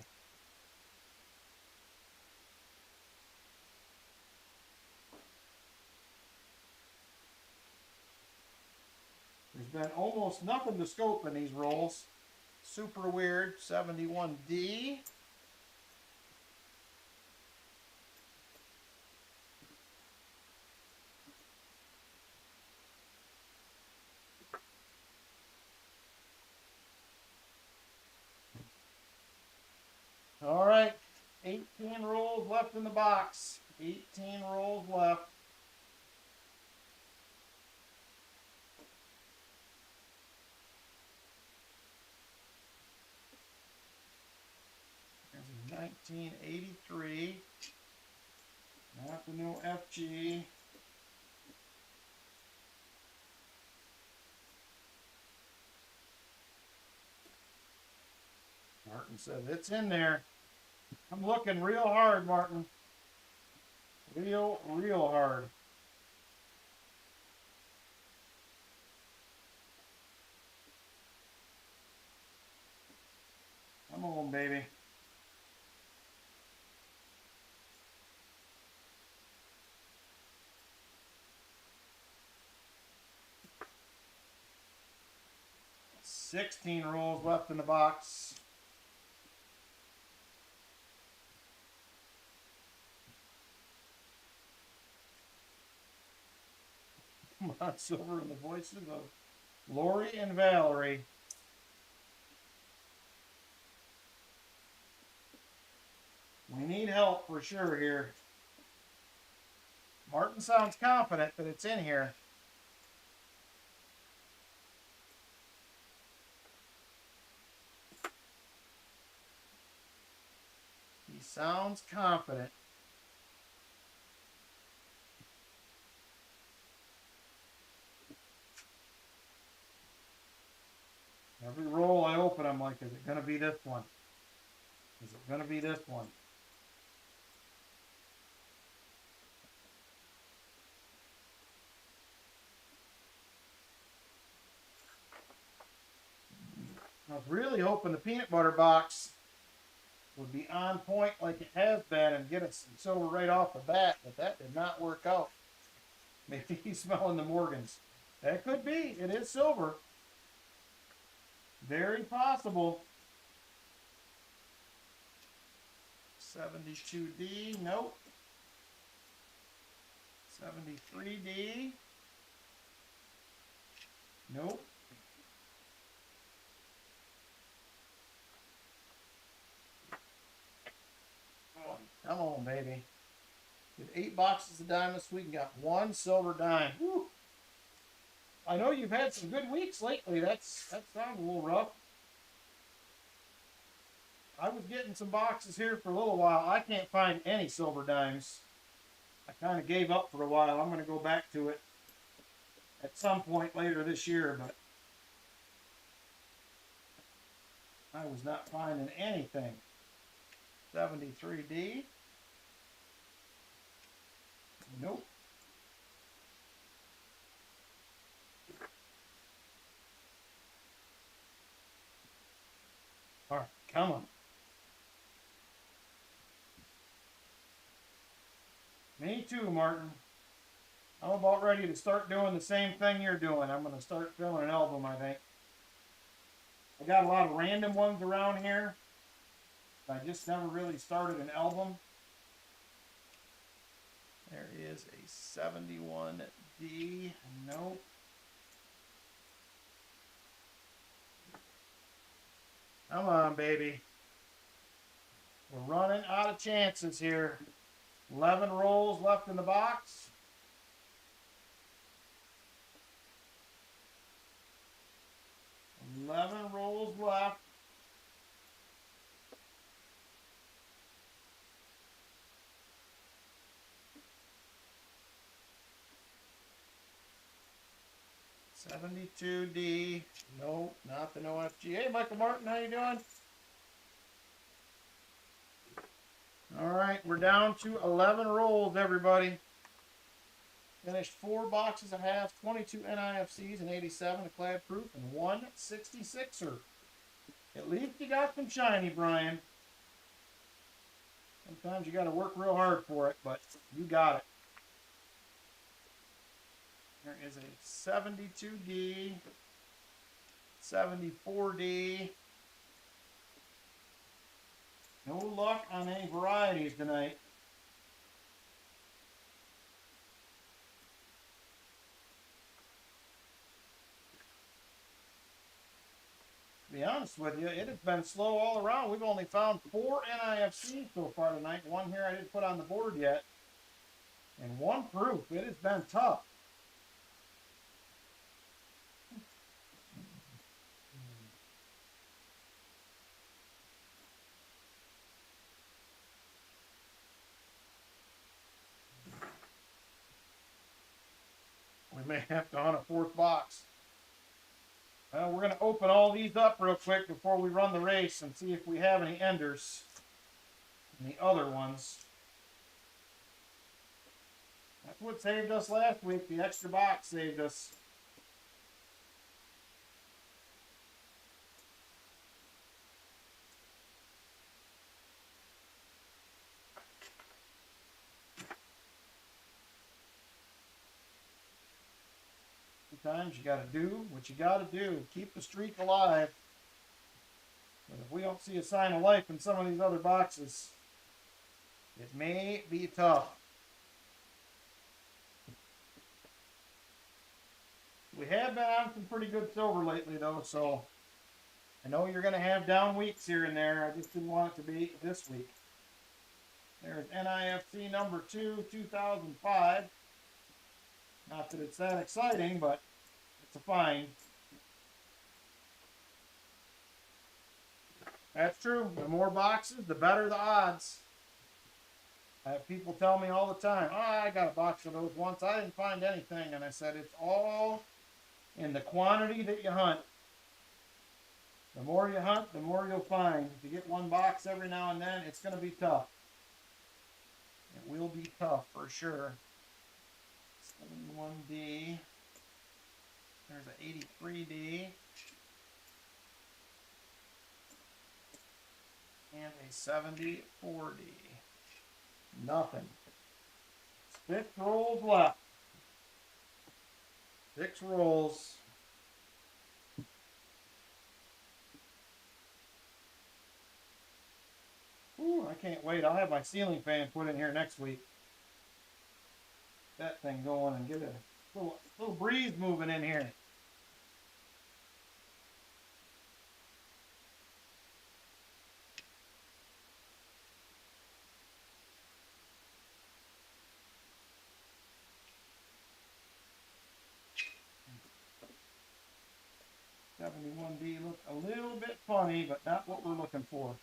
There's been almost nothing to scope in these rolls. Super weird. 71D. All right. 18 rolls left in the box. 18 rolls left. There's a 1983. Not the new FG. Martin says it's in there. I'm looking real hard, Martin. Real hard. Come on, baby. $16 rolls left in the box. Come on, silver in the voices of Lori and Valerie. We need help for sure here. Martin sounds confident that it's in here. He sounds confident. Every roll I open, I'm like, is it going to be this one? Is it going to be this one? I was really hoping the peanut butter box would be on point like it has been and get us some silver right off the bat, but that did not work out. Maybe he's smelling the Morgans. That could be. It is silver. Very possible. 72D, nope. 73D, nope. Come on, baby. With 8 boxes of diamonds, we got 1 silver dime. Whew. I know you've had some good weeks lately. That sounds a little rough. I was getting some boxes here for a little while. I can't find any silver dimes. I kind of gave up for a while. I'm going to go back to it at some point later this year, but I was not finding anything. 73D. Nope. All right, come on. Me too, Martin. I'm about ready to start doing the same thing you're doing. I'm going to start filling an album, I think. I got a lot of random ones around here. I just never really started an album. There is a 71D. Nope. Come on, baby. We're running out of chances here. 11 rolls left in the box. $11 rolls left. $72D. Nope, not the no FG. Hey, Michael Martin, how you doing? All right, we're down to 11 rolls, everybody. Finished 4 boxes of halves, 22 NIFCs, and 87 a clad proof, and 1 66er. At least you got some shiny, Brian. Sometimes you got to work real hard for it, but you got it. There is a 72D, 74D. No luck on any varieties tonight. To be honest with you, it has been slow all around. We've only found 4 NIFCs so far tonight. 1 here I didn't put on the board yet. And 1 proof. It has been tough. We may have to hunt a 4th box. Well, we're going to open all these up real quick before we run the race and see if we have any enders in the other ones. That's what saved us last week. The extra box saved us. Sometimes you got to do what you got to do. Keep the streak alive. But if we don't see a sign of life in some of these other boxes, it may be tough. We have been on some pretty good silver lately, though, so I know you're going to have down weeks here and there. I just didn't want it to be this week. There's NIFC number 2, 2005. Not that it's that exciting, but it's a find. That's true. The more boxes, the better the odds. I have people tell me all the time, oh, I got a box of those once. I didn't find anything. And I said, it's all in the quantity that you hunt. The more you hunt, the more you'll find. If you get one box every now and then, it's going to be tough. It will be tough for sure. 71D. There's an 83D. And a 74D. Nothing. 6 rolls left. 6 rolls. Ooh, I can't wait. I'll have my ceiling fan put in here next week. That thing going and get a little breeze moving in here. $71D look a little bit funny, but not what we're looking for.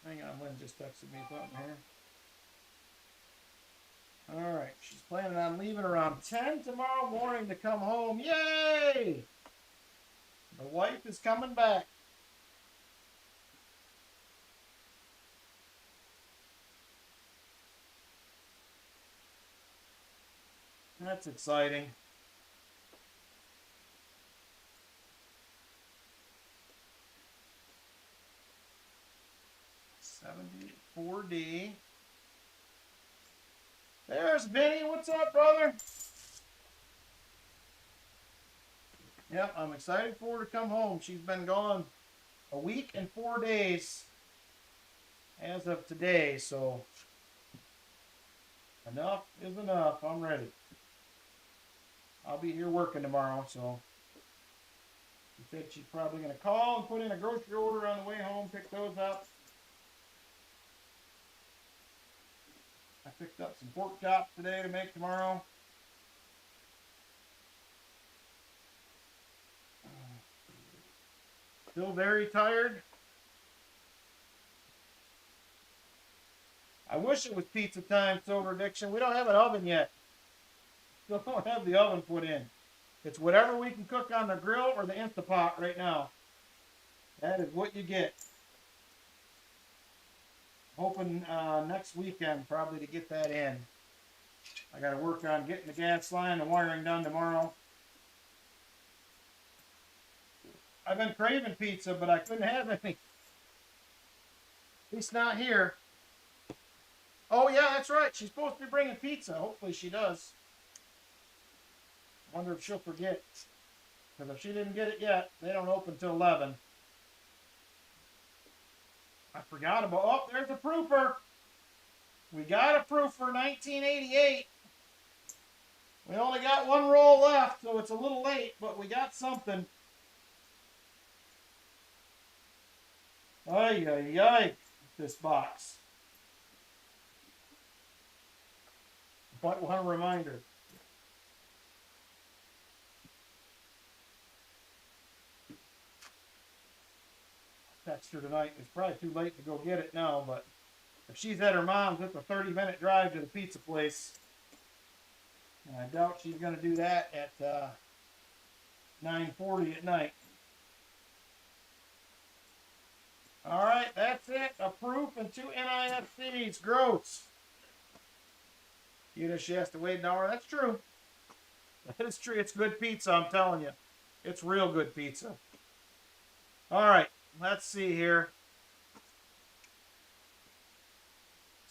Hang on, Lynn just texted me something here. Alright, she's planning on leaving around 10 tomorrow morning to come home. Yay! The wife is coming back. That's exciting. $74D. There's Vinny. What's up, brother? Yep, I'm excited for her to come home. She's been gone a week and 4 days as of today, so enough is enough. I'm ready. I'll be here working tomorrow, so she said she's probably going to call and put in a grocery order on the way home, pick those up. I picked up some pork chops today to make tomorrow. Still very tired. I wish it was pizza time, Silver Addiction. We don't have an oven yet. Still don't have the oven put in. It's whatever we can cook on the grill or the Instapot right now. That is what you get. Hoping next weekend probably to get that in. I got to work on getting the gas line and wiring done tomorrow. I've been craving pizza, but I couldn't have any. At least not here. Oh yeah, that's right. She's supposed to be bringing pizza. Hopefully she does. Wonder if she'll forget. Because if she didn't get it yet, they don't open till 11. I forgot about, oh, there's a proofer. We got a proofer, 1988. We only got 1 roll left, so it's a little late, but we got something. Ay, ay, ay, this box. But one reminder. Text her tonight. It's probably too late to go get it now, but if she's at her mom's, it's a 30-minute drive to the pizza place. And I doubt she's going to do that at 9:40 at night. All right, that's it. A proof and 2 NIFCs. Gross. She has to wait an hour. That's true. That is true. It's good pizza, I'm telling you. It's real good pizza. All right. Let's see here.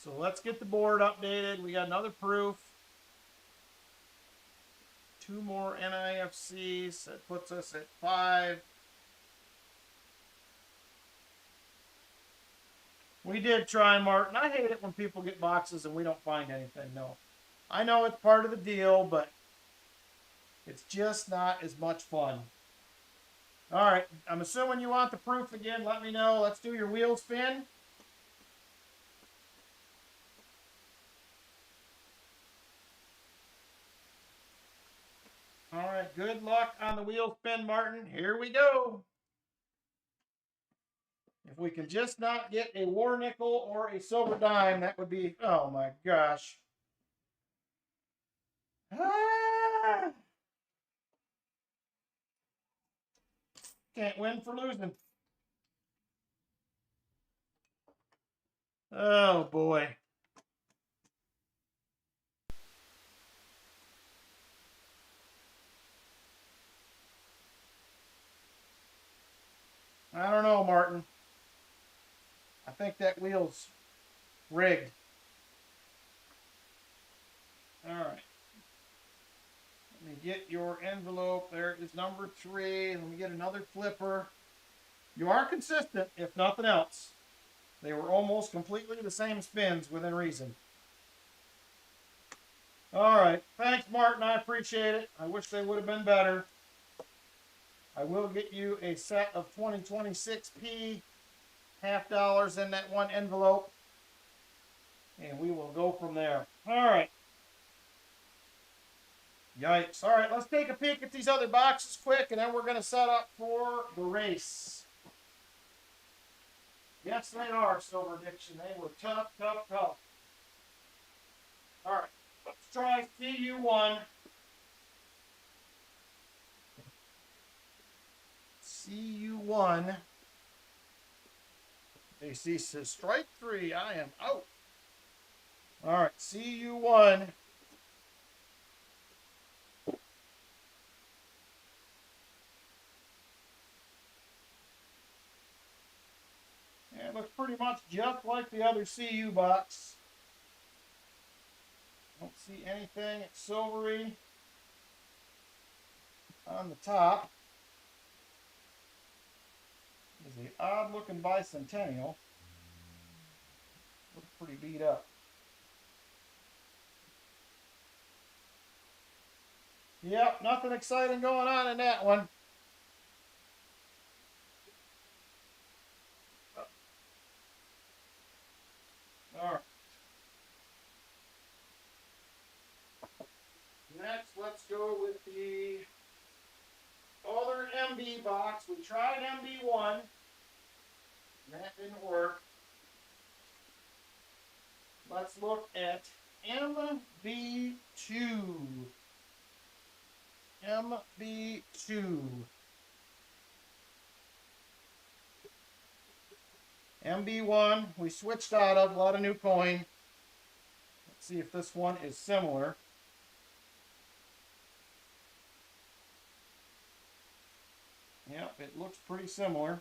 So let's get the board updated. We got another proof. 2 more NIFCs. That puts us at 5. We did try, Martin. I hate it when people get boxes and we don't find anything. No. I know it's part of the deal, but it's just not as much fun. All right. I'm assuming you want the proof again. Let me know. Let's do your wheel spin. All right. Good luck on the wheel spin, Martin. Here we go. If we can just not get a war nickel or a silver dime, that would be, oh my gosh. Ah! Can't win for losing. Oh boy. I don't know, Martin. I think that wheel's rigged. All right. Let me get your envelope. There is number 3. Let me get another flipper. You are consistent, if nothing else. They were almost completely the same spins within reason. All right. Thanks, Martin. I appreciate it. I wish they would have been better. I will get you a set of 2026p $50 in that one envelope. And we will go from there. All right. Yikes. All right, let's take a peek at these other boxes quick, and then we're going to set up for the race. Yes, they are, Silver Addiction. They were tough, tough, tough. All right, let's try CU1. CU1. AC says, strike 3. I am out. All right, CU1. It looks pretty much just like the other CU box. Don't see anything silvery on the top. Is the odd looking bicentennial. Looks pretty beat up. Yep, nothing exciting going on in that one. All right. Next, let's go with the other MB box. We tried MB1. That didn't work. Let's look at MB2. MB2. MB1, we switched out of, a lot of new coin. Let's see if this one is similar. Yep, it looks pretty similar.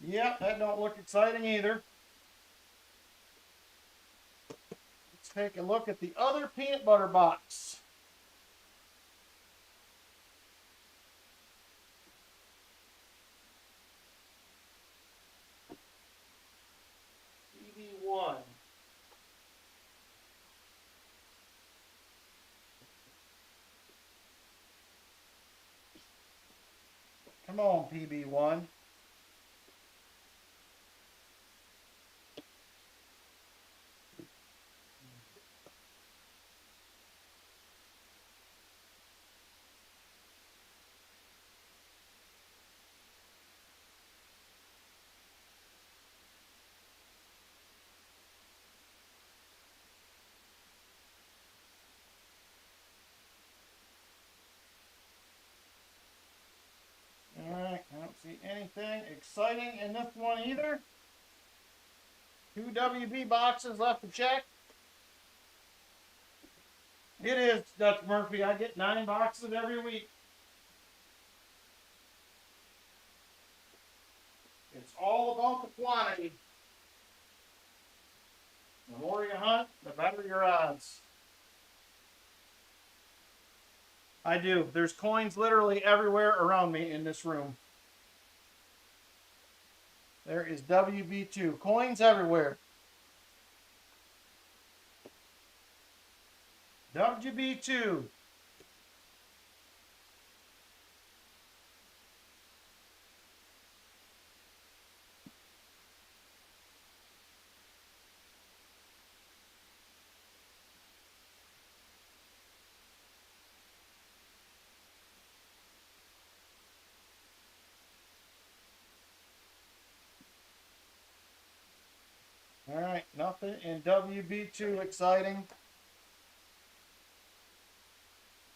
Yep, that don't look exciting either. Let's take a look at the other peanut butter box. PB1. Come on, PB1. Alright, I don't see anything exciting in this one either. 2 WB boxes left to check. It is, Dutch Murphy. I get 9 boxes every week. all about the quantity. The more you hunt, the better your odds. I do. There's coins literally everywhere around me in this room. There is WB2. Coins everywhere. WB2. All right, nothing in WB2 exciting.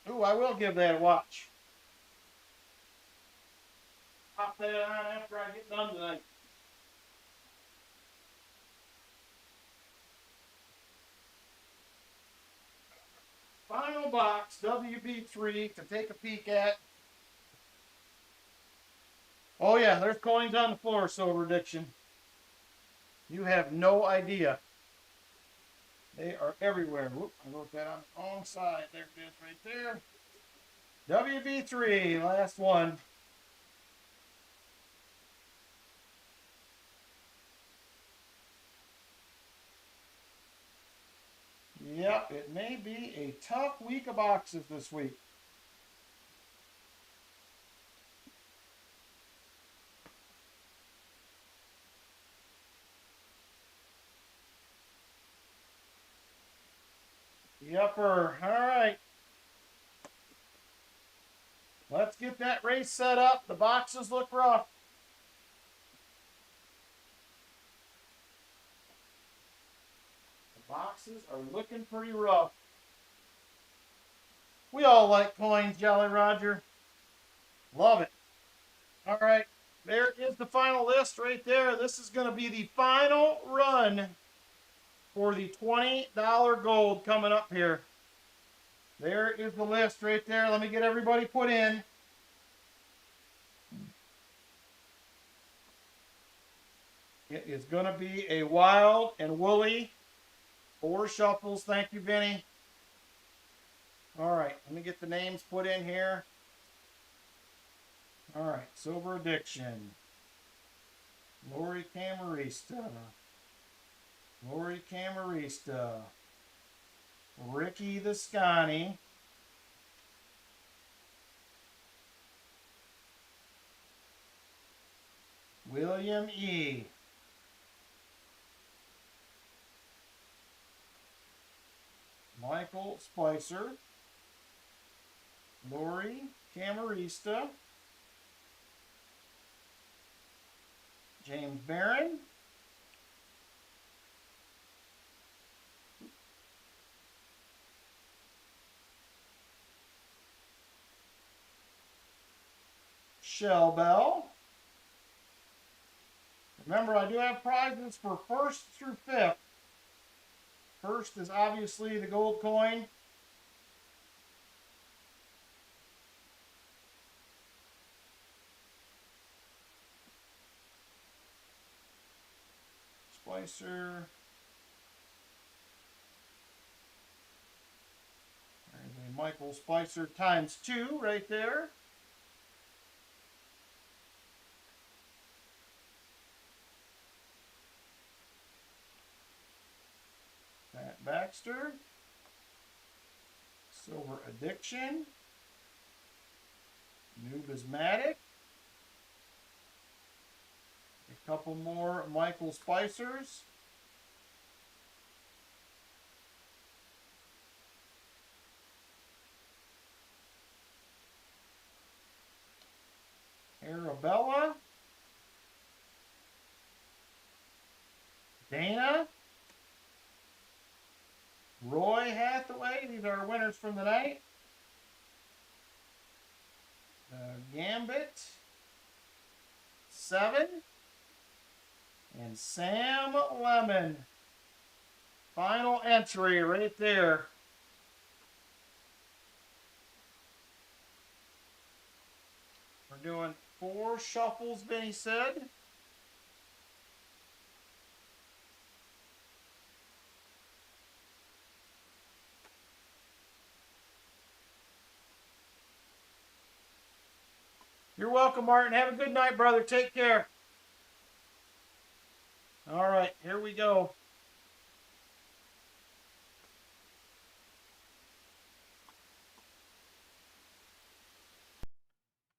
Ooh, I will give that a watch. Pop that on after I get done tonight. Final box, WB3 to take a peek at. Oh yeah, there's coins on the floor, Silver Addiction. You have no idea. They are everywhere. Whoop, I wrote that on the wrong side. There it is right there. WB3, last one. Yep, it may be a tough week of boxes this week. Yepper. All right. Let's get that race set up. The boxes look rough. The boxes are looking pretty rough. We all like coins, Jolly Roger. Love it. All right. There is the final list right there. This is going to be the final run for the $20 gold coming up here. There is the list right there. Let me get everybody put in. It is going to be a wild and woolly 4 shuffles. Thank you, Vinny. All right, let me get the names put in here. All right, Silver Addiction. Lori Camarista. Lori Camarista. Ricky the Scotty. William E. Michael Spicer. Lori Camarista. James Barron. Shell Bell. Remember, I do have prizes for 1st through 5th. First is obviously the gold coin. Spicer. There's a Michael Spicer times 2 right there. Pat Baxter. Silver Addiction. Numismatic. A couple more Michael Spicers. Arabella. Dana. Roy Hathaway. These are our winners from the night. Gambit. 7. And Sam Lemon. Final entry right there. We're doing 4 shuffles, Vinny said. You're welcome, Martin. Have a good night, brother. Take care. All right, here we go.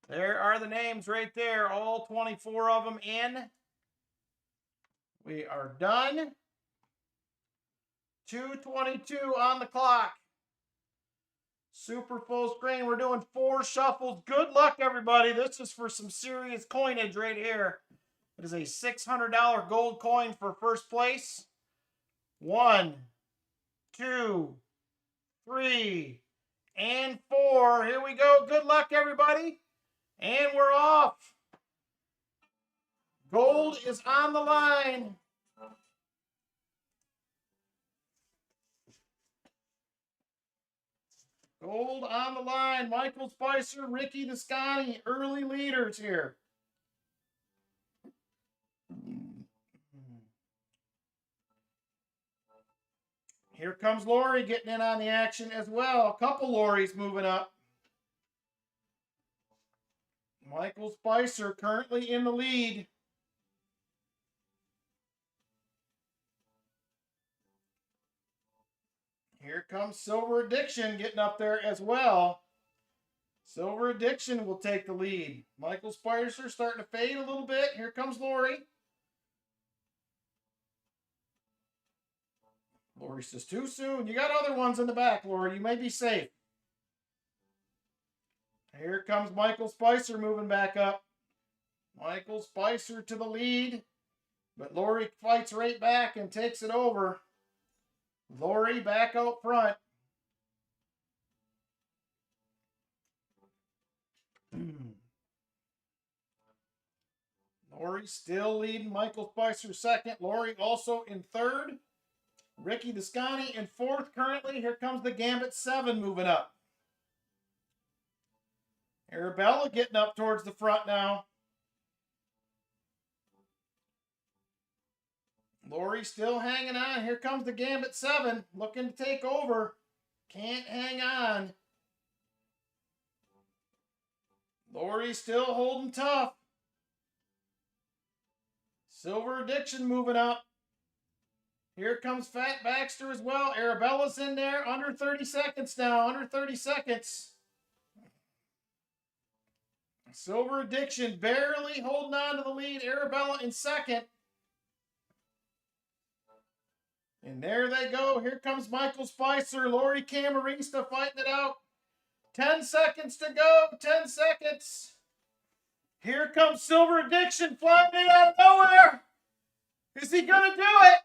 There are the names right there. All 24 of them in. We are done. 2:22 on the clock. Super full screen. We're doing 4 shuffles. Good luck, everybody. This is for some serious coinage right here. It is a $600 gold coin for first place. 1, 2, 3, and 4. Here we go. Good luck, everybody. And we're off. Gold is on the line. Gold on the line. Michael Spicer, Ricky Descani, early leaders here. Here comes Lori getting in on the action as well. A couple Loris moving up. Michael Spicer currently in the lead. Here comes Silver Addiction getting up there as well. Silver Addiction will take the lead. Michael Spicer starting to fade a little bit. Here comes Lori. Lori says, too soon. You got other ones in the back, Lori. You may be safe. Here comes Michael Spicer moving back up. Michael Spicer to the lead. But Lori fights right back and takes it over. Lori back out front. Lori still leading. Michael Spicer second. Lori also in third. Ricky Descani in fourth currently. Here comes the Gambit 7 moving up. Arabella getting up towards the front now. Lori still hanging on. Here comes the Gambit 7 looking to take over. Can't hang on. Lori still holding tough. Silver Addiction moving up. Here comes Fat Baxter as well. Arabella's in there. Under 30 seconds now. Under 30 seconds. Silver Addiction barely holding on to the lead. Arabella in second. And there they go. Here comes Michael Spicer. Lori Camarista fighting it out. 10 seconds to go. 10 seconds. Here comes Silver Addiction flying in out of nowhere. Is he going to do it?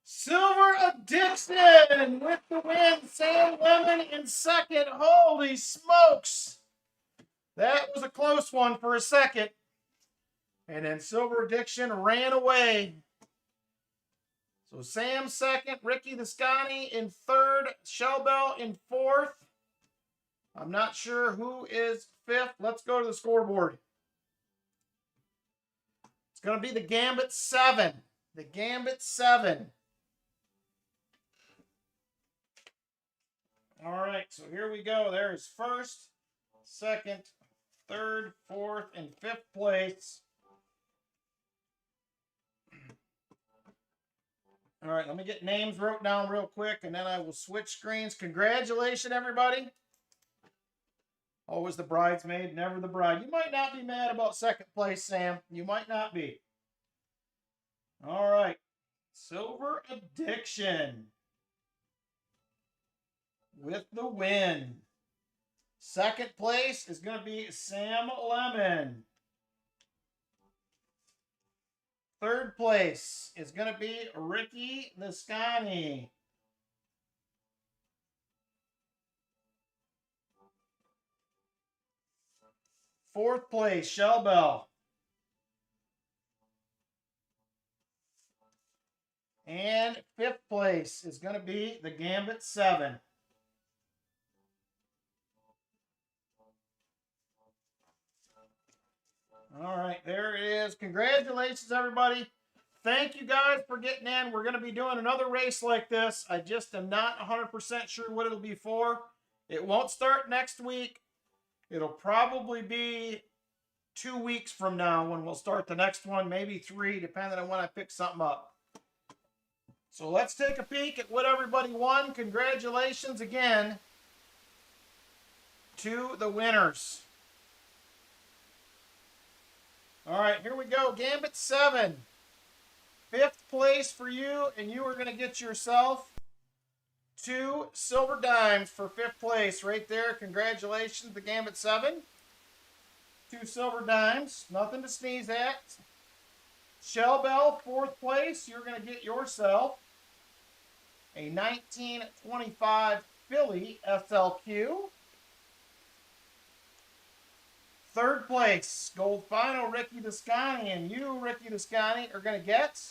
Silver Addiction with the win. Sam Lemon in second. Holy smokes. That was a close one for a second. And then Silver Addiction ran away. So Sam second, Ricky Descani in third, Shellbell in fourth. I'm not sure who is fifth. Let's go to the scoreboard. It's going to be the Gambit 7. The Gambit 7. All right, so here we go. There's first, second, third, fourth, and fifth place. All right, let me get names wrote down real quick, and then I will switch screens. Congratulations, everybody. Always the bridesmaid, never the bride. You might not be mad about second place, Sam. You might not be. All right. Silver Addiction with the win. Second place is going to be Sam Lemon. Third place is going to be Ricky Descani. Fourth place, Shellbell. And fifth place is going to be the Gambit 7. All right, there it is. Congratulations, everybody. Thank you guys for getting in. We're going to be doing another race like this. I just am not 100% sure what it'll be for. It won't start next week. It'll probably be 2 weeks from now when we'll start the next one, maybe 3, depending on when I pick something up. So let's take a peek at what everybody won. Congratulations again to the winners. All right, here we go. Gambit 7. 5th place for you, and you are going to get yourself 2 silver dimes for 5th place right there. Congratulations to Gambit 7. 2 silver dimes. Nothing to sneeze at. Shell Bell, 4th place. You're going to get yourself a 1925 Philly SLQ. 3rd place, Gold Final, Ricky Descani, and you, Ricky Descani, are going to get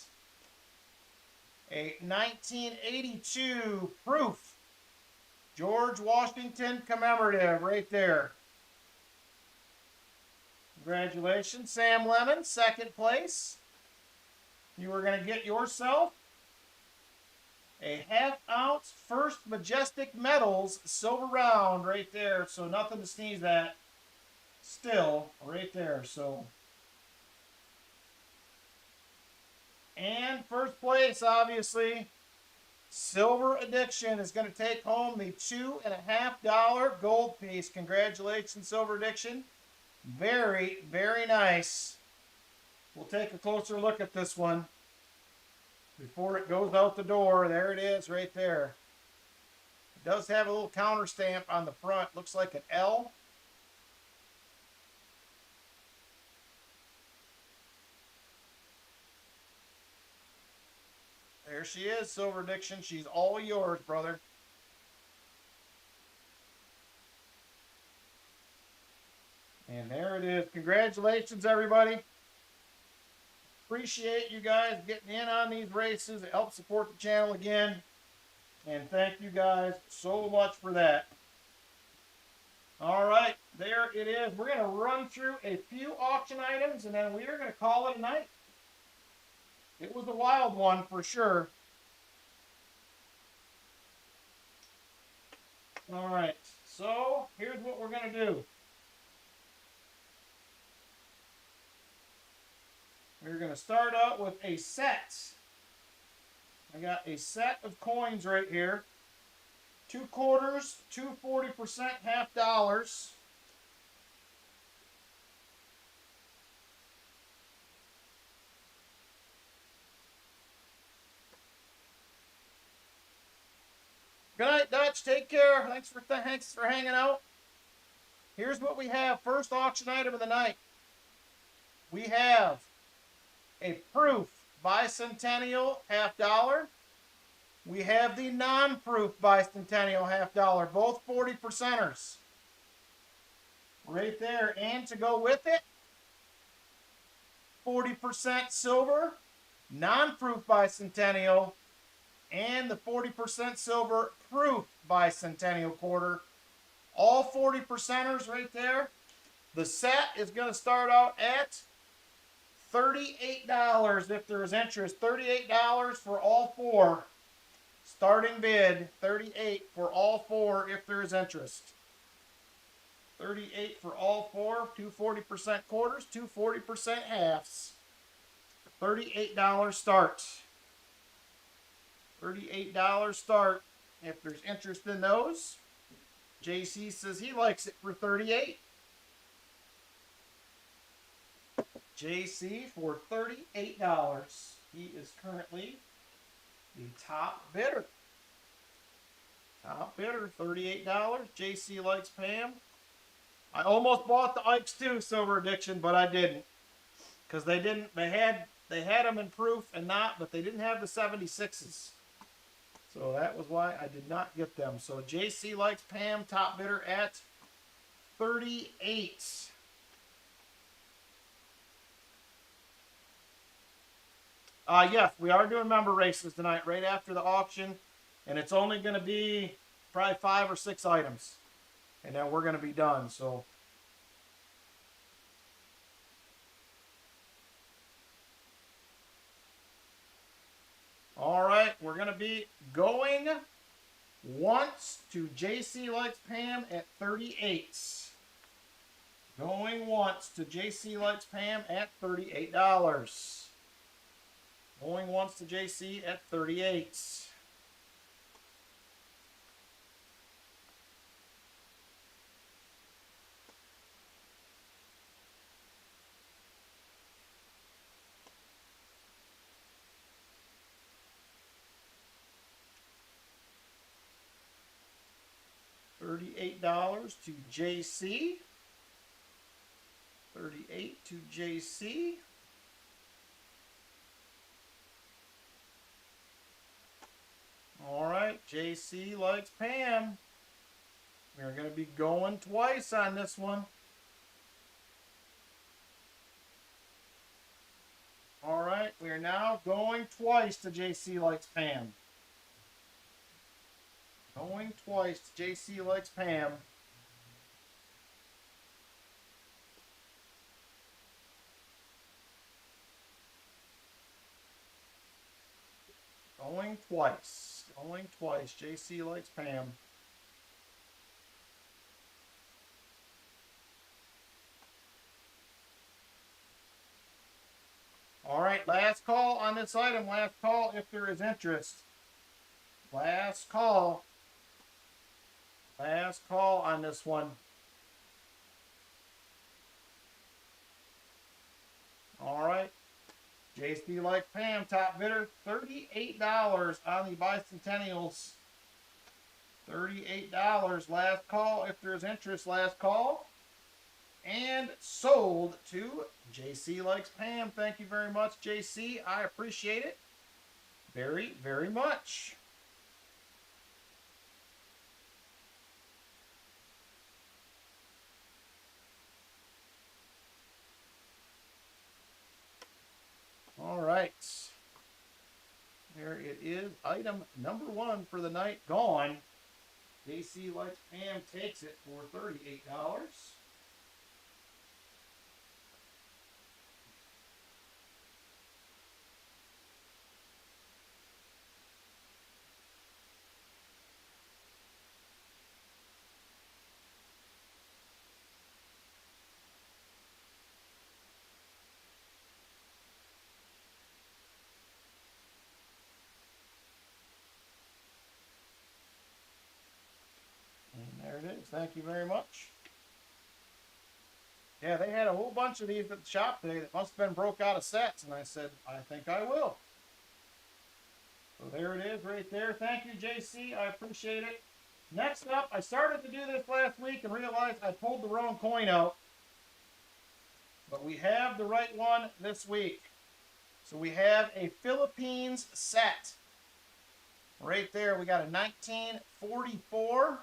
a 1982 Proof George Washington commemorative right there. Congratulations. Sam Lemon, 2nd place. You are going to get yourself a 1/2 ounce First Majestic Metals silver round right there. So nothing to sneeze at. Still right there. So, and 1st place, obviously, Silver Addiction is going to take home the $2.50 gold piece. Congratulations, Silver Addiction. Very, very nice. We'll take a closer look at this one before it goes out the door. There it is right there. It does have a little counter stamp on the front. Looks like an L. There she is, Silver Addiction. She's all yours, brother. And there it is. Congratulations, everybody. Appreciate you guys getting in on these races. It helps support the channel again. And thank you guys so much for that. All right, there it is. We're going to run through a few auction items, and then we are going to call it a night. It was a wild one for sure. All right, so here's what we're going to do. We're going to start out with a set. I got a set of coins right here. 2 quarters, 2 40% $50. Good night, Dutch. Take care. Thanks for hanging out. Here's what we have. First auction item of the night. We have a Proof Bicentennial $50. We have the non-proof Bicentennial $50. Both 40%ers. Right there. And to go with it, 40% silver, non-proof Bicentennial, and the 40% silver proof Bicentennial quarter. All 40%ers right there. The set is going to start out at $38 if there is interest. $38 for all 4. Starting bid, $38 for all 4 if there is interest. $38 for all 4. 2 40% quarters, 2 40% halves. $38 start. $38 start if there's interest in those. JC says he likes it for $38. JC for $38. He is currently the top bidder. Top bidder, $38. JC likes Pam. I almost bought the Ikes too, Silver Addiction, but I didn't. Because they didn't, they had them in proof and not, but they didn't have the 76s. So that was why I did not get them. So JC likes Pam, top bidder at $38. Yes, we are doing member races tonight right after the auction. And it's only going to be probably 5 or 6 items. And then we're going to be done. So all right, we're going to be going once to JC likes Pam at 38. Going once to JC Likes Pam at $38. Going once to JC at 38. $38 to JC. 38 to JC. All right, JC Likes Pam. We're going to be going twice on this one. All right, we are now going twice to JC Likes Pam. Going twice to JC Likes Pam. Going twice. Going twice. JC Likes Pam. All right, last call on this item. Last call if there is interest. Last call. Last call on this one. All right. JC Likes Pam, top bidder, $38 on the bicentennials. $38. Last call if there's interest. Last call. And sold to JC Likes Pam. Thank you very much, JC. I appreciate it very, very much. All right. There it is. Item number one for the night gone. JC Likes Pam takes it for $38. And there it is. Thank you very much. Yeah, they had a whole bunch of these at the shop today that must have been broke out of sets. And I said, I think I will. So there it is right there. Thank you, JC. I appreciate it. Next up, I started to do this last week and realized I pulled the wrong coin out. But we have the right one this week. So we have a Philippines set. Right there, we got a 1944,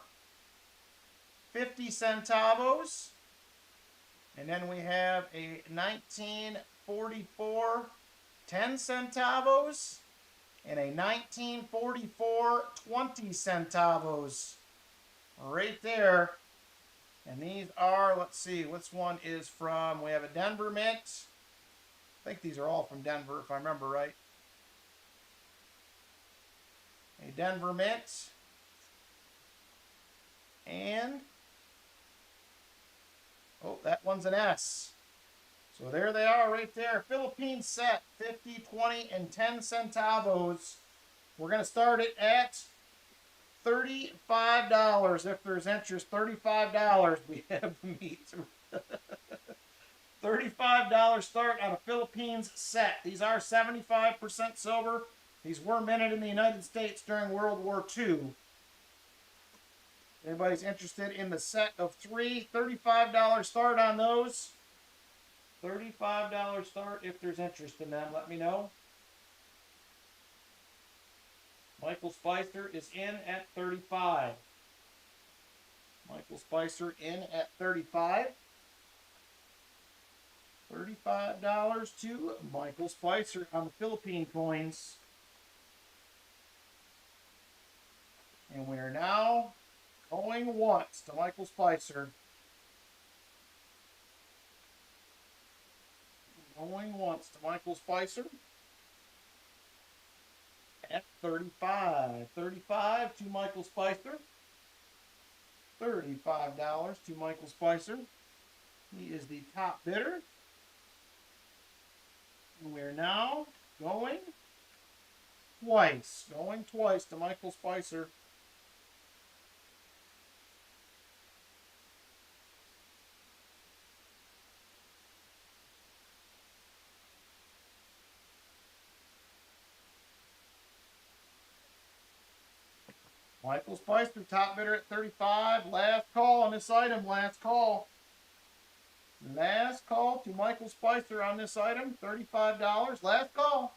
50 centavos. And then we have a 1944, 10 centavos. And a 1944, 20 centavos. Right there. And these are, let's see, which one is from, we have a Denver Mint. I think these are all from Denver, if I remember right. A Denver Mint. And, oh, that one's an S. So there they are right there. Philippine set, 50, 20, and 10 centavos. We're going to start it at $35 if there's interest. $35 we have the meat. $35 start on a Philippines set. These are 75% silver. These were minted in the United States during World War II. Anybody's interested in the set of three, $35 start on those. $35 start if there's interest in them. Let me know. Michael Spicer is in at 35. Michael Spicer in at 35. $35 to Michael Spicer on the Philippine coins. And we are now going once to Michael Spicer. Going once to Michael Spicer at 35. $35 to Michael Spicer. $35 to Michael Spicer. He is the top bidder. And we're now going twice to Michael Spicer. Michael Spicer, top bidder at 35. Last call on this item. Last call. Last call to Michael Spicer on this item. $35. Last call.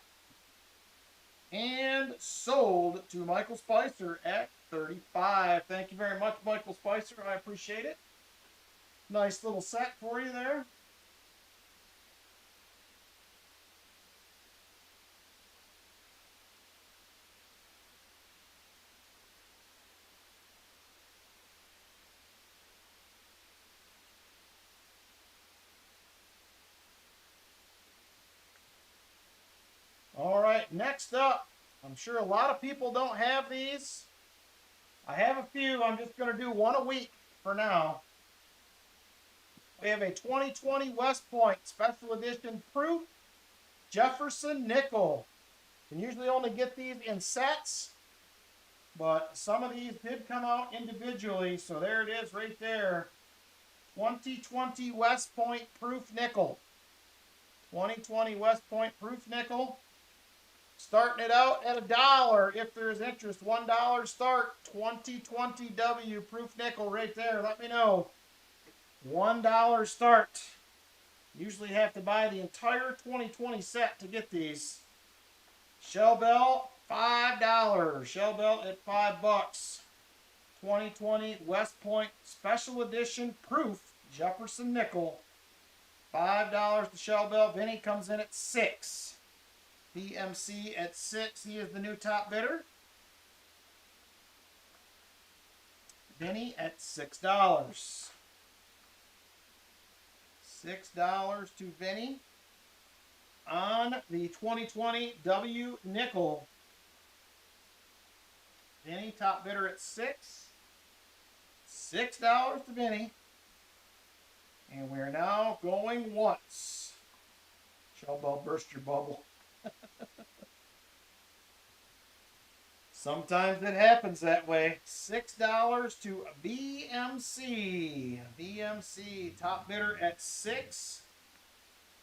And sold to Michael Spicer at 35. Thank you very much, Michael Spicer. I appreciate it. Nice little set for you there. All right, next up, I'm sure a lot of people don't have these. I have a few. I'm just going to do one a week for now. We have a 2020 West Point Special Edition Proof Jefferson Nickel. You can usually only get these in sets, but some of these did come out individually, so there it is right there. 2020 West Point Proof Nickel. 2020 West Point Proof Nickel. Starting it out at $1 if there is interest. $1 start. 2020 W Proof Nickel right there. Let me know. $1 start. Usually have to buy the entire 2020 set to get these. Shell Bell, $5. Shell Bell at $5. 2020 West Point Special Edition Proof Jefferson Nickel. $5 to Shell Bell. Vinny comes in at $6. BMC at $6. He is the new top bidder. Vinny at $6. $6 to Vinny on the 2020 W Nickel. Vinny, top bidder at $6. $6 to Vinny. And we're now going once. Shell Bell, burst your bubble. Sometimes it happens that way. $6 to BMC. BMC, top bidder at $6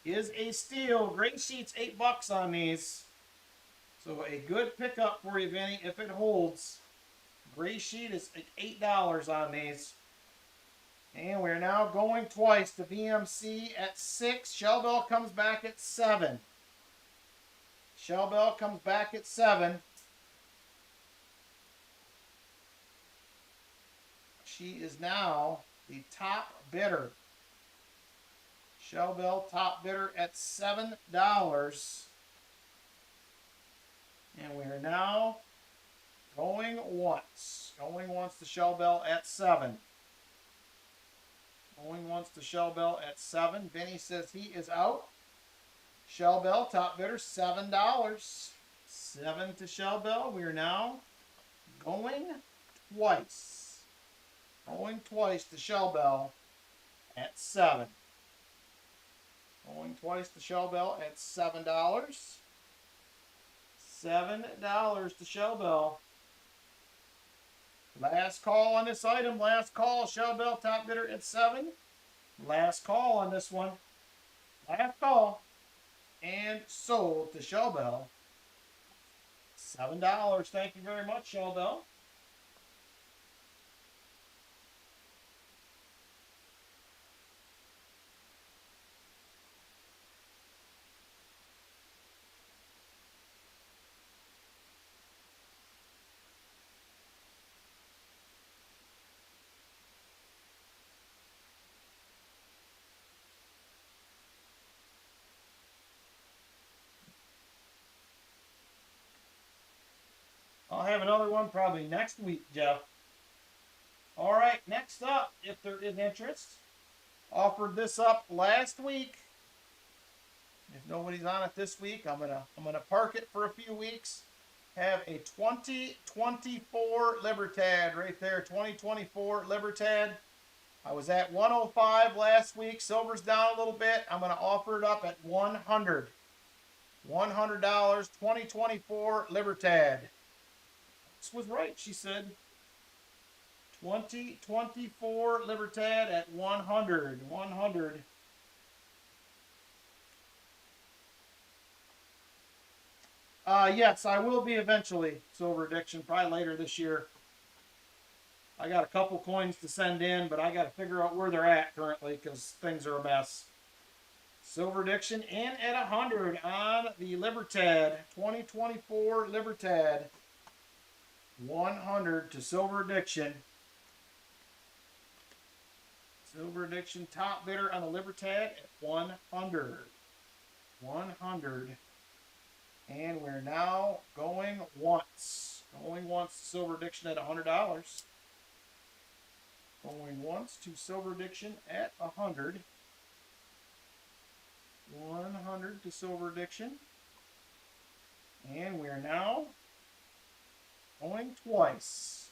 is a steal. Gray sheet's $8 on these. So a good pickup for you, Vinny, if it holds. Gray sheet is $8 on these. And we're now going twice to BMC at $6. Shell Bell comes back at $7. Shell Bell comes back at $7. She is now the top bidder. Shell Bell top bidder at $7. And we are now going once. Going once to Shell Bell at $7. Going once to Shell Bell at $7. Vinny says he is out. Shell Bell top bidder $7. $7 to Shell Bell. We are now going twice. Going twice to Shell Bell at $7. Going twice to Shell Bell at $7. $7 to Shell Bell. Last call on this item. Last call. Shell Bell top bidder at $7. Last call on this one. Last call. And sold to Shell Bell. $7. Thank you very much, Shell Bell. I'll have another one probably next week, Jeff. All right, next up, if there is interest, offered this up last week. If nobody's on it this week, I'm gonna park it for a few weeks. Have a 2024 Libertad right there, 2024 Libertad. I was at 105 last week. Silver's down a little bit. I'm going to offer it up at 100. $100, 2024 Libertad. This was right, she said. 2024 Libertad at 100. 100. Yes, I will be eventually, Silver Addiction, probably later this year. I got a couple coins to send in, but I got to figure out where they're at currently because things are a mess. Silver Addiction in at 100 on the Libertad. 2024 Libertad. 100 to Silver Addiction. Silver Addiction top bidder on the Libertad at 100. 100. And we're now going once. Going once to Silver Addiction at $100. Going once to Silver Addiction at 100. 100 to Silver Addiction. And we're now going twice.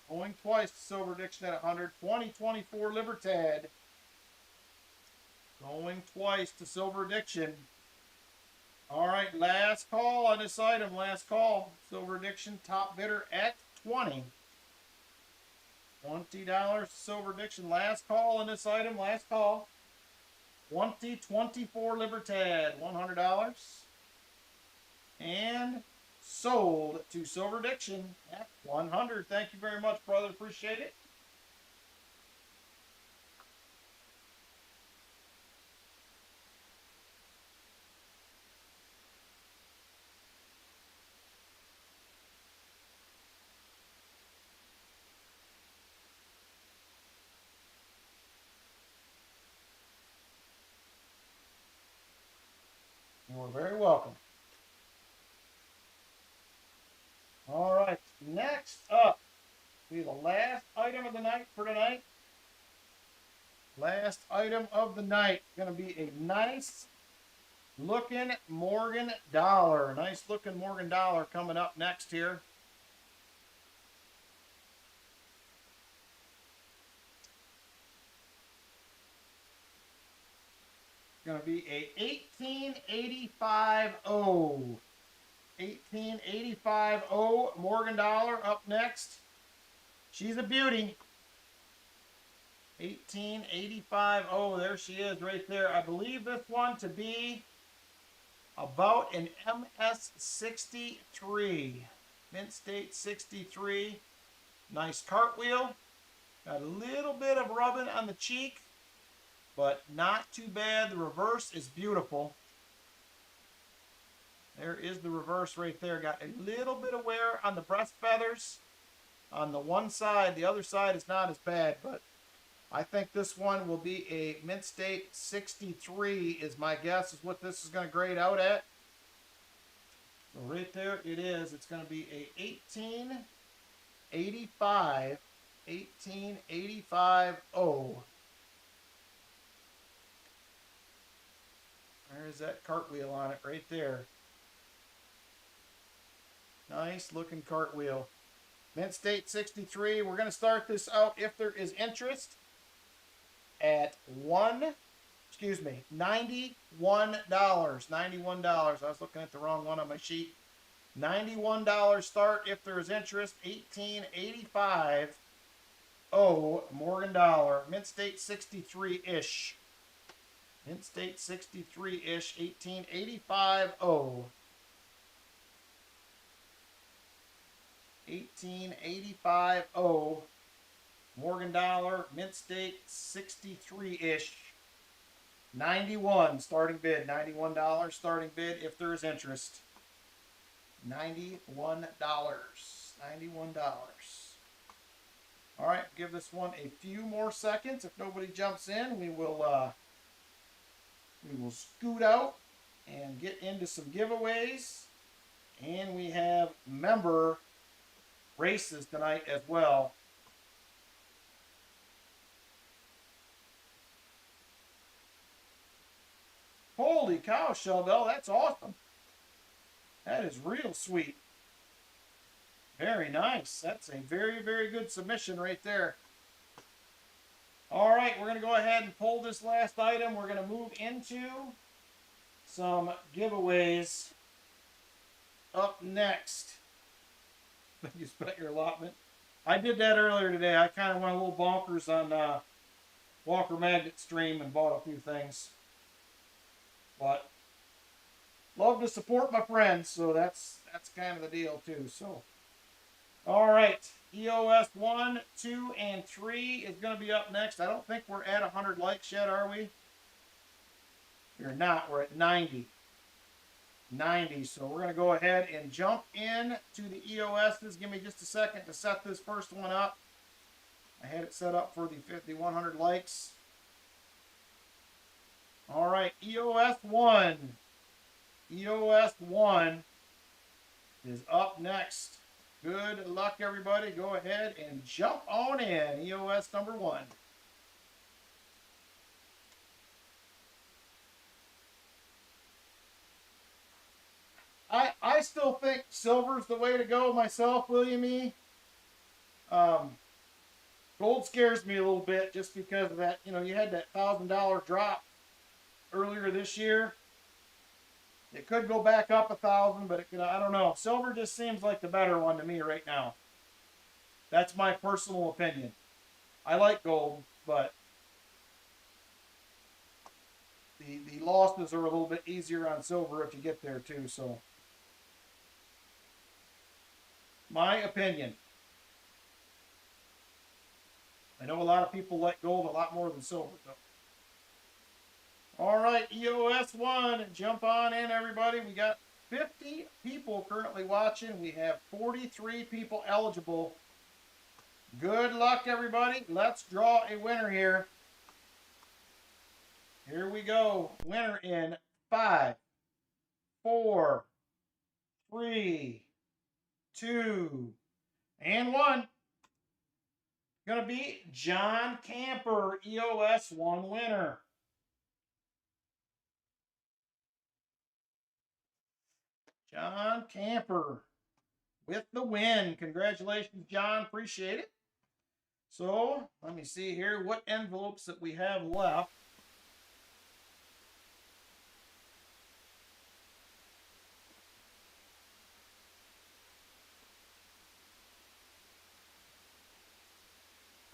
Going twice to Silver Addiction at 100. 2024 Libertad. Going twice to Silver Addiction. All right, last call on this item. Last call. Silver Addiction top bidder at 20. $20 Silver Addiction. Last call on this item. Last call. 2024 Libertad. $100. And sold to Silver Addiction at 100. Thank you very much, brother. Appreciate it. You're very welcome. All right, next up, be the last item of the night for tonight. Last item of the night, going to be a nice looking Morgan dollar. Nice looking Morgan dollar coming up next here. Going to be a 1885 O. 1885 O Morgan dollar up next. She's a beauty. 1885 O. There she is right there. I believe this one to be about an MS63. Mint State 63. Nice cartwheel. Got a little bit of rubbing on the cheek, but not too bad. The reverse is beautiful. There is the reverse right there. Got a little bit of wear on the breast feathers on the one side. The other side is not as bad, but I think this one will be a Mint State 63 is my guess is what this is going to grade out at. So right there it is. It's going to be a 1885 O. There's that cartwheel on it right there. Nice looking cartwheel. Mint State 63. We're going to start this out if there is interest at $91. $91. I was looking at the wrong one on my sheet. $91 start if there is interest. 1885 O Morgan dollar. Mint State 63-ish. Mint State 63-ish. 1885 O. 1885 O Morgan dollar, Mint State 63-ish. 91 starting bid. $91 starting bid if there is interest. $91. $91. All right, give this one a few more seconds. If nobody jumps in, we will scoot out and get into some giveaways. And we have member races tonight as well. Holy cow, Sheldell, that's awesome. That is real sweet. Very nice. That's a very, very good submission right there. All right, we're going to go ahead and pull this last item. We're going to move into some giveaways up next. You spent your allotment. I did that earlier today. I kind of went a little bonkers on Walker Magnet stream and bought a few things. But love to support my friends, so that's kind of the deal too. So, all right, EOS 1, 2, and 3 is going to be up next. I don't think we're at 100 likes yet, are we? We're not. We're at 90. 90. So we're going to go ahead and jump in to the EOSs. Give me just a second to set this first one up. I had it set up for the 100 likes. All right, EOS 1. EOS 1 is up next. Good luck, everybody. Go ahead and jump on in. EOS number 1. I still think silver's the way to go myself, William E. Gold scares me a little bit just because of that. You know, you had that $1,000 drop earlier this year. It could go back up 1,000, but it could, I don't know. Silver just seems like the better one to me right now. That's my personal opinion. I like gold, but the losses are a little bit easier on silver if you get there too. So, my opinion. I know a lot of people like gold a lot more than silver, though. All right, EOS 1, jump on in, everybody. We got 50 people currently watching. We have 43 people eligible. Good luck, everybody. Let's draw a winner here. Here we go. Winner in 5, 4, 3, 2, and 1. Going to be John Camper, EOS 1 winner. John Camper with the win. Congratulations, John. Appreciate it. So, let me see here what envelopes that we have left.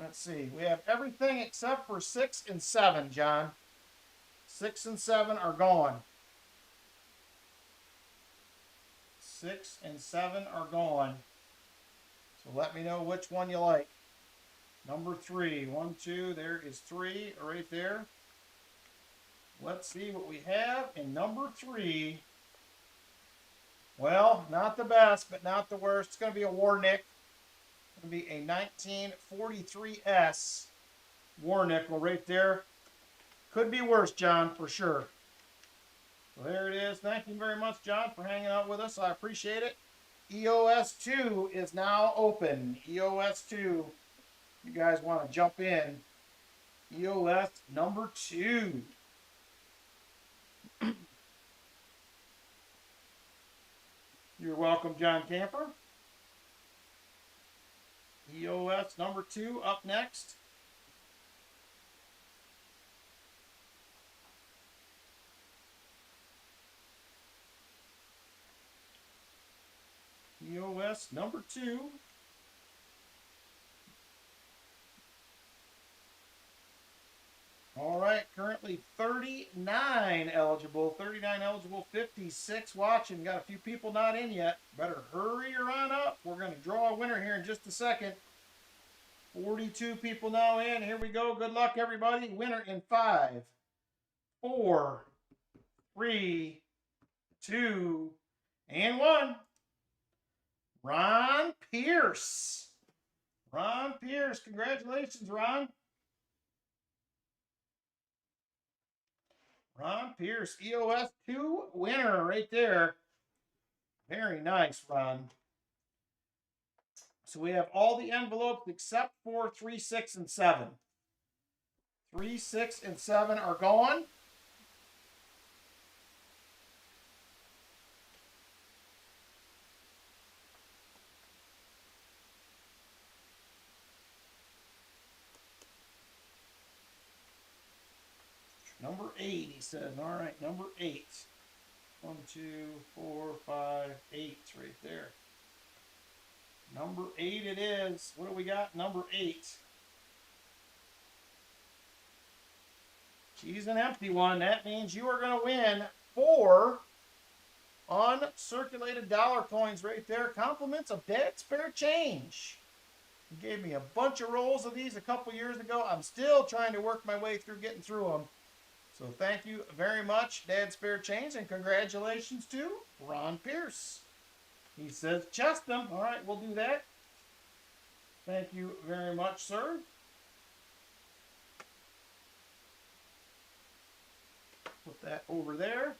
Let's see. We have everything except for 6 and 7, John. 6 and 7 are gone. 6 and 7 are gone. So let me know which one you like. Number 3. 1, 2. There is 3 right there. Let's see what we have in number 3. Well, not the best, but not the worst. It's going to be a Warnick. It's going to be a 1943S Warnickel right there. Could be worse, John, for sure. So there it is. Thank you very much, John, for hanging out with us. I appreciate it. EOS 2 is now open. EOS 2. You guys want to jump in. EOS number 2. You're welcome, John Camper. EOS number 2 up next. EOS number 2. All right, currently 39 eligible, 56 watching. Got a few people not in yet. Better hurry her on up. We're going to draw a winner here in just a second. 42 people now in. Here we go. Good luck, everybody. Winner in 5, 4, 3, 2, and 1. Ron Pierce. Ron Pierce. Congratulations, Ron. Ron Pierce, EOS 2 winner right there. Very nice, Ron. So we have all the envelopes except for 3, 6, and 7. 3, 6, and 7 are gone. 8, he says. All right, number 8. 1, 2, 4, 5, 8 right there. Number 8 it is. What do we got? Number 8. She's an empty one. That means you are going to win 4 uncirculated dollar coins right there. Compliments of Dad Spare Change. He gave me a bunch of rolls of these a couple years ago. I'm still trying to work my way through getting through them. So thank you very much, Dad Spare Change, and congratulations to Ron Pierce. He says chest them. All right, we'll do that. Thank you very much, sir. Put that over there.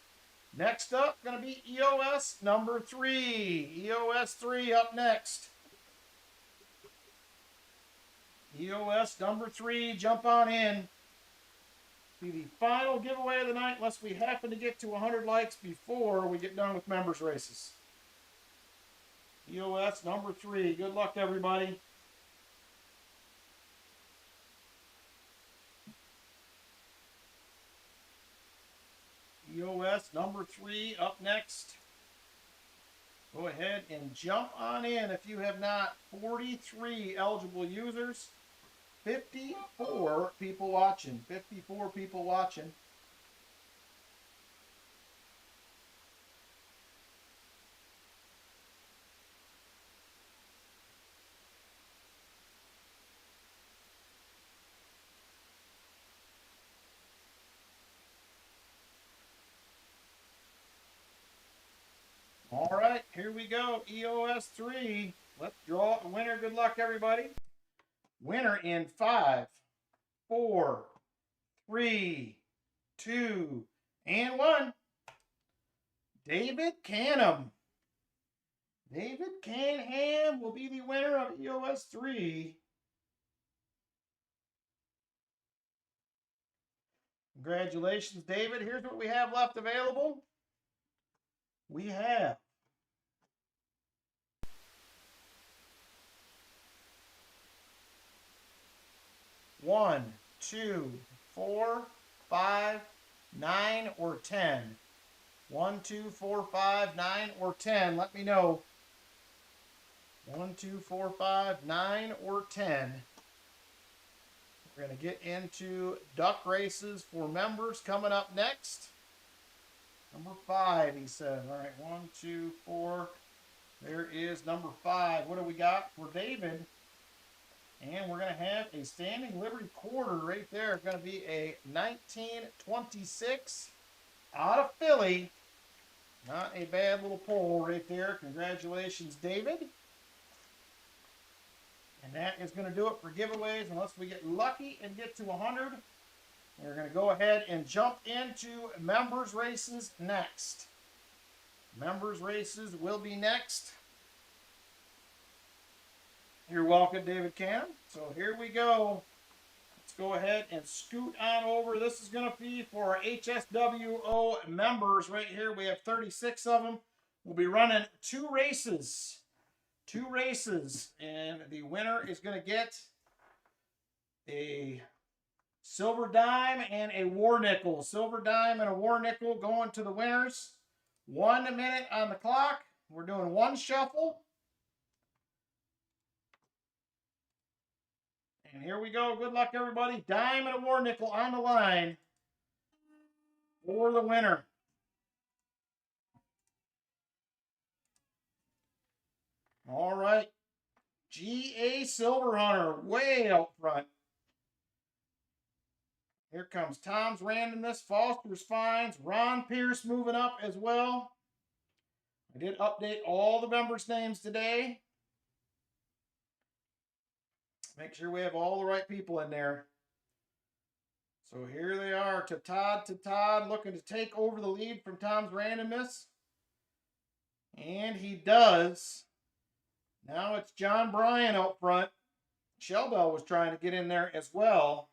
Next up, going to be EOS number 3. EOS 3 up next. EOS number 3, jump on in. Be the final giveaway of the night unless we happen to get to 100 likes before we get done with members races. EOS number 3. Good luck, everybody. EOS number 3 up next. Go ahead and jump on in if you have not. 43 eligible users. 54 people watching. 54 people watching. All right, here we go. EOS 3. Let's draw a winner. Good luck, everybody. Winner in 5, 4, 3, 2, and 1. David Canham. David Canham will be the winner of EOS 3. Congratulations, David. Here's what we have left available. We have 1, 2, 4, 5, 9, or 10. 1, 2, 4, 5, 9, or 10. Let me know. 1, 2, 4, 5, 9, or 10. We're going to get into duck races for members coming up next. Number 5, he said. All right, 1, 2, 4. There is number 5. What do we got for David? And we're going to have a Standing Liberty quarter right there. It's going to be a 1926 out of Philly. Not a bad little pull right there. Congratulations, David. And that is going to do it for giveaways unless we get lucky and get to 100. We're going to go ahead and jump into members races next. Members races will be next. You're welcome, David Canham. So here we go. Let's go ahead and scoot on over. This is going to be for our HSWO members right here. We have 36 of them. We'll be running 2 races. 2 races. And the winner is going to get a silver dime and a war nickel. Silver dime and a war nickel going to the winners. 1 minute on the clock. We're doing 1 shuffle. And here we go. Good luck, everybody. Dime and a war nickel on the line for the winner. All right. G.A. Silver Hunter way out front. Here comes Tom's Randomness, Foster's Finds, Ron Pierce moving up as well. I did update all the members' names today. Make sure we have all the right people in there. So here they are, to Todd, looking to take over the lead from Tom's Randomness. And he does. Now it's John Bryan out front. Shellbell was trying to get in there as well.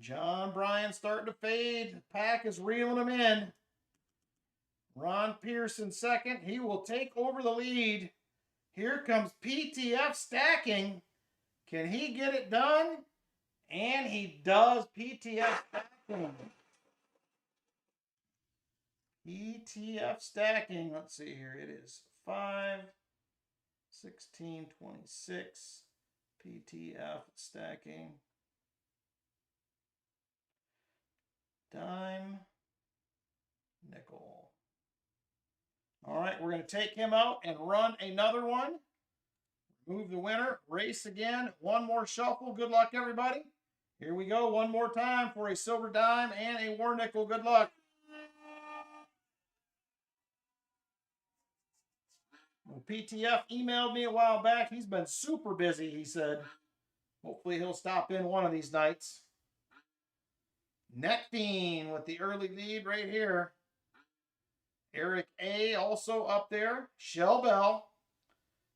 John Bryan starting to fade. The pack is reeling him in. Ron Pierce in second. He will take over the lead. Here comes PTF stacking. Can he get it done? And he does PTF stacking. PTF stacking. Let's see here. It is 5, 16, 26. PTF stacking. Dime. Nickel. All right, we're going to take him out and run another one. Move the winner. Race again. One more shuffle. Good luck, everybody. Here we go. One more time for a silver dime and a war nickel. Good luck. Well, PTF emailed me a while back. He's been super busy, he said. Hopefully he'll stop in one of these nights. Netfiend with the early lead right here. Eric A. also up there. Shell Bell.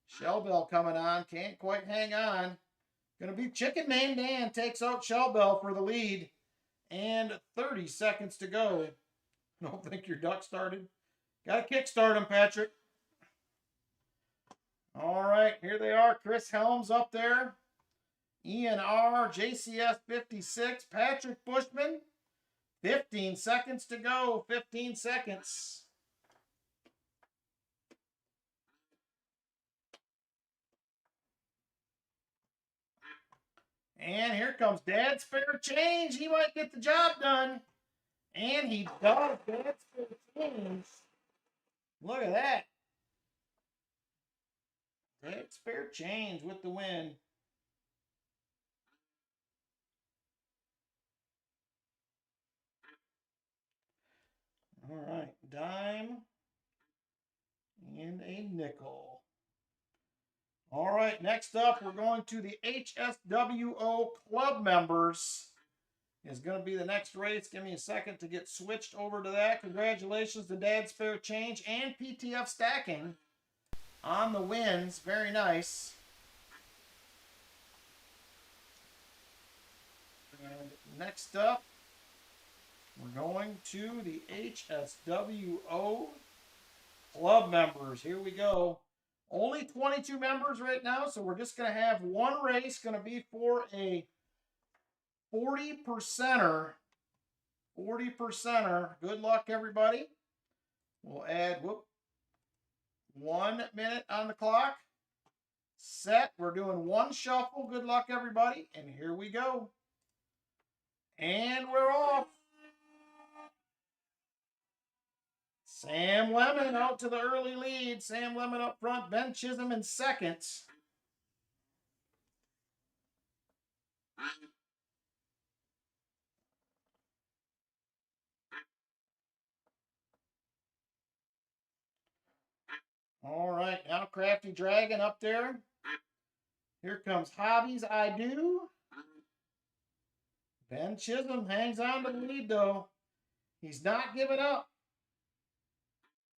Shell Bell coming on. Can't quite hang on. Going to be Chicken Man Dan takes out Shell Bell for the lead. And 30 seconds to go. I don't think your duck started. Got to kickstart him, Patrick. All right, here they are. Chris Helms up there. Ian R. JCS 56. Patrick Bushman. 15 seconds to go. 15 seconds. And here comes Dad's Spare Change. He might get the job done. And he does. Dad's Spare Change. Look at that. Dad's Spare Change with the win. All right. Dime. And a nickel. All right, next up, we're going to the HSWO Club members. Is going to be the next race. Give me a second to get switched over to that. Congratulations to Dad's Spare Change and PTF Stacking on the wins. Very nice. And next up, we're going to the HSWO Club members. Here we go. Only 22 members right now, so we're just going to have one race. Going to be for a 40%er. 40%er. Good luck, everybody. We'll add 1 minute on the clock. Set. We're doing one shuffle. Good luck, everybody. And here we go. And we're off. Sam Lemon out to the early lead. Sam Lemon up front. Ben Chisholm in second. All right, now Crafty Dragon up there. Here comes Hobbies I Do. Ben Chisholm hangs on to the lead, though. He's not giving up.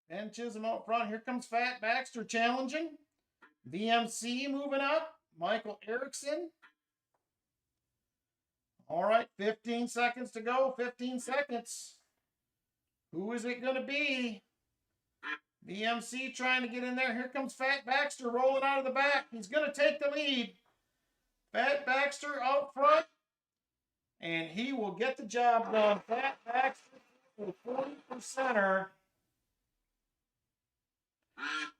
Ben Chisholm out front. Here comes Fat Baxter challenging. VMC moving up. Michael Erickson. All right, 15 seconds to go. 15 seconds. Who is it going to be? VMC trying to get in there. Here comes Fat Baxter rolling out of the back. He's going to take the lead. Fat Baxter out front. And he will get the job done. Fat Baxter for 40%er.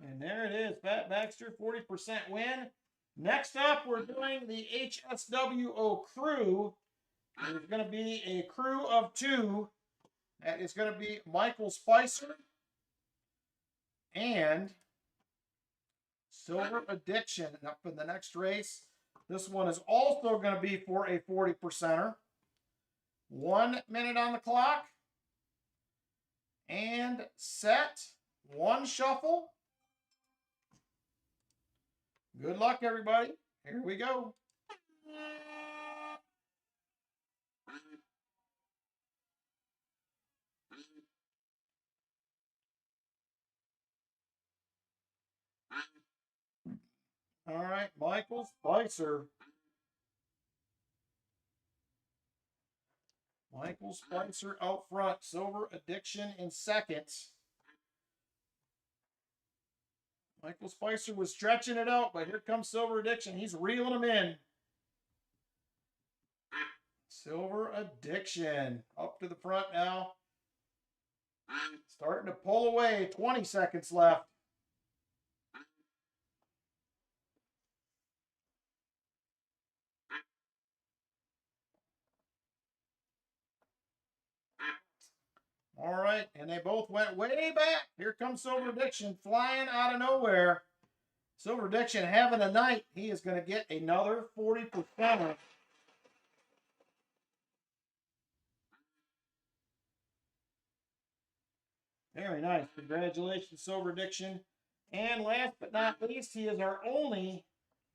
And there it is. Fat Baxter, 40% win. Next up, we're doing the HSWO crew. There's going to be a crew of 2. That is going to be Michael Spicer and Silver Addiction up in the next race. This one is also going to be for a 40%er. 1 minute on the clock. And set. One shuffle. Good luck, everybody. Here we go. All right, Michael Spicer. Michael Spicer out front. Silver Addiction in second. Michael Spicer was stretching it out, but here comes Silver Addiction. He's reeling them in. Silver Addiction up to the front now. Starting to pull away. 20 seconds left. All right, and they both went way back. Here comes Silver Addiction flying out of nowhere. Silver Addiction having a night. He is going to get another 40%. Very nice. Congratulations, Silver Addiction. And last but not least, he is our only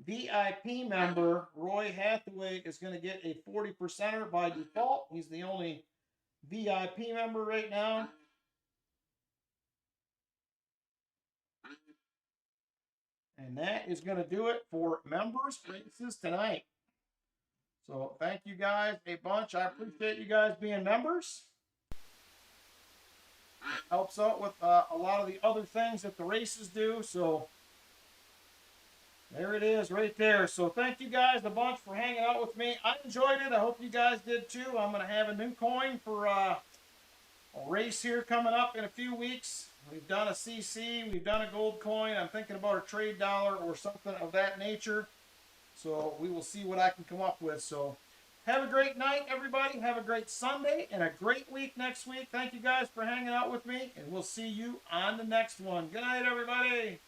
VIP member. Roy Hathaway is going to get a 40%er by default. He's the only VIP member right now. And that is going to do it for members races tonight. So thank you guys a bunch. I appreciate you guys being members. It helps out with a lot of the other things that the races do. So there it is right there. So thank you guys a bunch for hanging out with me. I enjoyed it. I hope you guys did too. I'm going to have a new coin for a race here coming up in a few weeks. We've done a CC. We've done a gold coin. I'm thinking about a trade dollar or something of that nature. So we will see what I can come up with. So have a great night, everybody. Have a great Sunday and a great week next week. Thank you guys for hanging out with me, and we'll see you on the next one. Good night, everybody.